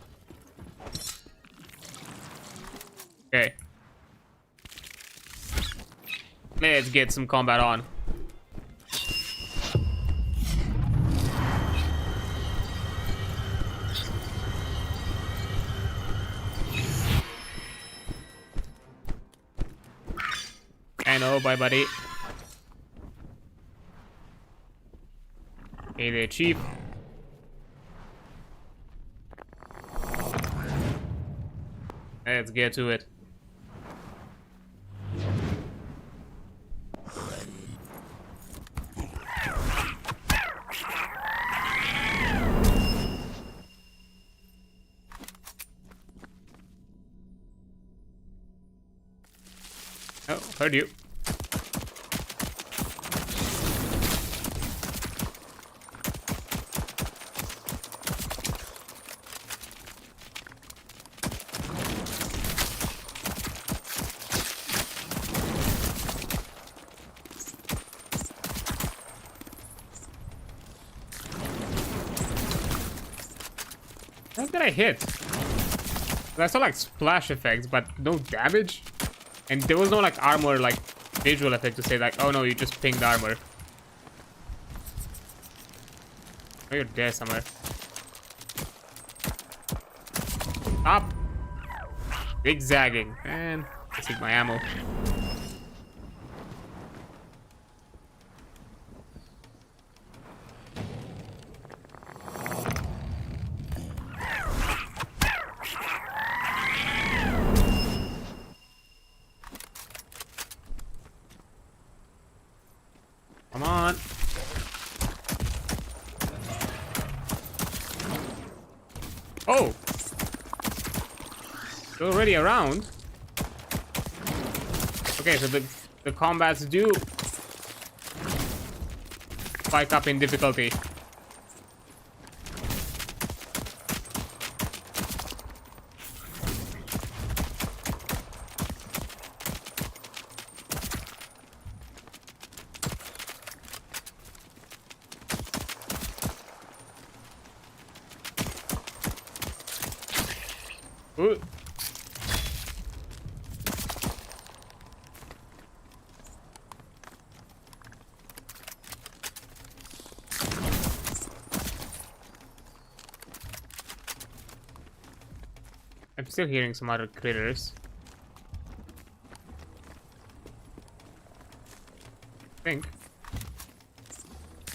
Okay. Let's get some combat on. I know, bye buddy. Hey there, Chief. Let's get to it. Oh, heard you. How did I hit? I saw like splash effects, but no damage. And there was no like armor, like visual effect to say like, oh no, you just pinged armor. Oh, you're there somewhere. Stop zigzagging, man. Let's take my ammo. Come on. Oh! They're already around. Okay, so the combats do spike up in difficulty. Ooh. I'm still hearing some other critters. I think.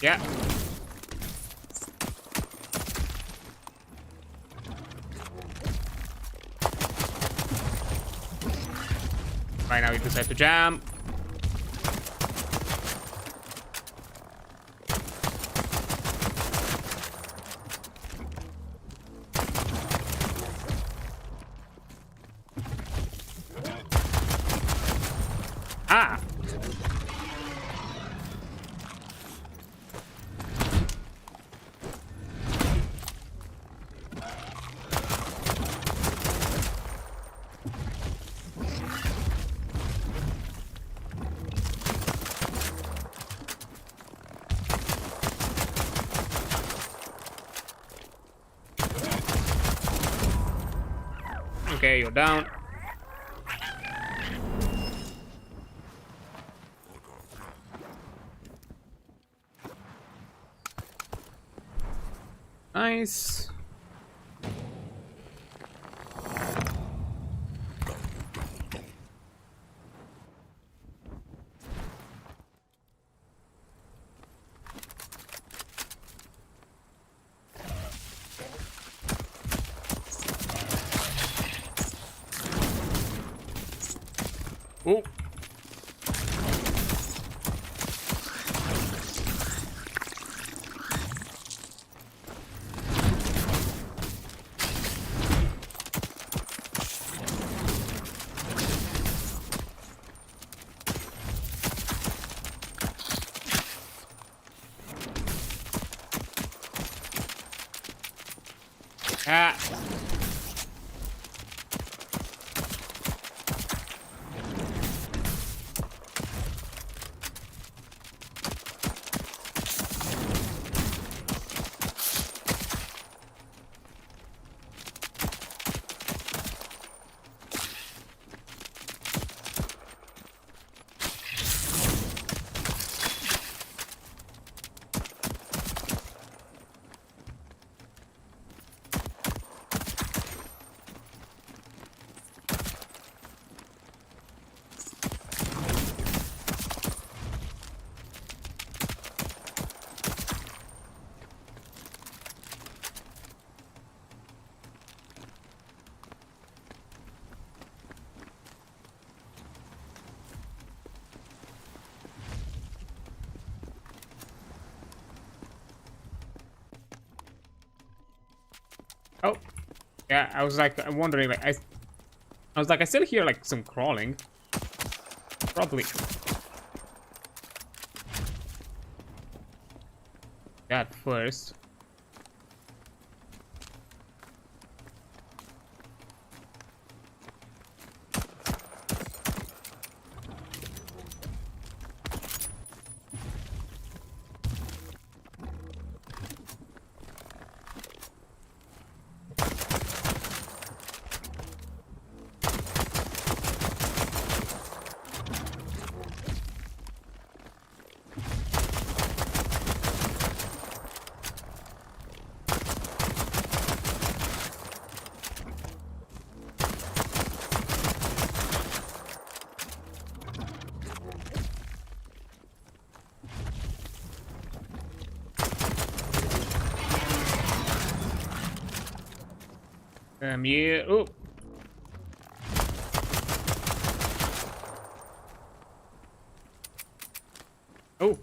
Yeah. Right now we decide to jam. Ah! Okay, you're down. Nice. Oh. Ah. Oh, yeah. I was like, I'm wondering, like, I was like, I still hear like some crawling. Probably that first. Yeah. Oh. Oh,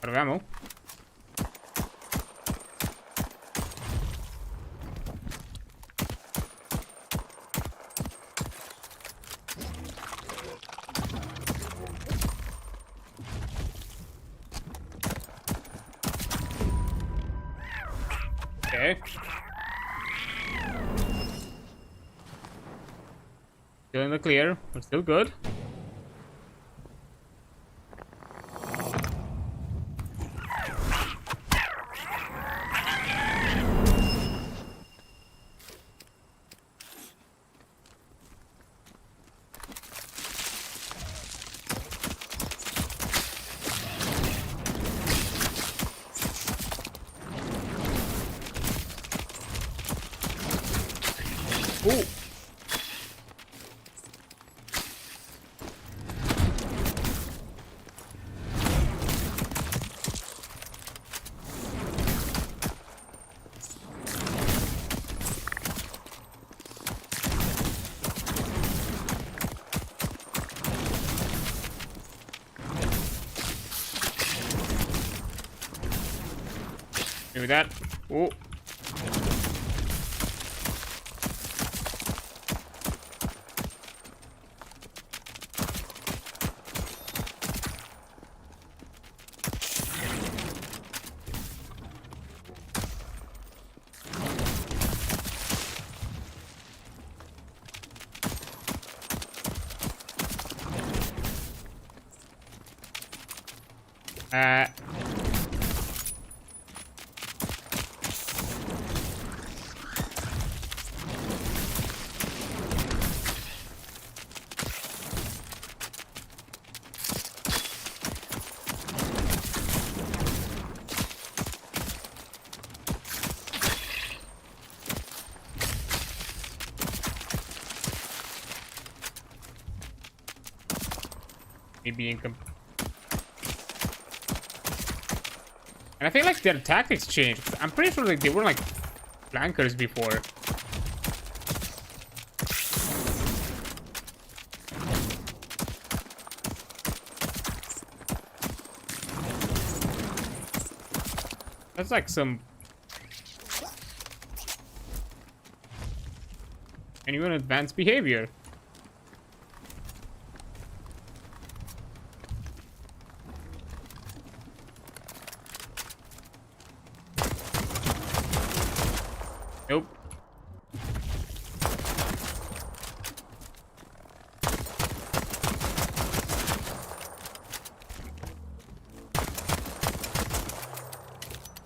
out of ammo. Okay. Still in the clear. We're still good. Ooh. Give me that. Oh. Maybe income. And I feel like their tactics changed. I'm pretty sure like they were like flankers before. That's like some genuine advanced behavior. Nope.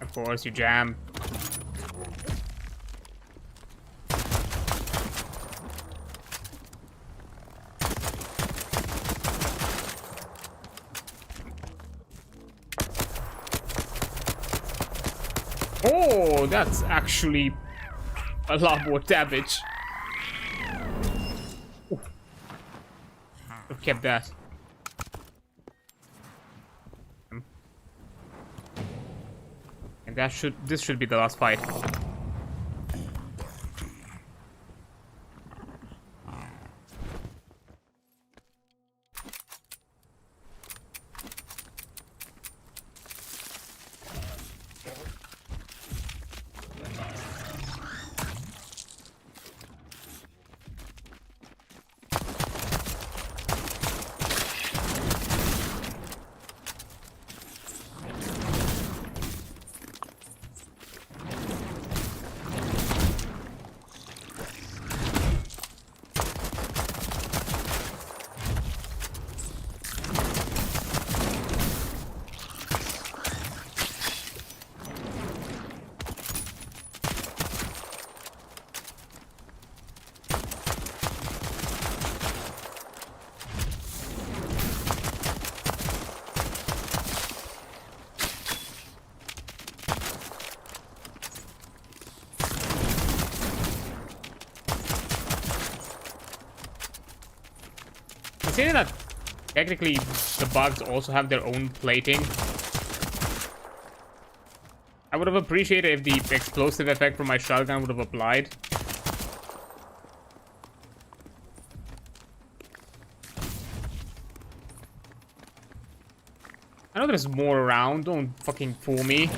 Of course, you jam. Oh, that's actually a lot more damage. Ooh. I've kept that. And this should be the last fight. Considering that technically the bugs also have their own plating, I would have appreciated if the explosive effect from my shotgun would have applied. I know there's more around, don't fucking fool me.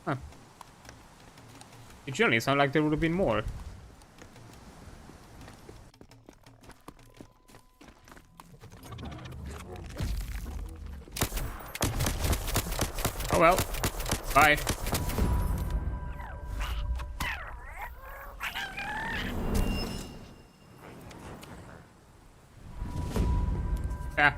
Huh. It generally sounded like there would have been more. Oh well. Bye. Yeah.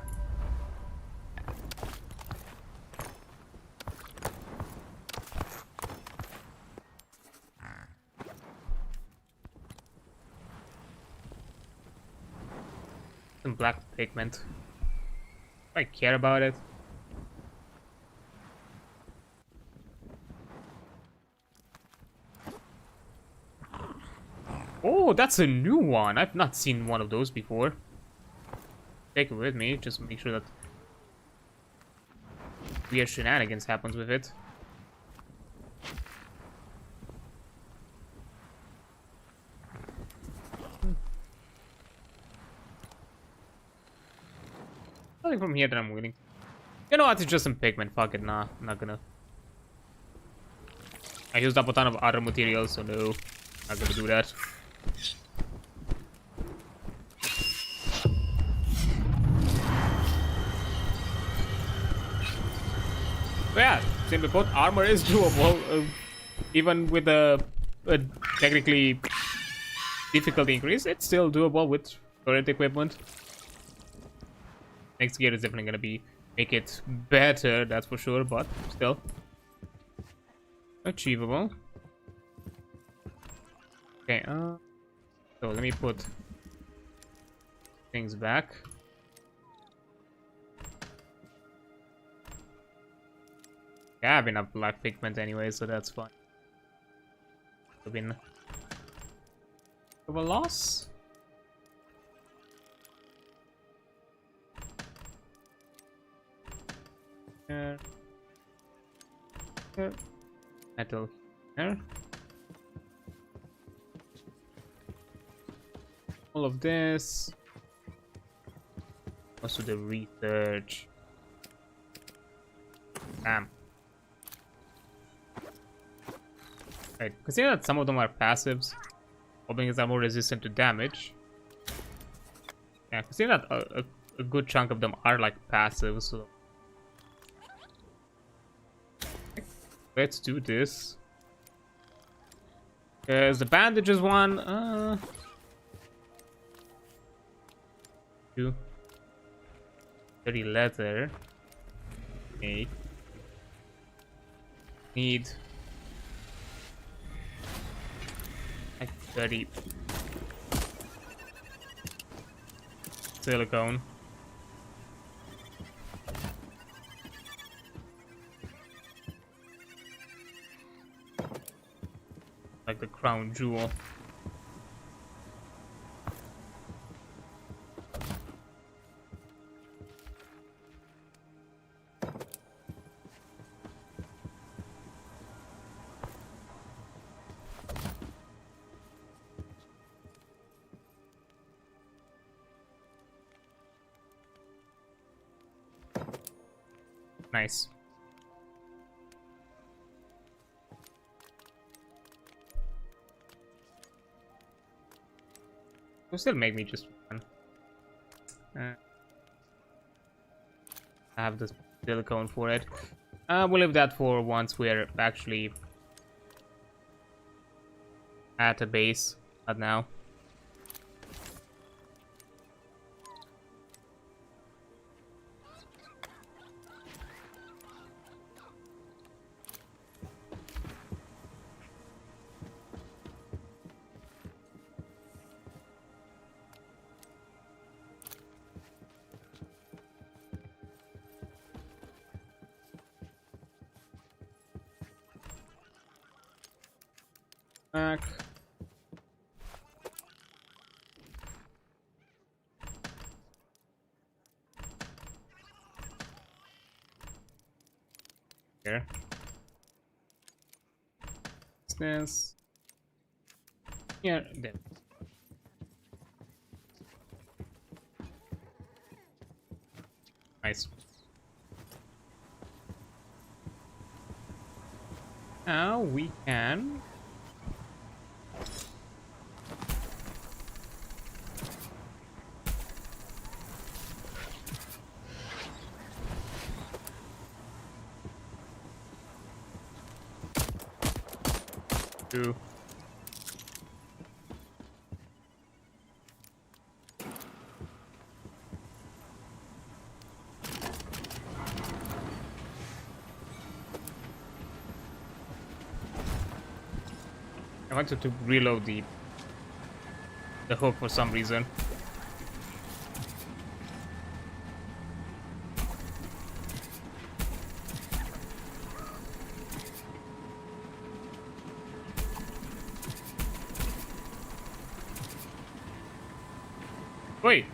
Some black pigment. Do I care about it? Oh, that's a new one. I've not seen one of those before. Take it with me, just make sure that weird shenanigans happens with it. nothing from here that I'm willing. You know what? It's just some pigment. Fuck it. Nah, I'm not gonna. I used up a ton of other materials, so no, not gonna do that. But yeah, simply put, armor is doable, even with a technically difficulty increase. It's still doable with current equipment. Next gear is definitely gonna make it better, that's for sure, but still achievable. Okay, so let me put things back. I have enough black pigment anyway, so that's fine. Have been of a loss. Metal here. All of this. Also the research. Damn. Right, consider that some of them are passives. Openings are more resistant to damage. Yeah, consider that a good chunk of them are like passives. So let's do this. There's the bandages one. 2. 30 leather. 8. Need like 30 silicone. Like the crown jewel. Nice. Will still make me just one. I have this silicone for it. We'll leave that for once we're actually at a base. Not now. Back. Here. This. Here. There. Nice. Now we can. Do. I wanted to reload the hook for some reason. Wait.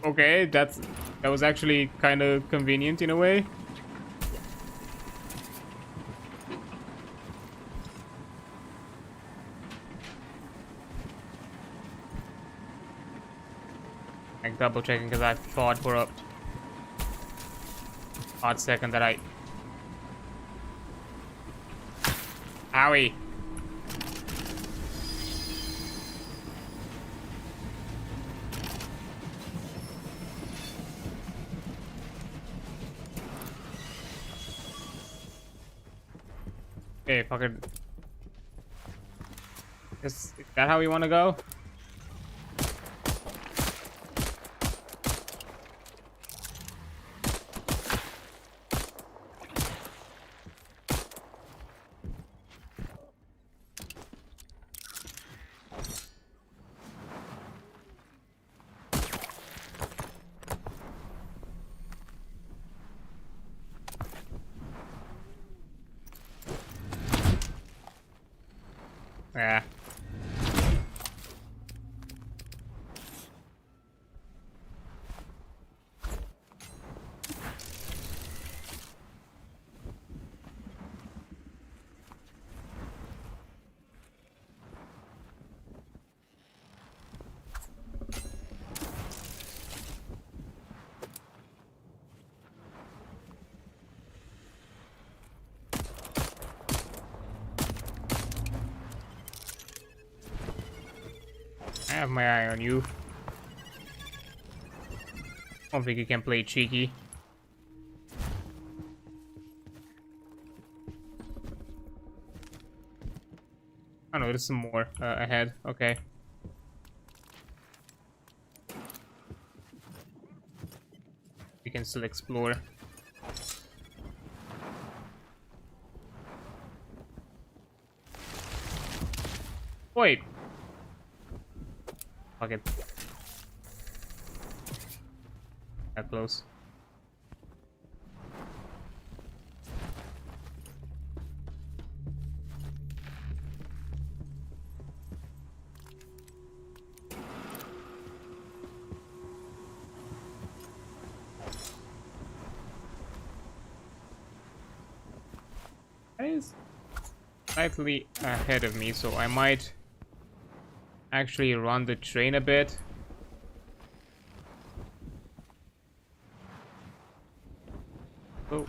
Okay, that was actually kind of convenient in a way. Like double checking because I thought for a hot second that I. Owie. Okay, fucking. Is that how we want to go? Yeah. I have my eye on you. I don't think you can play cheeky. Oh no, there's some more ahead. Okay. We can still explore. Wait. Fuck it. That close. That is slightly ahead of me, so I might actually run the train a bit. Oh.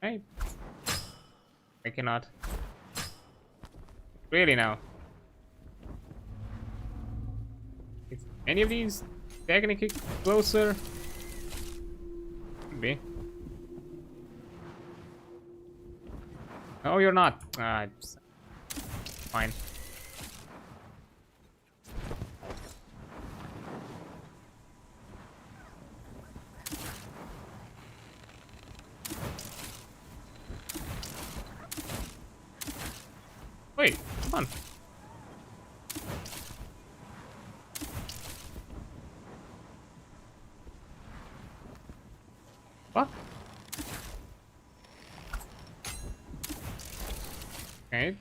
Hey. I cannot. Really now? Is any of these technically closer? Could be. No, you're not. Fine. Wait, come on. What? Okay.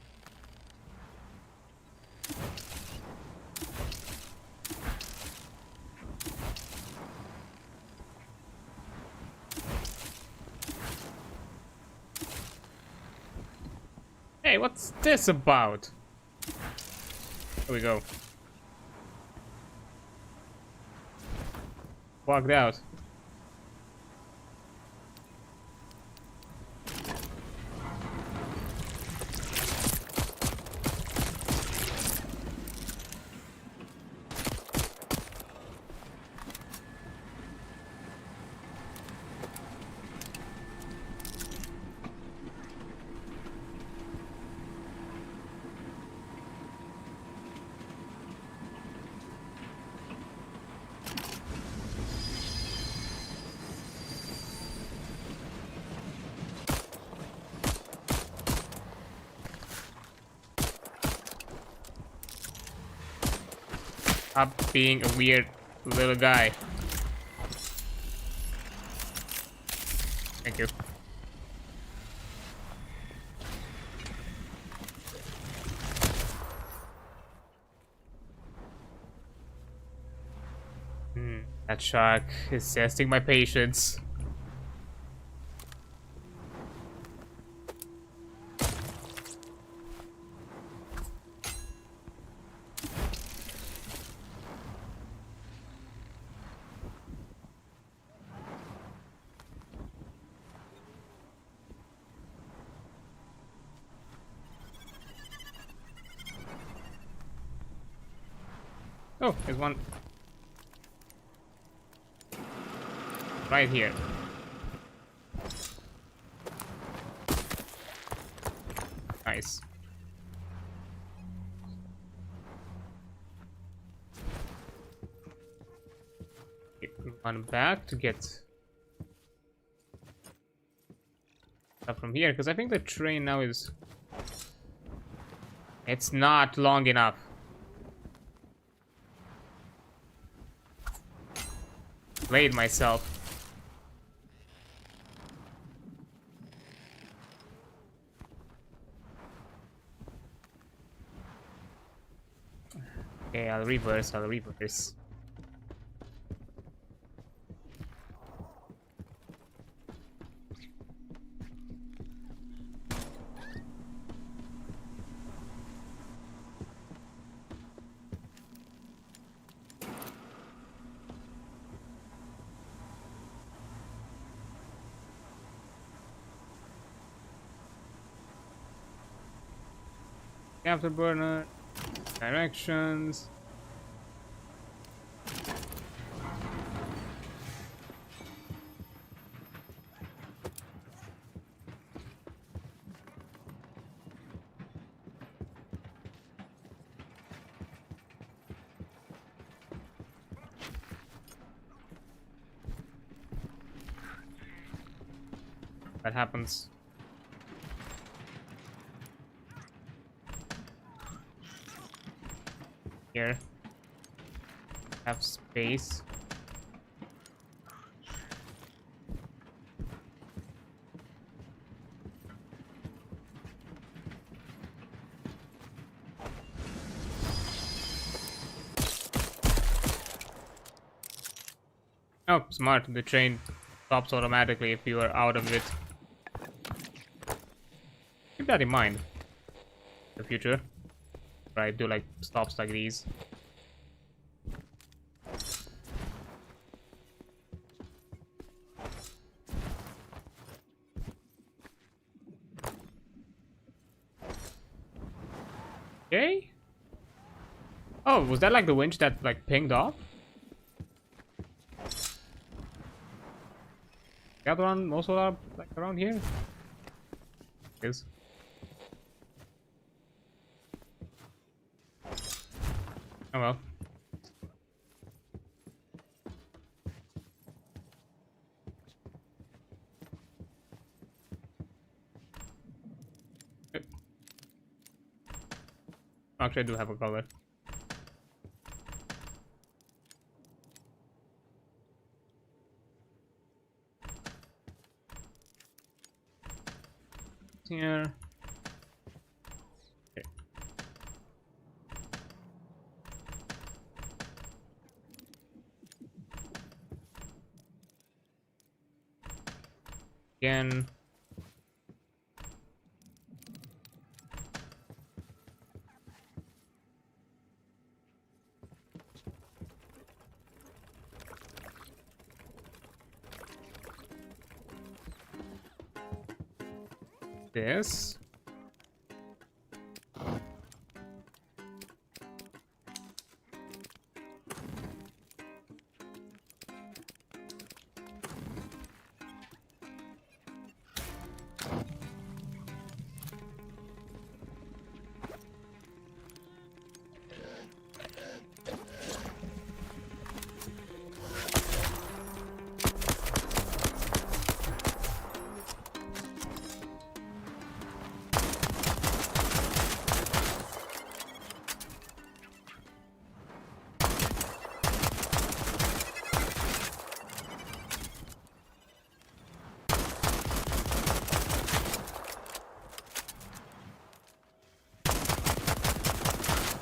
Hey, what's this about? Here we go. Walked out. Stop being a weird little guy. Thank you. That shark is testing my patience. Oh, there's one. Right here. Nice. Run back to get stuff from here, because I think the train now is... It's not long enough. Played myself. Okay, I'll reverse. Afterburner, directions. That happens. Here. Have space. Oh, smart. The train stops automatically if you are out of it. Keep that in mind. In the future. Right, do like stops like these. Okay. Oh, was that like the winch that like pinged off? The other one also are like around here? Yes. Oh well. Yep. Actually, I do have a color. Here. Okay. Again. This.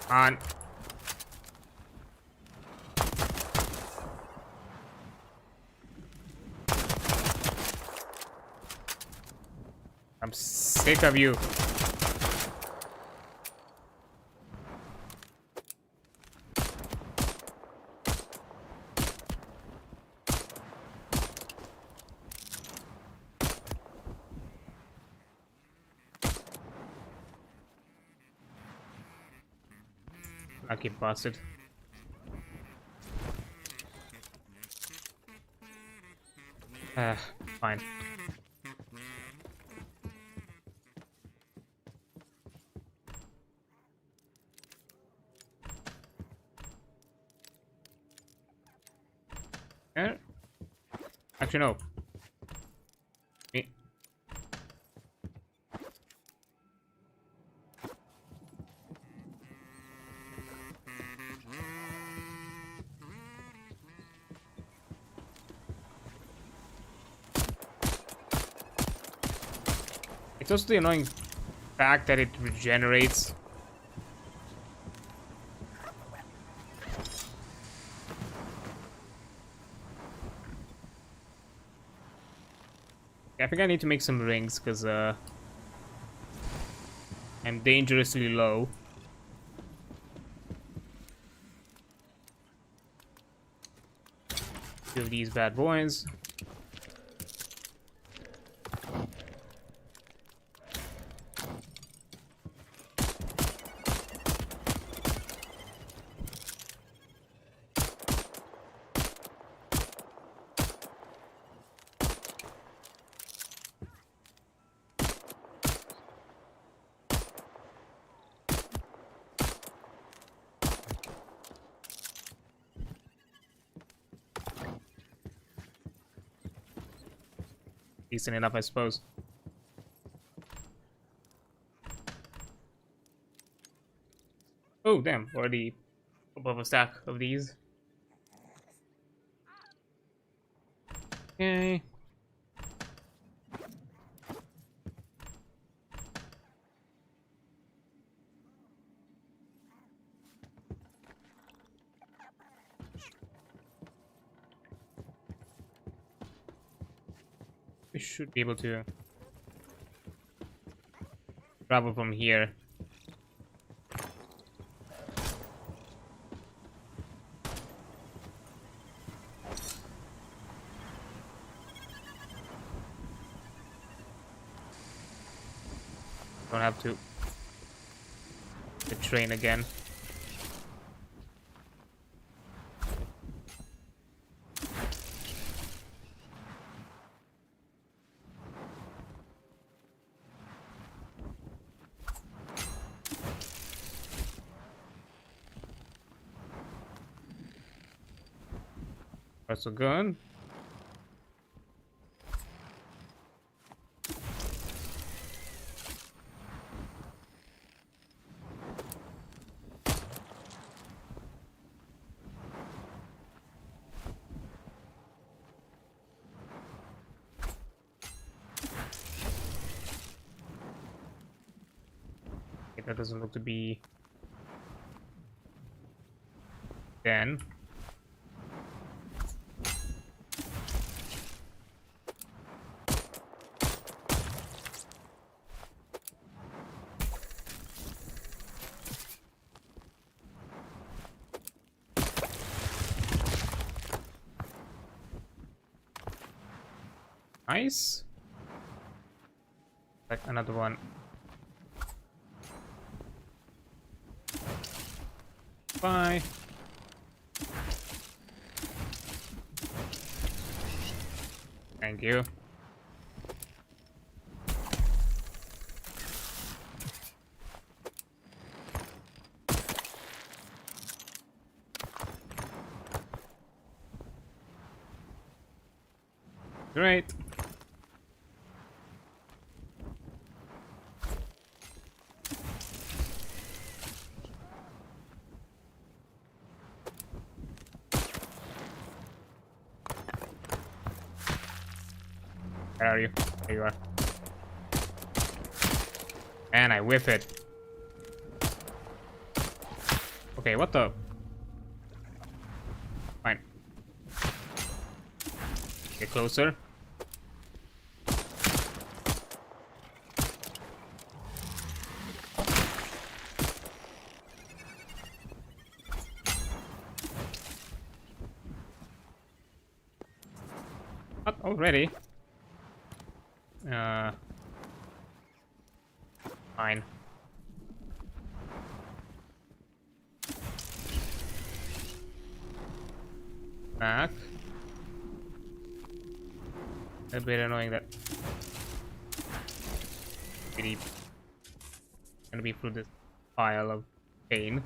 On. I'm sick of you. Lucky bastard. Fine. Yeah. Actually, no. Me. It's also the annoying fact that it regenerates. I think I need to make some rings because I'm dangerously low. Two of these bad boys. Decent enough, I suppose. Oh, damn. Already above a stack of these. Okay. We should be able to travel from here. Don't have to the train again. That's so good. Okay, that doesn't look to be then. Nice. Like another one. Bye. Thank you. Great. Where are you? There you are. And I whiff it. Okay, what the? Fine. Get closer. What? Already? Fine. Back. A bit annoying that really gonna be through this pile of pain.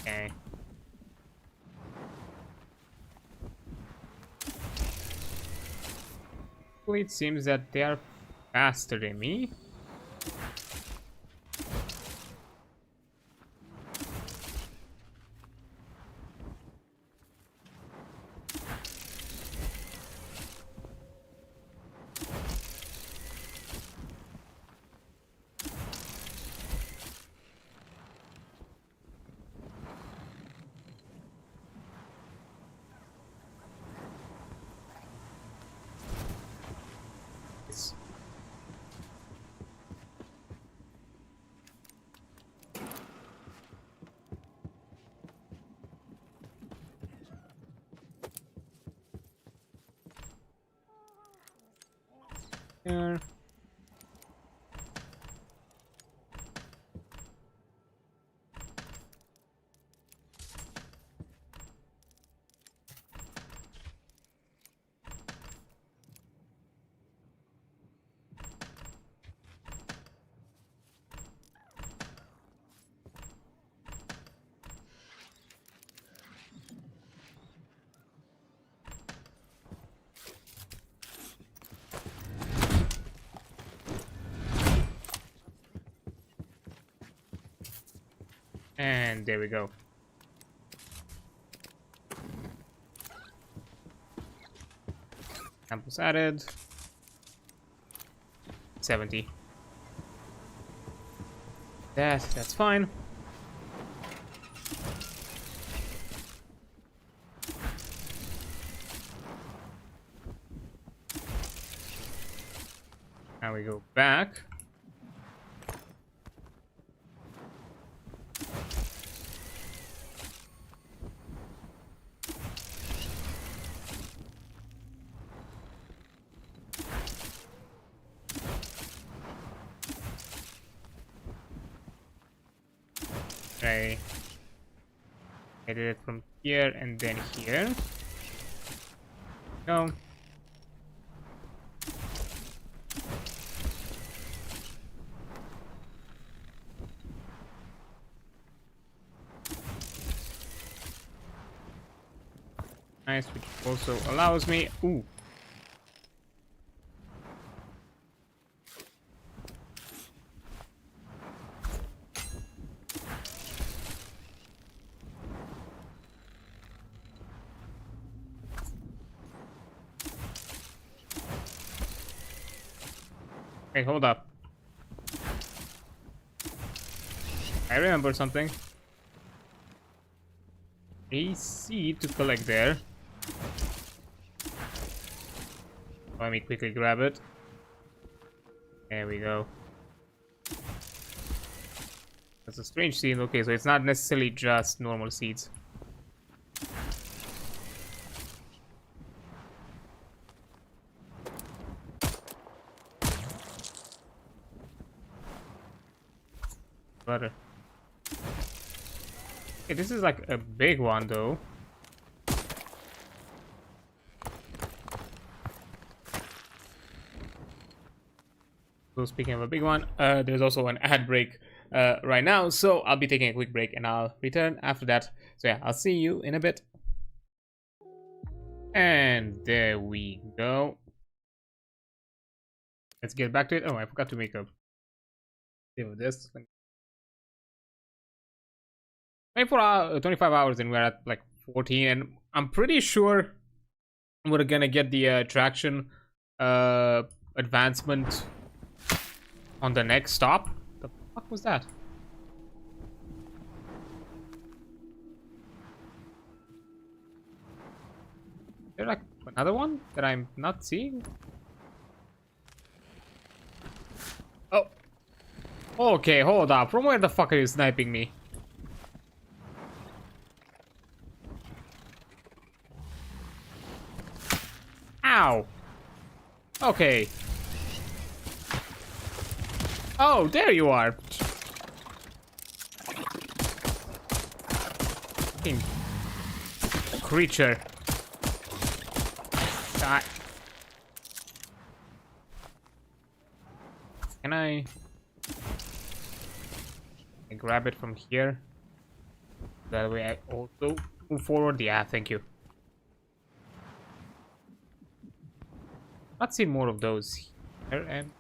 Okay. Well, it seems that they are faster than me. Here. And there we go. Samples added. 70. That's fine. Now we go back. I did it from here and then here. Go. Nice, which also allows me. Ooh. Hey, hold up. I remember something. A seed to collect there. Let me quickly grab it. There we go. That's a strange seed. Okay, so it's not necessarily just normal seeds. Butter. Okay, this is like a big one though. So speaking of a big one, there's also an ad break right now, so I'll be taking a quick break and I'll return after that. So yeah, I'll see you in a bit. And there we go. Let's get back to it. Oh, I forgot to make a save of this. 25 hours and we're at like 14, and I'm pretty sure we're gonna get the traction advancement on the next stop. The fuck was that? Is there like another one that I'm not seeing? Oh. Okay, hold up. From where the fuck are you sniping me? Ow. Okay. Oh, there you are. Fucking creature. Die. Can I grab it from here? That way I also move forward. Yeah, thank you. Let's see more of those here, and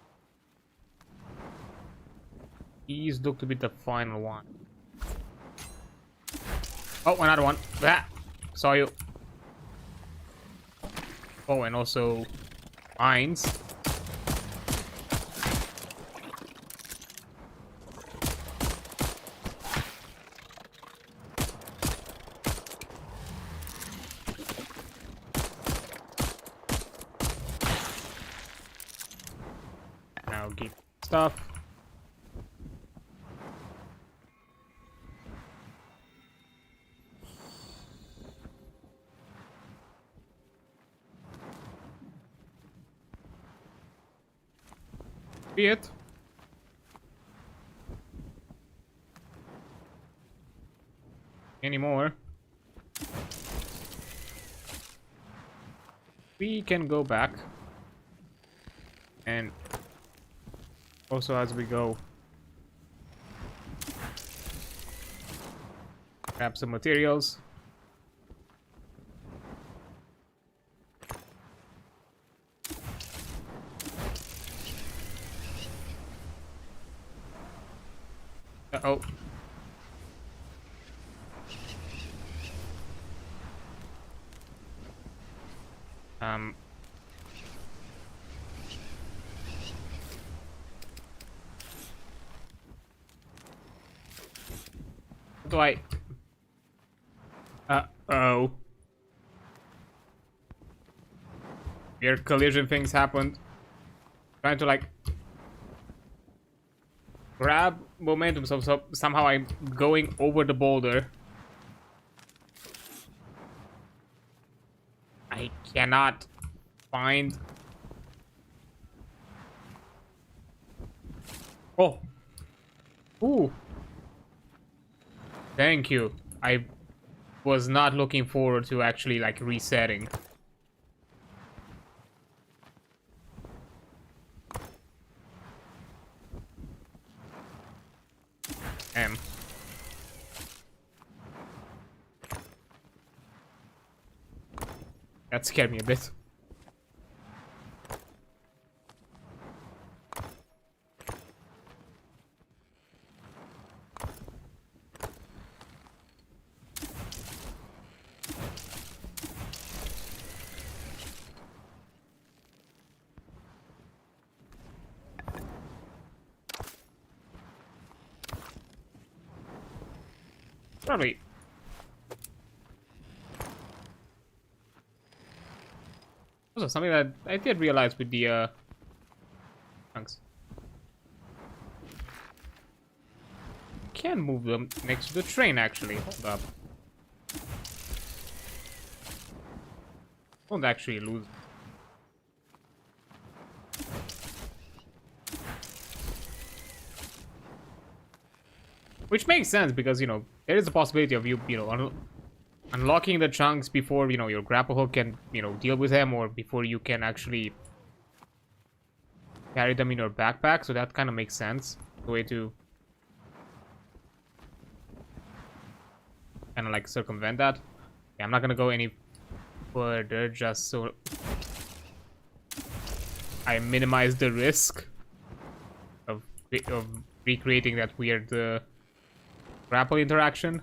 these look to be the final one. Oh, another one. Ah, saw you. Oh, and also mines. Now get stuff. Be it. Any more? We can go back, and also as we go, grab some materials. Uh-oh. Do I? Uh-oh. Weird collision things happened. Trying to like grab momentum, so somehow I'm going over the boulder. I cannot find. Oh. Ooh. Thank you. I was not looking forward to actually like resetting. That scared me a bit. Probably. Also, something that I did realize with the chunks. Can move them next to the train, actually. Hold up. Won't actually lose. Which makes sense because, you know, there is a possibility of you know, unlocking the chunks before, you know, your grapple hook can, you know, deal with them, or before you can actually carry them in your backpack. So that kind of makes sense. The way to kind of like circumvent that. Yeah, I'm not gonna go any further just so I minimize the risk of recreating that weird grapple interaction.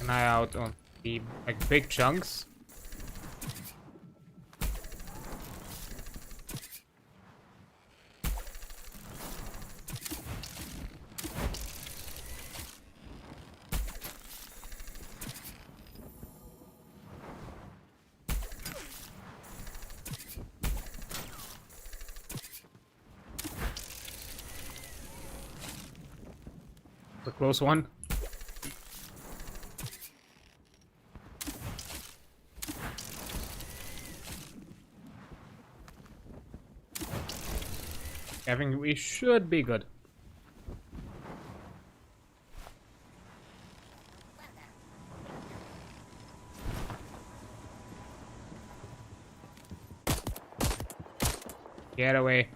an eye out on the like big chunks. A close one. I think we should be good. Get away.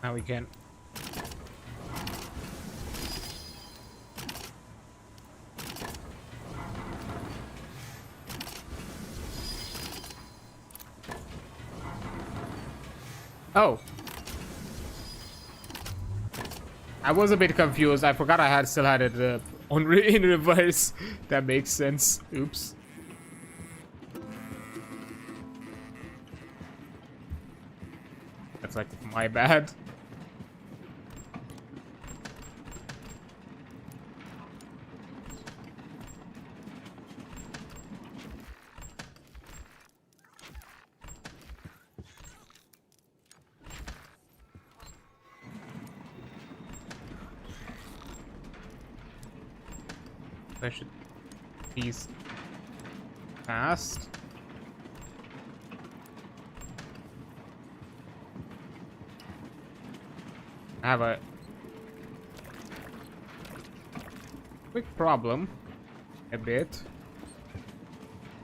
Now we can. Oh. I was a bit confused. I forgot I still had it in reverse. That makes sense. Oops. That's like my bad. I should these fast. I have a quick problem, a bit,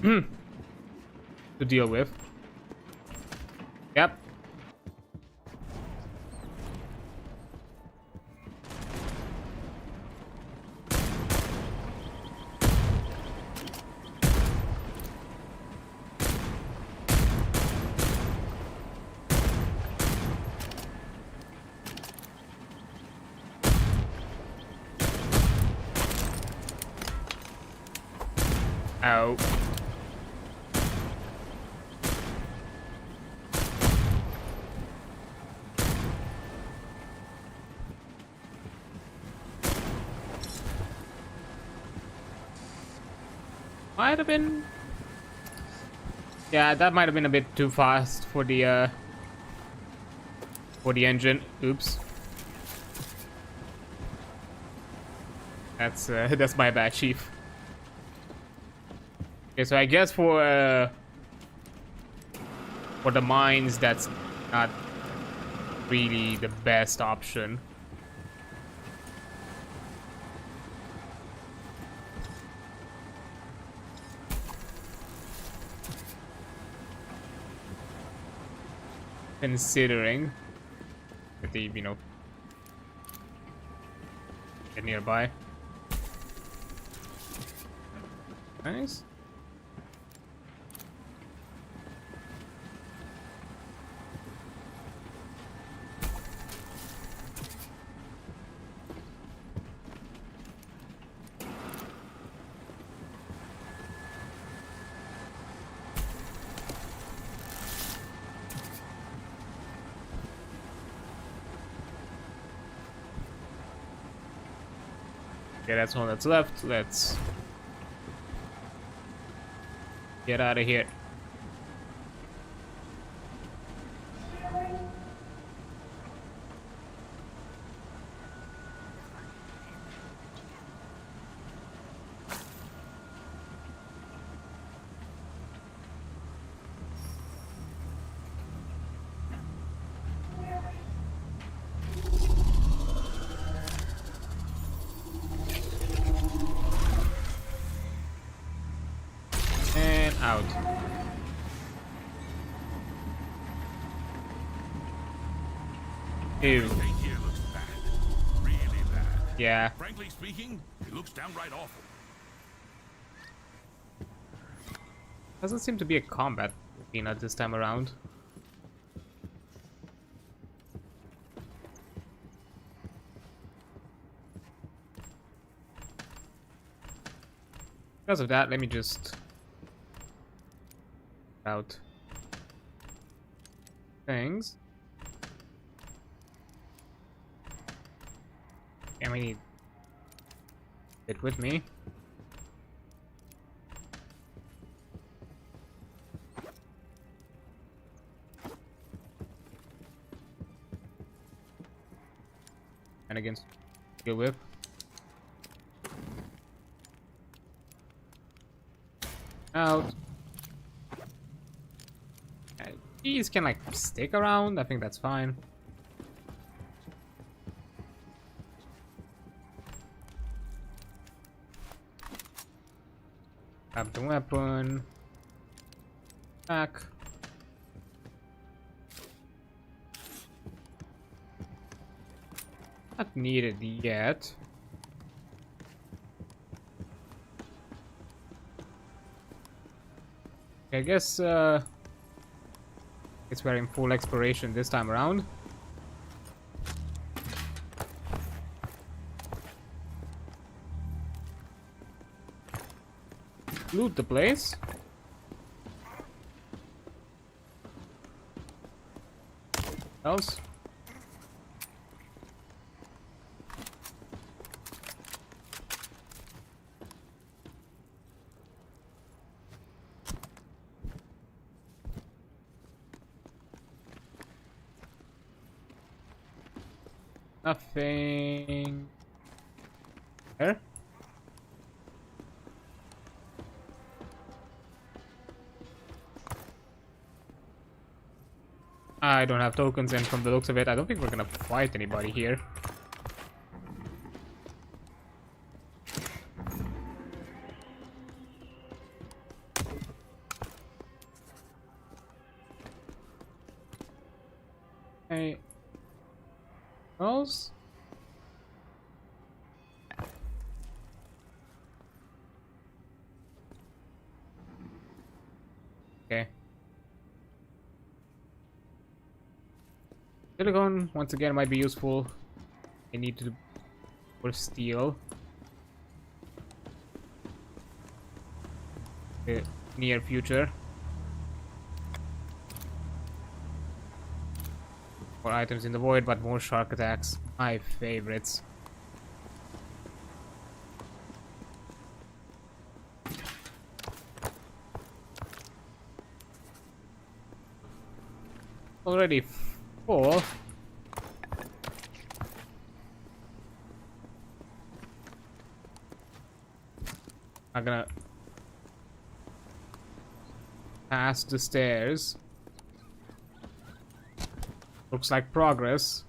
to deal with. Yep. Ow. Might have been. Yeah, that might have been a bit too fast for the engine. Oops. That's my bad, Chief. Okay, so I guess for the mines, that's not really the best option. Considering that they, you know, get nearby. Nice. Okay, that's one that's left. Let's get out of here. Out. Ew. Everything here looks bad. Really bad. Yeah. Frankly speaking, it looks downright awful. Doesn't seem to be a combat peanut this time around. Because of that, let me just out things. And we need it with me. And against skill whip. Out. These can like stick around. I think that's fine. Grab the weapon. Back. Not needed yet. I guess it's we're in full exploration this time around. Loot the place. Else. Nothing there. I don't have tokens, and from the looks of it, I don't think we're gonna fight anybody here. Hey. Else? Okay. Silicone, once again, might be useful. I need to for steel. The near future. More items in the void, but more shark attacks. My favorites. Already full. I'm gonna pass the stairs. Looks like progress.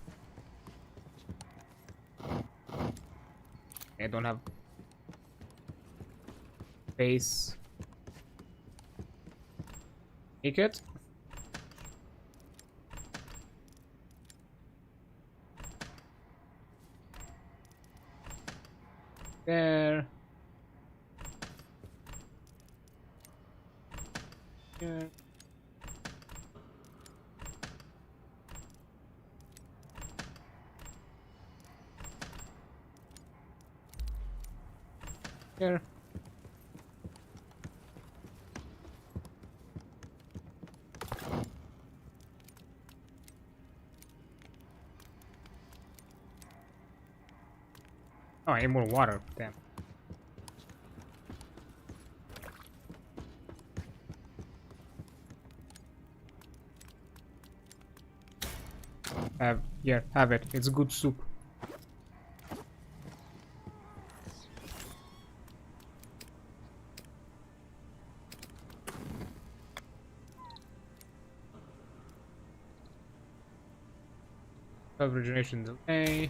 I don't have space. Take it. There. Here. Here. Oh, I need more water. Damn. Here, have it. It's good soup. Regeneration delay.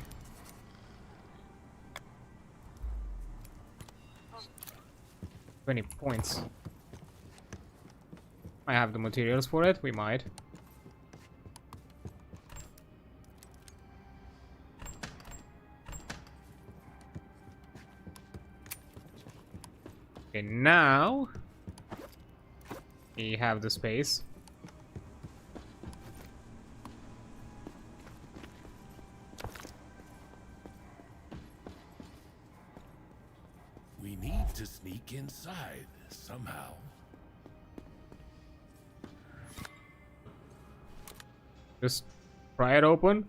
$20 points. I have the materials for it. We might. Okay, now we have the space. We need to sneak inside somehow. Just pry it open.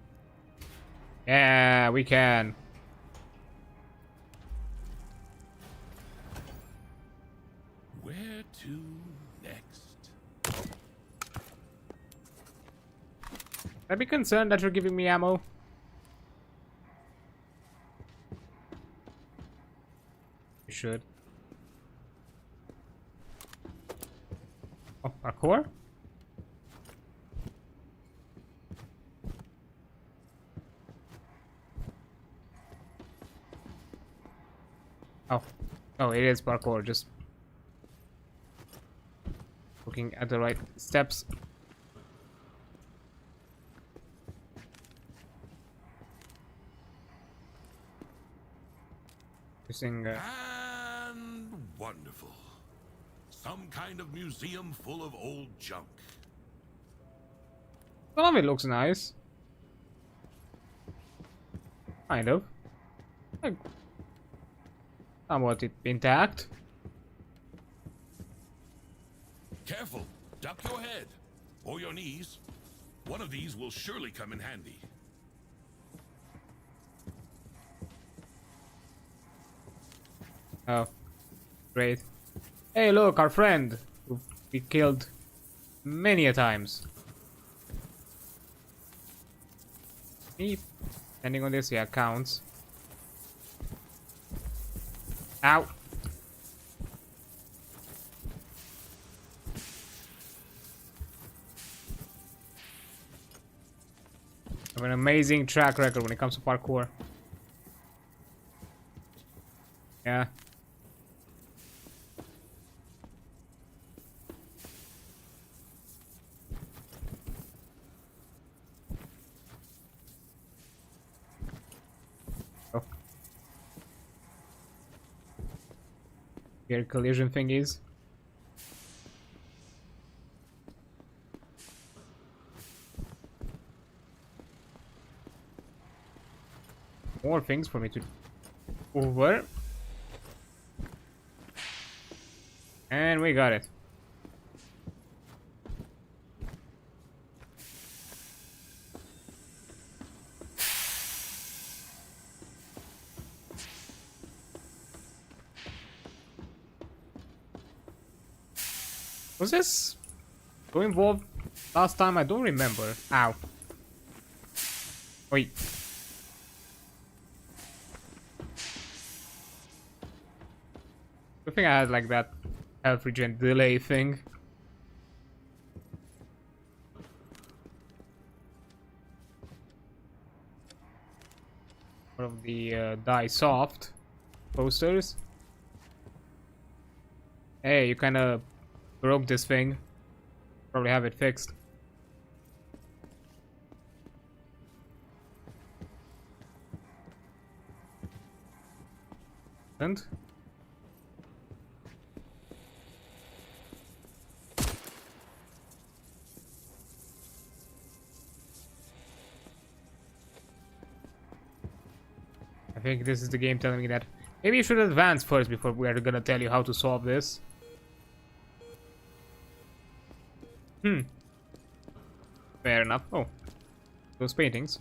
Yeah, we can. Where to next? I'd be concerned that you're giving me ammo. You should. Oh, parkour? Oh. Oh, it is parkour, just looking at the right steps. Using And wonderful. Some kind of museum full of old junk. some of it looks nice. Kind of. Like, somewhat intact. Careful, duck your head or your knees. One of these will surely come in handy. Oh, great. Hey, look, our friend, who we killed many a times. Me standing on this, yeah, counts. Ow. I have an amazing track record when it comes to parkour. Yeah. Oh. Here, collision thingies. More things for me to over. And we got it. Was this so involved last time? I don't remember. Ow. Wait. I think I had like that health regen delay thing. One of the die soft posters. Hey, you kind of broke this thing. Probably have it fixed. And I think this is the game telling me that maybe you should advance first before we are gonna tell you how to solve this. Fair enough. Oh, those paintings.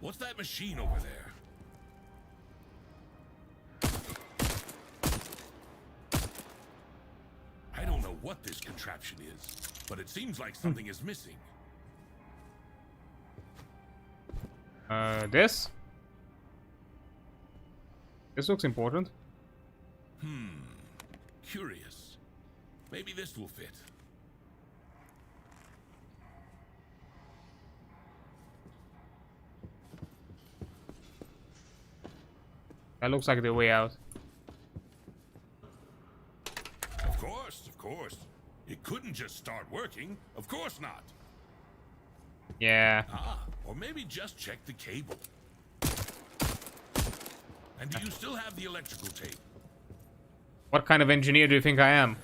What's that machine over there? I don't know what this contraption is, but it seems like something is missing. This? This looks important. Curious. Maybe this will fit. That looks like the way out. Of course, of course. It couldn't just start working. Of course not. Yeah. Ah, or maybe just check the cable. And do you still have the electrical tape? What kind of engineer do you think I am?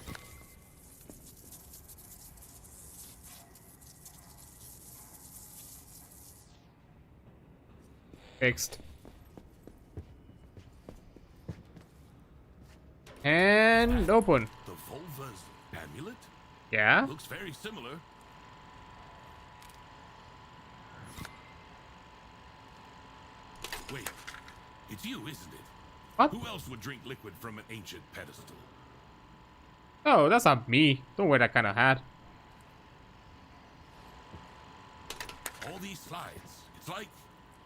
Fixed. And open. The Volva's amulet? Yeah? Looks very similar. Wait, it's you, isn't it? What? Who else would drink liquid from an ancient pedestal? Oh, that's not me. Don't wear that kind of hat. All these slides, it's like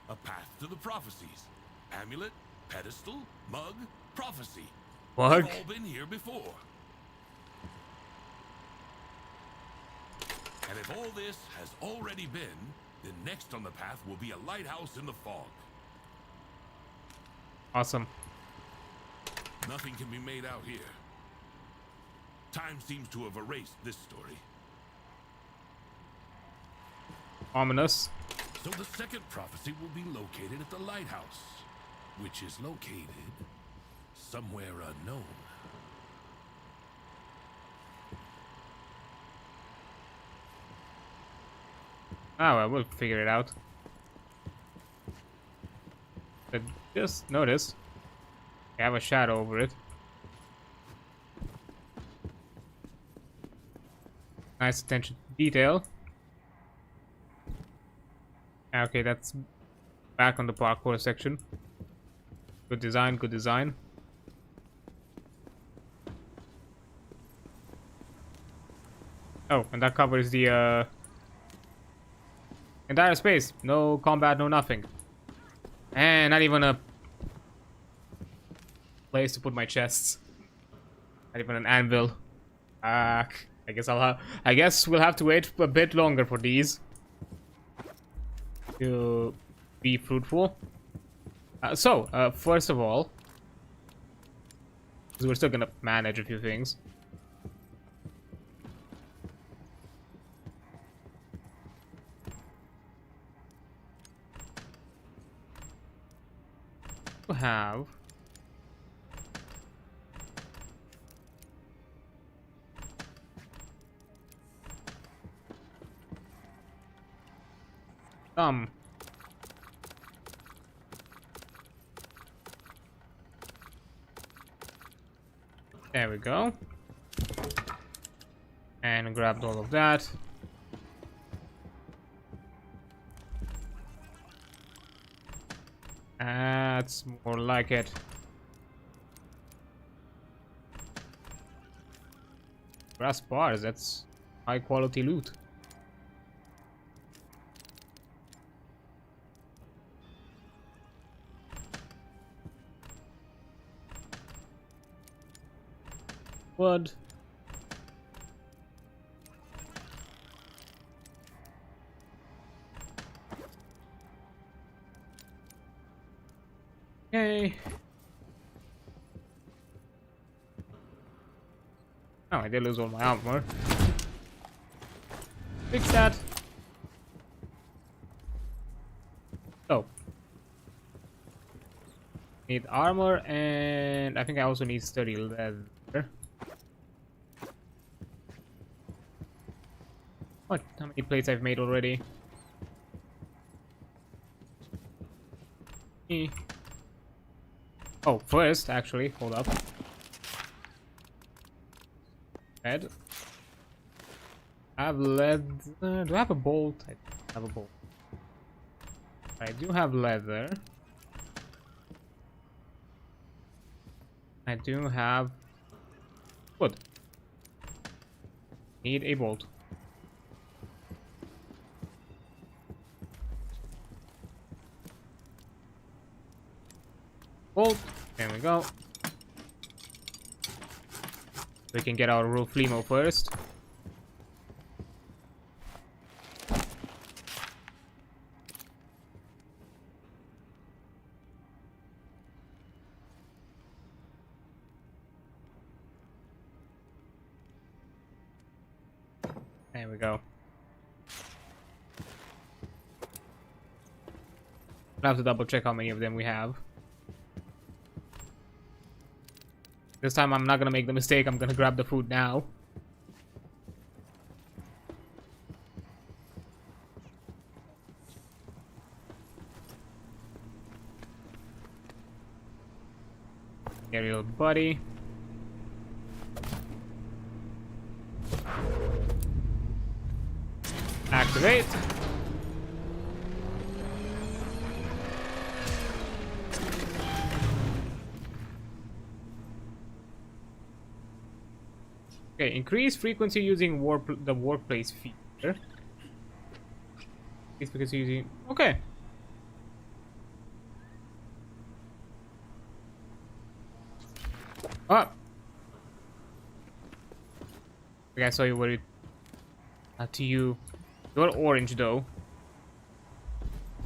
a path to the prophecies. Amulet, pedestal, mug, prophecy. Mug? They've all been here before. And if all this has already been, then next on the path will be a lighthouse in the fog. Awesome. Nothing can be made out here. Time seems to have erased this story. Ominous. So the second prophecy will be located at the lighthouse, which is located somewhere unknown. Oh, well, we'll figure it out. But just notice, we have a shadow over it. Nice attention to detail. Okay, that's back on the parkour section. Good design, good design. Oh, and that covers the entire space. No combat, no nothing. And not even a place to put my chests. Not even an anvil. I guess I guess we'll have to wait a bit longer for these to be fruitful. First of all, because we're still gonna manage a few things. To have some there we go, and grabbed all of that. That's more like it. Brass bars, that's high quality loot. Wood. Okay. Oh, I did lose all my armor. Fix that. Oh. Need armor, and I think I also need sturdy leather. What? How many plates I've made already? Oh, first, actually, hold up. Lead. I have lead. Do I have a bolt? I have a bolt. I do have leather. I do have wood. Need a bolt. Bolt. There we go. We can get our roof limo first. There we go. I'll have to double check how many of them we have. This time I'm not gonna make the mistake. I'm gonna grab the food now. Aerial buddy. Activate. Okay, increase frequency using the workplace feature. Increase frequency using. Okay. Ah. Okay, I saw you worried. To you. You're orange though.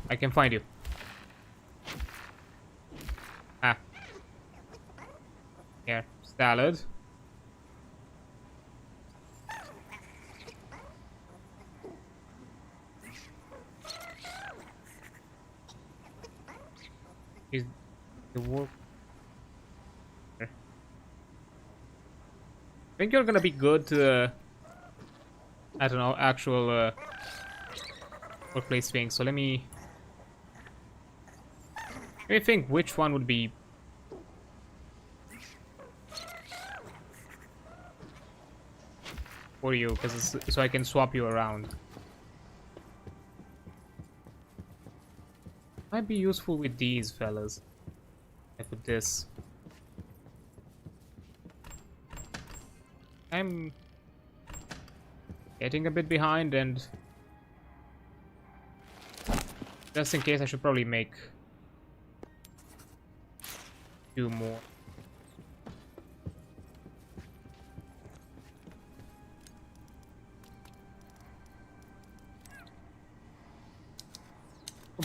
I can find you. Ah. Here, salad. Is the work? I think you're gonna be good to I don't know, actual workplace thing. So let me think which one would be for you, because so I can swap you around. Might be useful with these fellas. I put this. I'm getting a bit behind, and just in case I should probably make 2 more.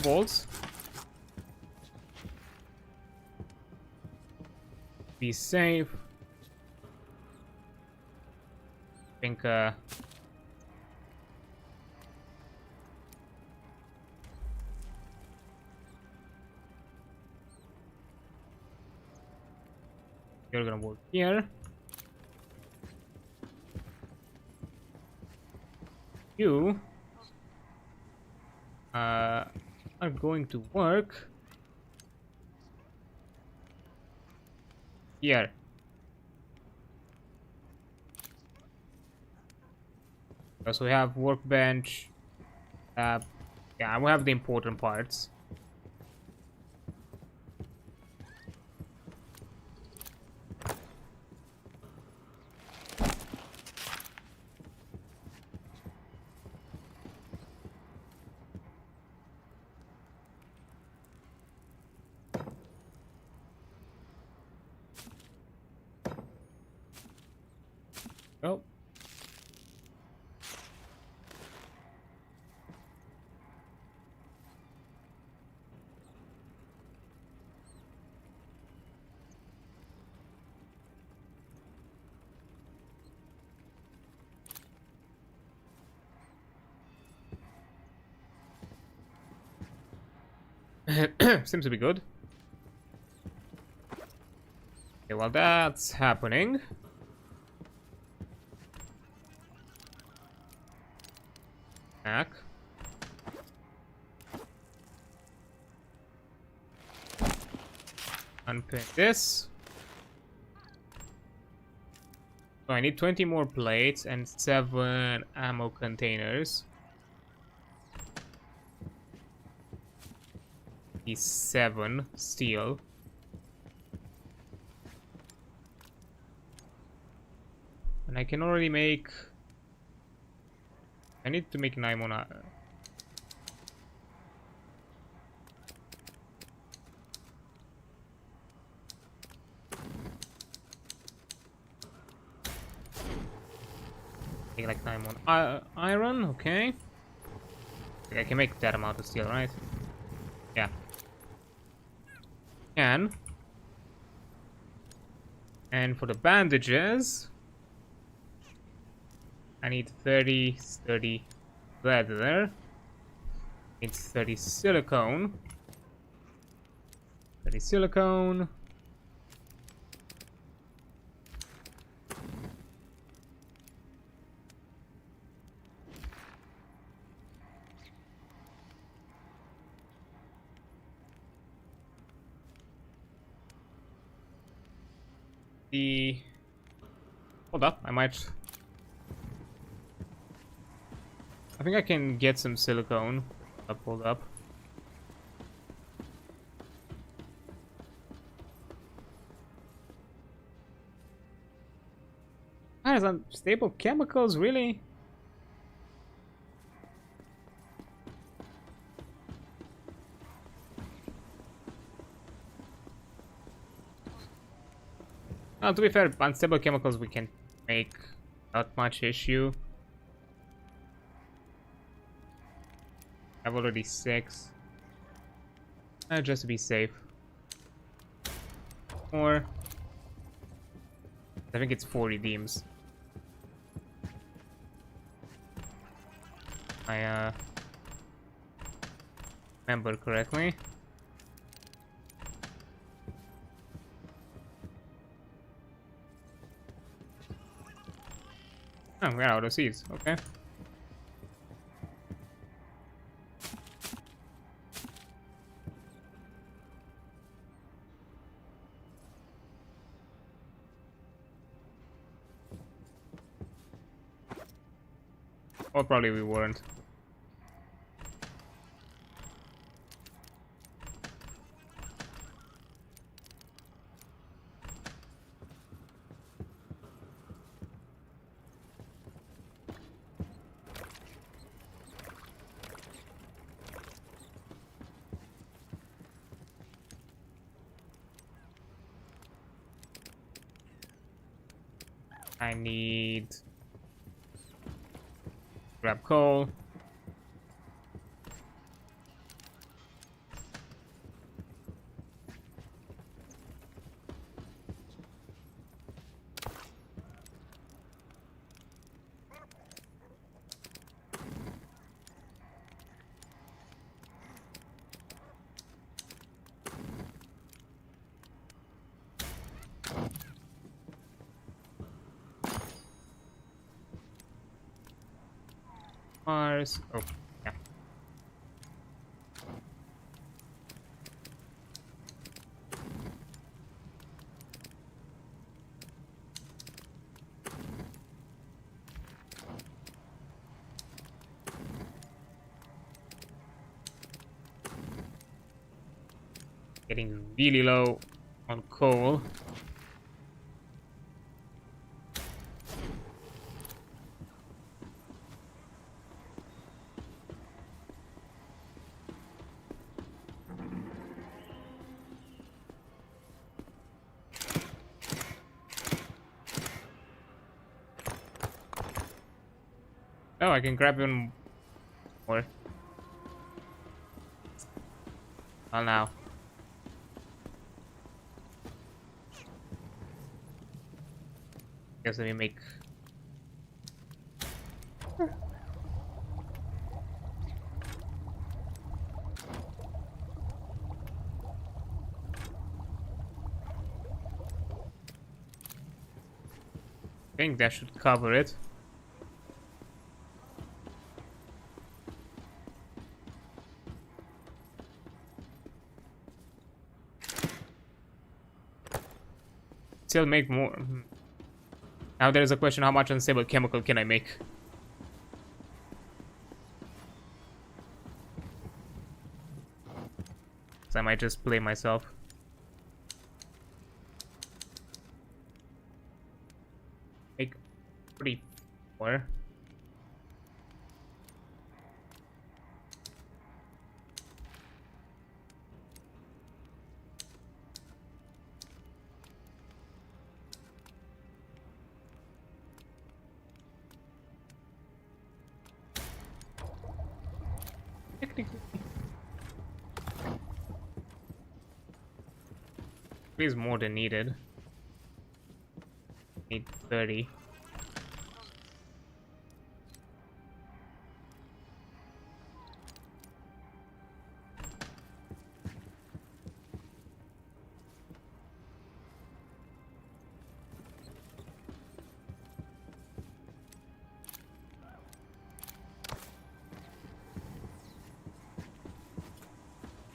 Balls. Be safe. I think you're gonna work here. You are going to work here. So we have workbench. Yeah, we have the important parts. Oh. Seems to be good. Okay, while that's happening, back. Unpick this. So I need 20 more plates and 7 ammo containers. These 7 steel. And I can already make. I need to make 9 more. Take like 9 more iron, okay. I can make that amount of steel, right? Yeah. Can. And for the bandages, I need 30 sturdy leather. It's 30 silicone. 30 silicone. the... Hold up, I might... I think I can get some silicone. Hold up. Ah, unstable chemicals, really? Well, to be fair, unstable chemicals we can make not much issue. I've already 6. Just to be safe. Or I think it's 4 redeems. I remember correctly. Oh, we're out of seeds. Okay. Or probably we weren't. I need grab coal. Mars. Oh, yeah. Getting really low on coal. Oh, I can grab even more. Oh, now. Guess let me make. I think that should cover it. Still make more. Now there is a question: how much unstable chemical can I make? So I might just play myself. Make 34. Technically. Is more than needed. Need 30.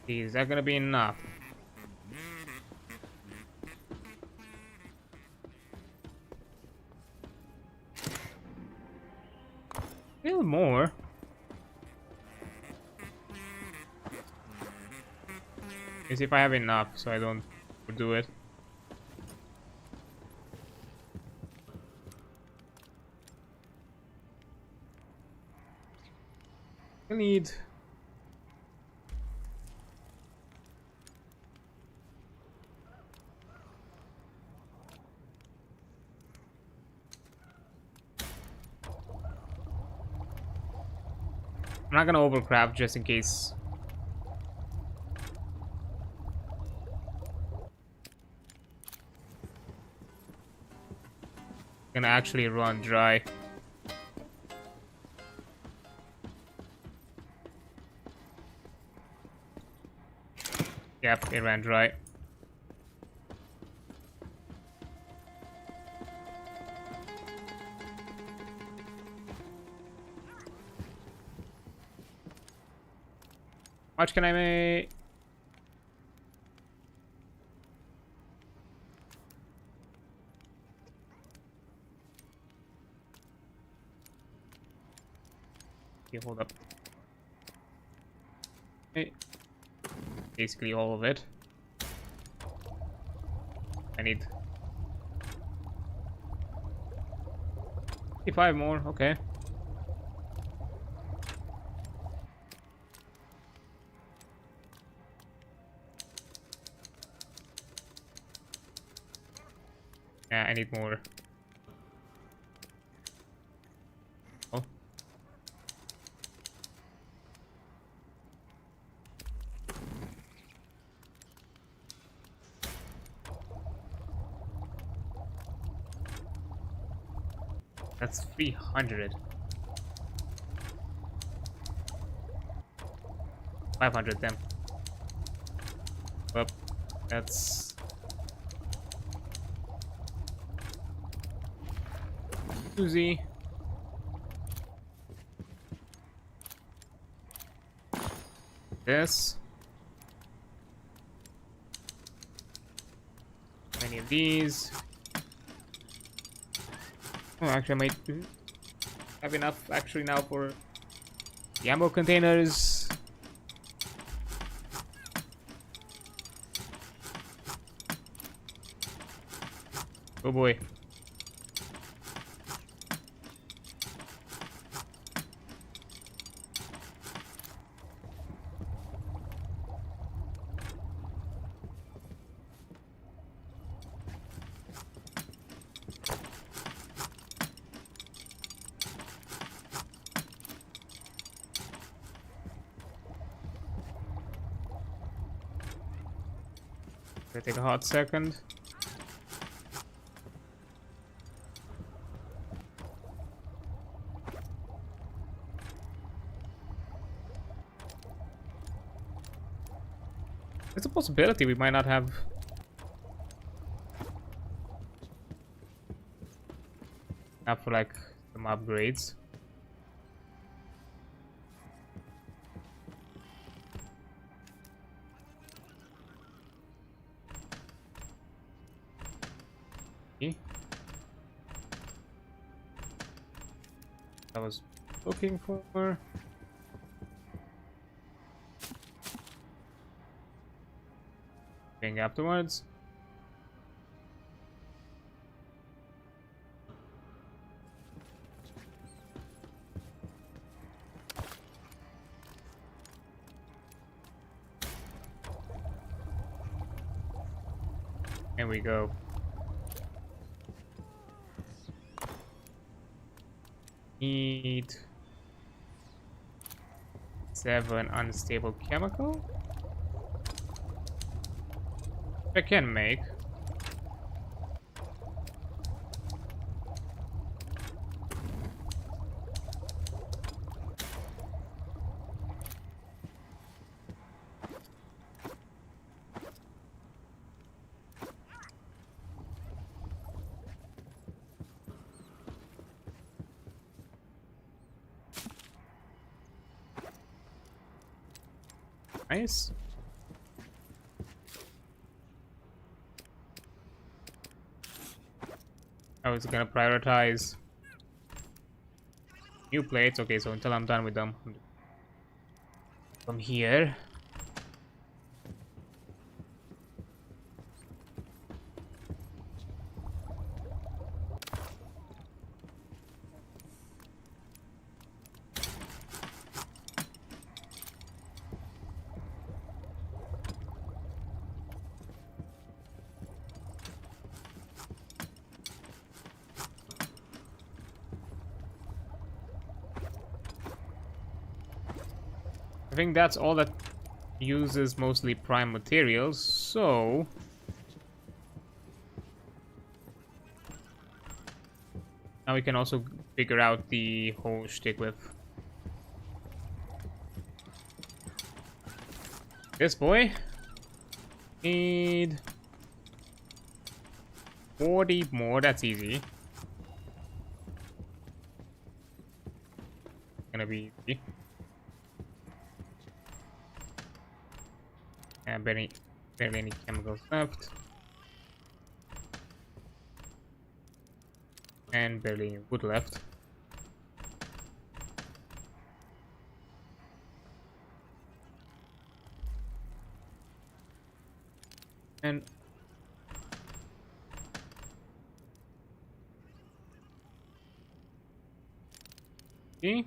Is that gonna be enough? more. Let's see if I have enough so I don't do it. I need... I'm not gonna overcraft just in case. Gonna actually run dry. Yep, it ran dry. How much can I make? Okay, hold up. Okay. Basically all of it. I need 55 more, okay. Yeah, I need more. Oh. That's 300. 500 then. Well, that's... Uzi. This. Any of these. Oh, actually I might have enough actually now for the ammo containers. Oh boy. Gonna take a hot second. There's a possibility we might not have enough for like some upgrades. Okay. I was looking for. Thing afterwards. There we go. Need 7 unstable chemical. I can make. Nice. I was gonna prioritize New plates. Okay, so until I'm done with them, from here. I think that's all that uses mostly prime materials, so now we can also figure out the whole shtick with this boy. Need 40 more, that's easy. Gonna be easy. And barely any chemicals left. And barely any wood left. And see?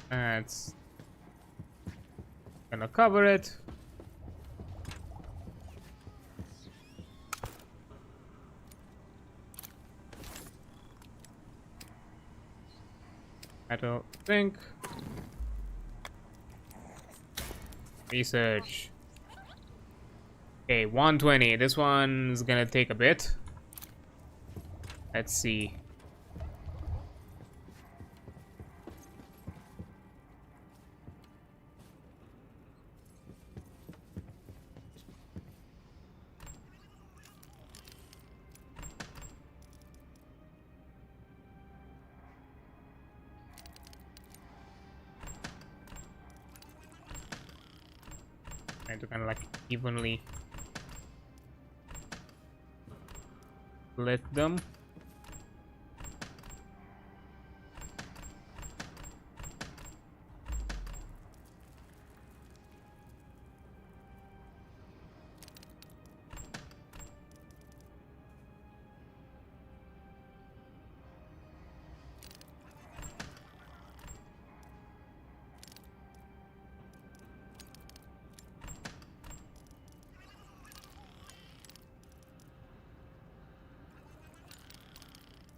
That's gonna cover it. I don't think. Research. Okay, 120. This one's gonna take a bit. Let's see. Trying to kind of like evenly split them.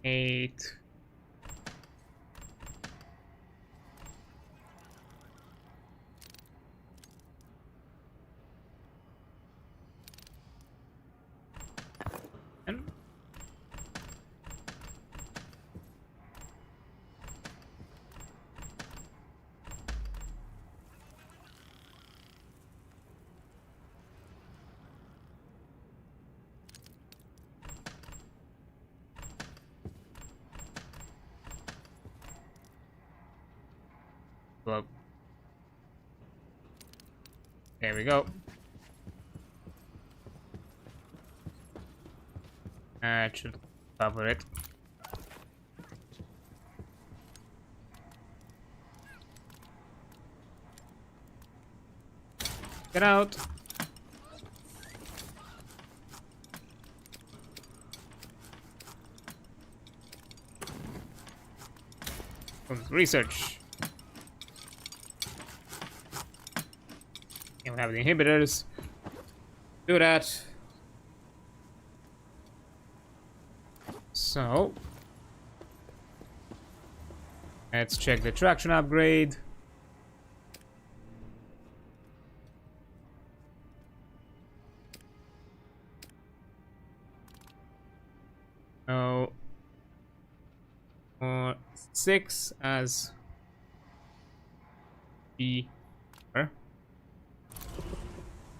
Eight. And well, there we go. That should cover it. Get out. Research. And we have the inhibitors. Do that. So let's check the traction upgrade. Oh, 6 as B.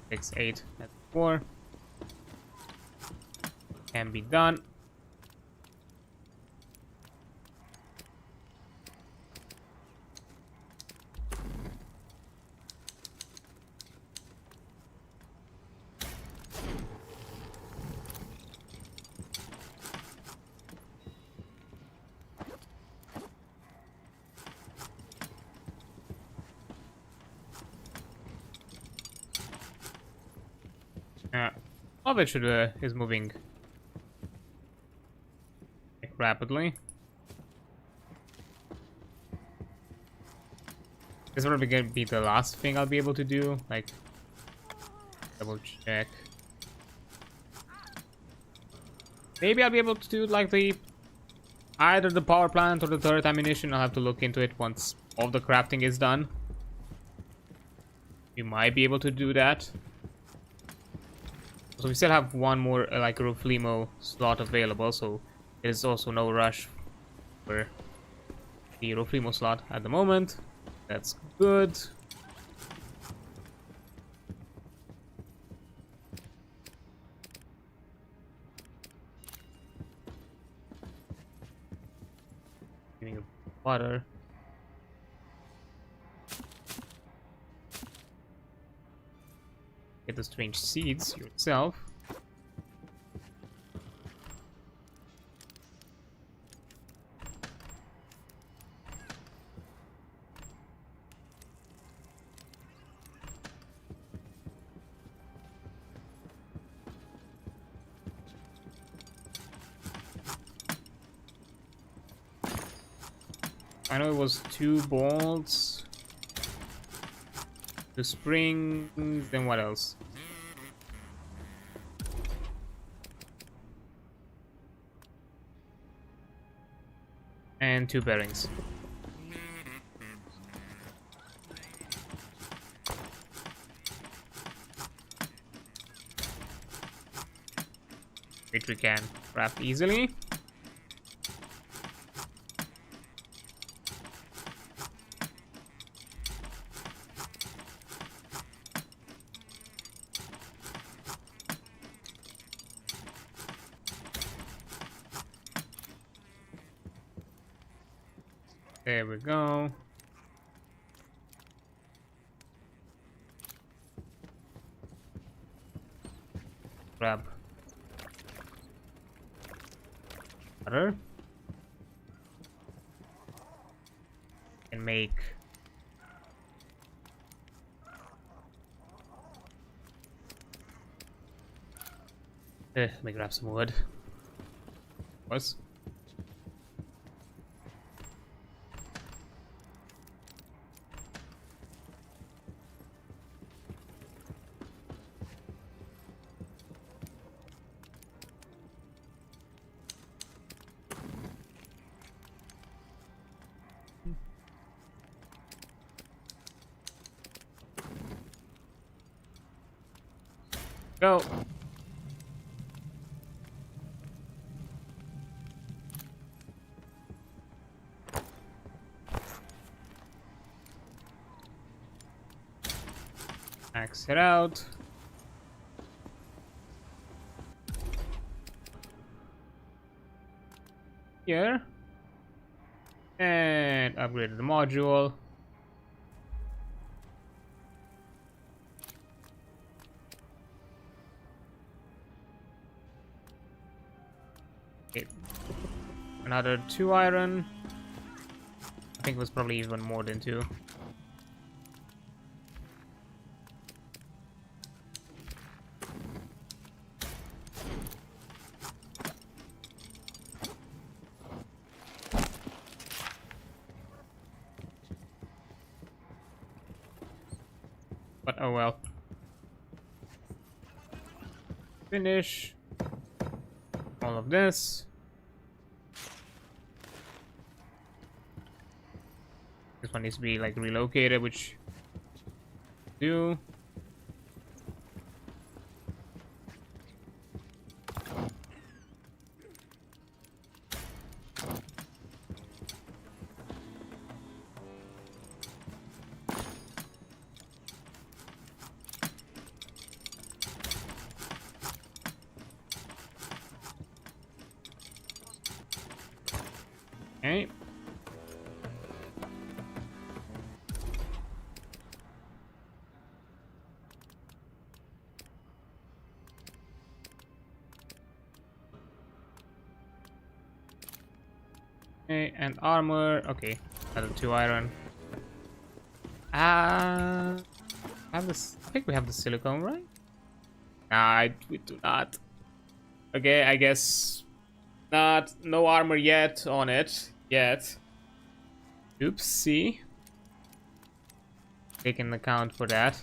6, 8, that's 4. Can be done. All of it should is moving like, rapidly. This is probably gonna be the last thing I'll be able to do. Like, double check. Maybe I'll be able to do like the either the power plant or the turret ammunition. I'll have to look into it once all the crafting is done. You might be able to do that. So we still have one more like Ruflimo slot available, so there's also no rush for the Ruflimo slot at the moment. That's good. Giving water. Get the strange seeds yourself. I know it was 2 bolts. 2 springs, then what else? And 2 bearings. Which we can craft easily. There we go. Grab water and make let me grab some wood. Of course. Go. Max it out. Here. And upgrade the module. Okay. Another 2 iron. I think it was probably even more than 2. But oh well. Finish all of this. This one needs to be like relocated, which do. Okay. Okay, and armor. Okay, another 2 iron. I have this. I think we have the silicone, right? We do not. Okay, I guess not. No armor yet on it. Yet. Oopsie. Take an account for that.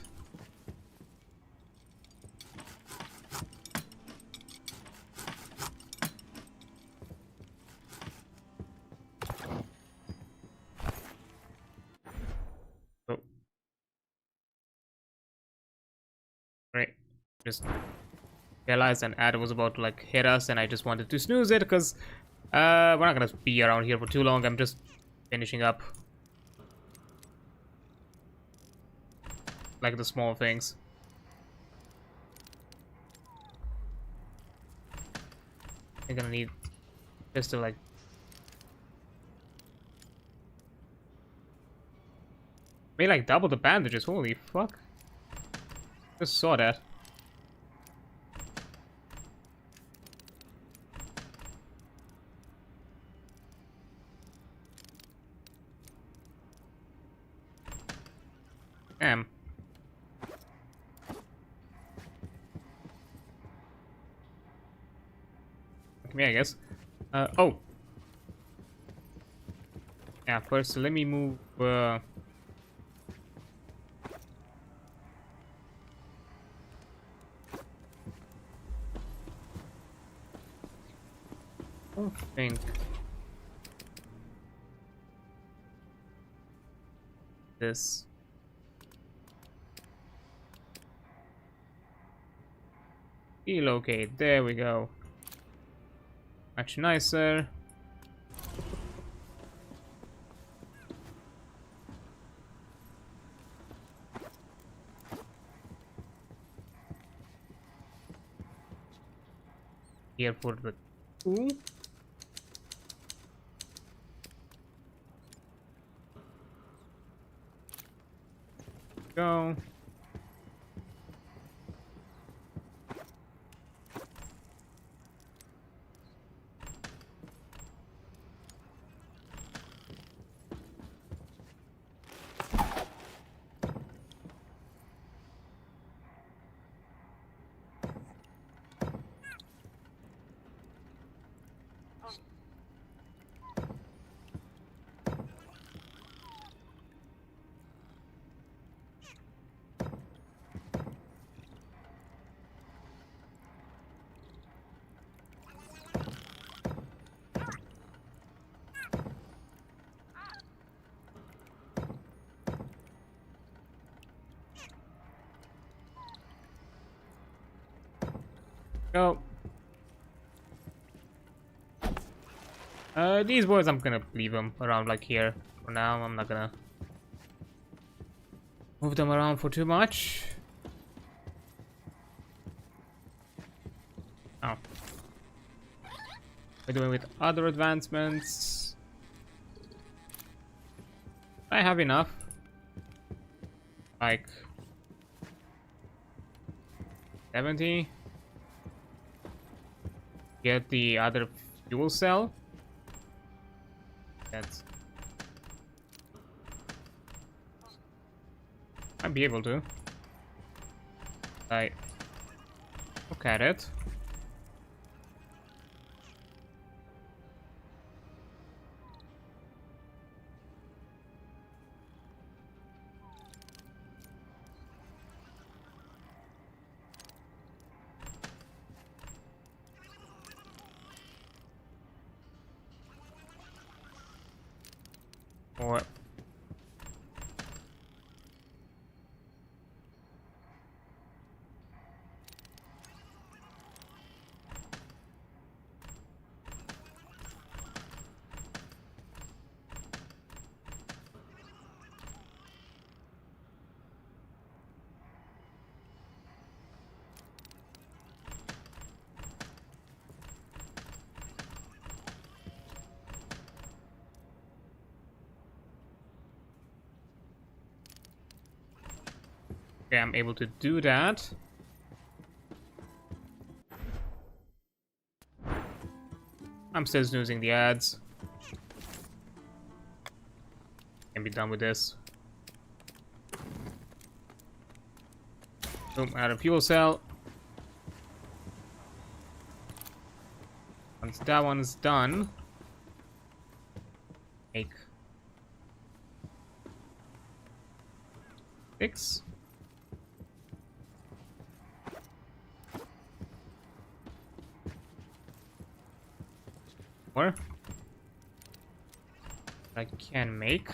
Oh. Great. Just realized an ad was about to like hit us, and I just wanted to snooze it because we're not gonna be around here for too long. I'm just finishing up like the small things. I'm gonna need just to like maybe like double the bandages. Holy fuck! Just saw that. Damn. Me, I guess. Oh. Yeah, first let me move. I don't think this. Relocate. There we go. Much nicer. Here for the two. Go. Go. These boys, I'm gonna leave them around like here for now. I'm not gonna move them around for too much. Oh. We're doing with other advancements. I have enough. Like 70. Get the other fuel cell. That's. I'd be able to. I look at it. Or okay, I'm able to do that. I'm still snoozing the ads. Can be done with this. Boom, add a fuel cell. Once that one's done, make 6. More. I can make.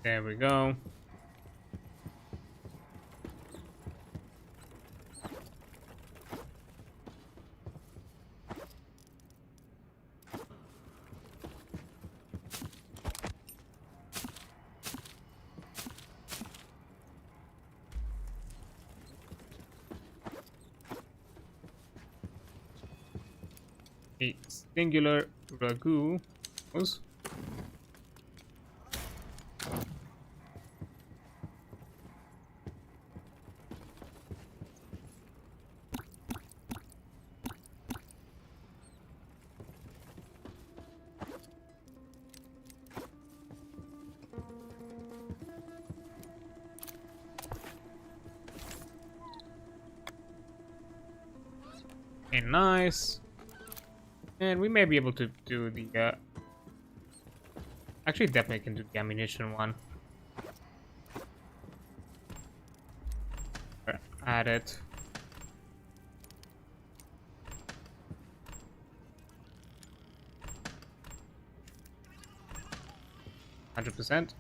There we go. A singular ragu was nice. And we may be able to do the actually definitely can do the ammunition one. Add it. %.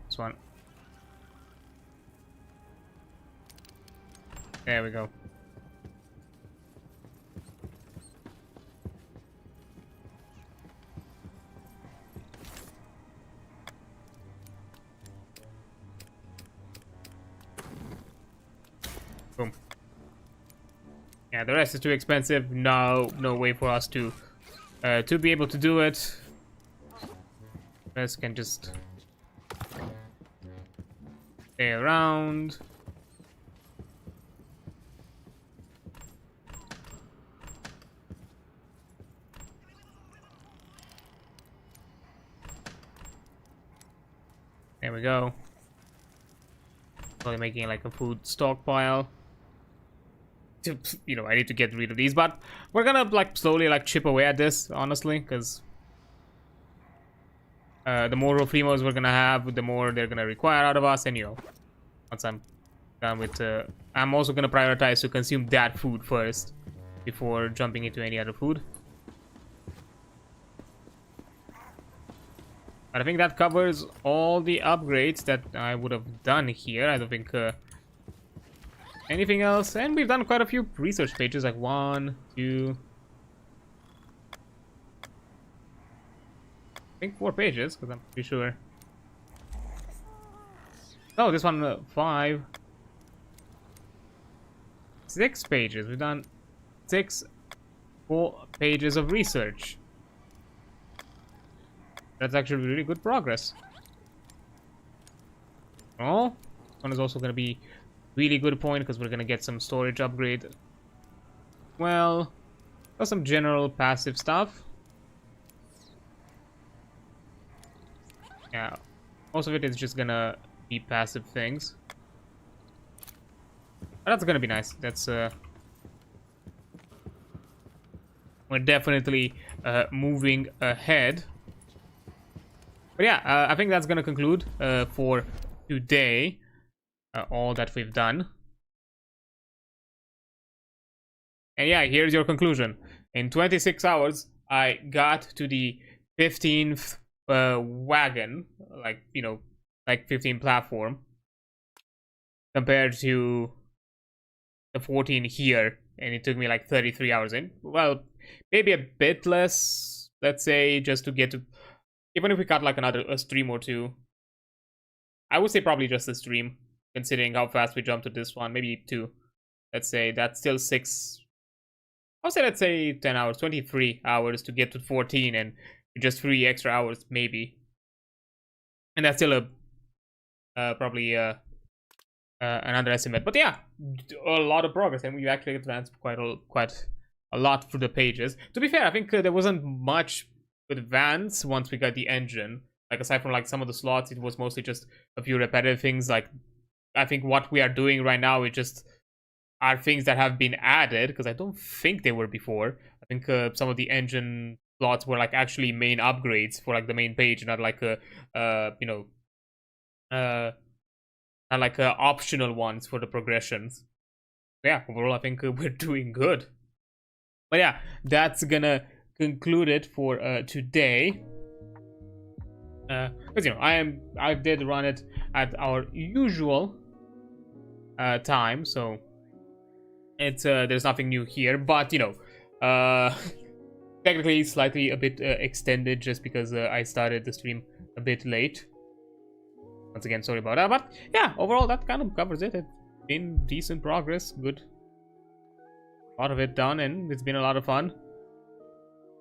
This one. There we go. Boom. Yeah, the rest is too expensive. No way for us to be able to do it. The rest can just stay around. There we go. Probably making like a food stockpile. You know, I need to get rid of these, but we're gonna like slowly like chip away at this, honestly, because the more Rofrimos we're gonna have, the more they're gonna require out of us. And you know, once I'm done with, I'm also gonna prioritize to consume that food first before jumping into any other food. But I think that covers all the upgrades that I would have done here. I don't think anything else. And we've done quite a few research pages, like 1, 2, I think 4 pages, because I'm pretty sure. Oh, this one 5, 6 pages. We've done 4 pages of research. That's actually really good progress. Oh, this one is also going to be really good point because we're going to get some storage upgrade. Well, got some general passive stuff. Yeah, most of it is just going to be passive things. But that's going to be nice. That's we're definitely moving ahead. But yeah, I think that's going to conclude for today, all that we've done. And yeah, here's your conclusion. In 26 hours, I got to the 15th wagon, like, you know, like 15 platform compared to the 14 here, and it took me like 33 hours in. Well, maybe a bit less, let's say, just to get to, even if we cut like a stream or two, I would say probably just a stream, considering how fast we jumped to this one. Maybe 2. Let's say that's still 6. I'll say, let's say 10 hours, 23 hours to get to 14, and just 3 extra hours maybe. And that's still a probably an underestimate. But yeah, a lot of progress, and we've actually advanced quite a lot through the pages. To be fair, I think there wasn't much advance once we got the engine. Like, aside from like some of the slots, it was mostly just a few repetitive things. Like, I think what we are doing right now is just are things that have been added, because I don't think they were before. I think some of the engine slots were like actually main upgrades for like the main page, not like not like optional ones for the progressions. Yeah, overall I think we're doing good. But yeah, that's gonna conclude it for today. Because I did run it at our usual time, so it's there's nothing new here. But technically slightly a bit extended just because I started the stream a bit late. Once again, sorry about that. But yeah, overall that kind of covers it. It's been decent progress, good. A lot of it done, and it's been a lot of fun. To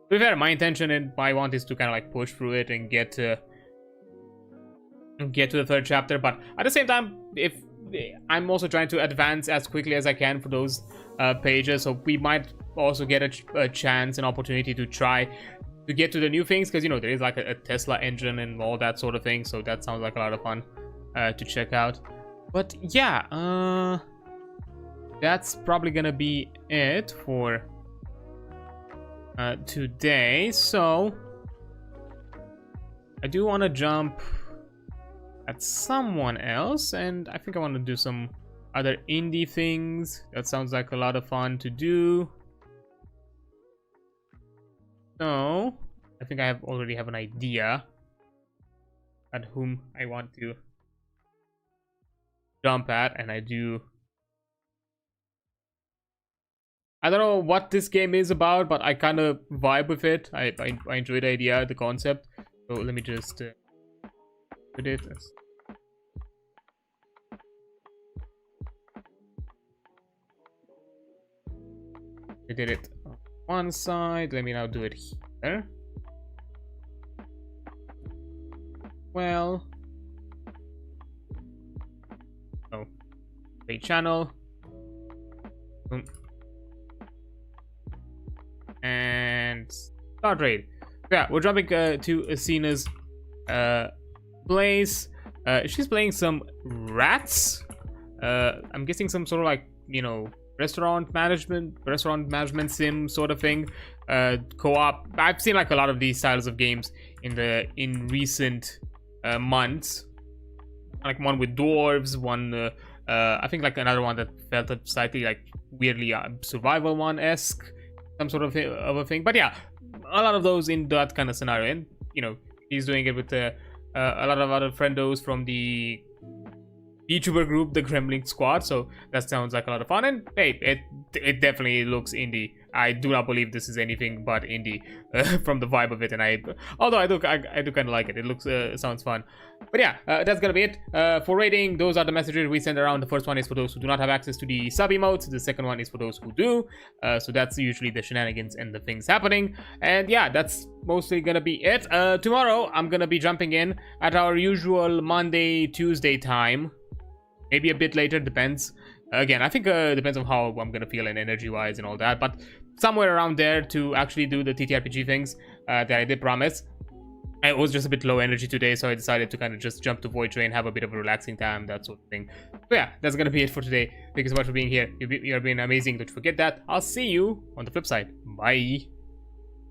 be fair, my intention and my want is to kind of like push through it and get to the 3rd chapter. But at the same time, if I'm also trying to advance as quickly as I can for those pages, so we might also get a chance, an opportunity to try to get to the new things, because there is like a Tesla engine and all that sort of thing, so that sounds like a lot of fun to check out. But yeah, that's probably gonna be it for today. So I do want to jump at someone else, and I think I want to do some other indie things. That sounds like a lot of fun to do. So I think I already have an idea at whom I want to jump at, and I don't know what this game is about, but I kind of vibe with it. I enjoy the idea, the concept. So let me just put it as... I did it on one side. Let me now do it here. Well, oh, play channel. Boom. And start raid. Yeah, we're jumping to Asina's place. She's playing some rats. I'm guessing some sort of like, restaurant management sim sort of thing. Co-op. I've seen like a lot of these styles of games in recent months. Like one with dwarves, one I think like another one that felt slightly like weirdly survival one-esque, some sort of a thing. But yeah, a lot of those in that kind of scenario. And he's doing it with a lot of other friendos from the vtuber group, the Gremlin Squad. So that sounds like a lot of fun, and hey, it definitely looks indie. I do not believe this is anything but indie from the vibe of it, and although I do kind of like it. It looks sounds fun. But yeah, that's gonna be it for rating. Those are the messages we send around. The first one is for those who do not have access to the sub emotes. The second one is for those who do. So that's usually the shenanigans and the things happening. And yeah, that's mostly gonna be it. Tomorrow I'm gonna be jumping in at our usual Monday, Tuesday time. Maybe a bit later, depends. Again, I think depends on how I'm gonna feel and energy-wise and all that. But somewhere around there to actually do the TTRPG things that I did promise. I was just a bit low energy today, so I decided to kind of just jump to Voidtrain, have a bit of a relaxing time, that sort of thing. But yeah, that's gonna be it for today. Thank you so much for being here. You've been amazing. Don't forget that. I'll see you on the flip side. Bye.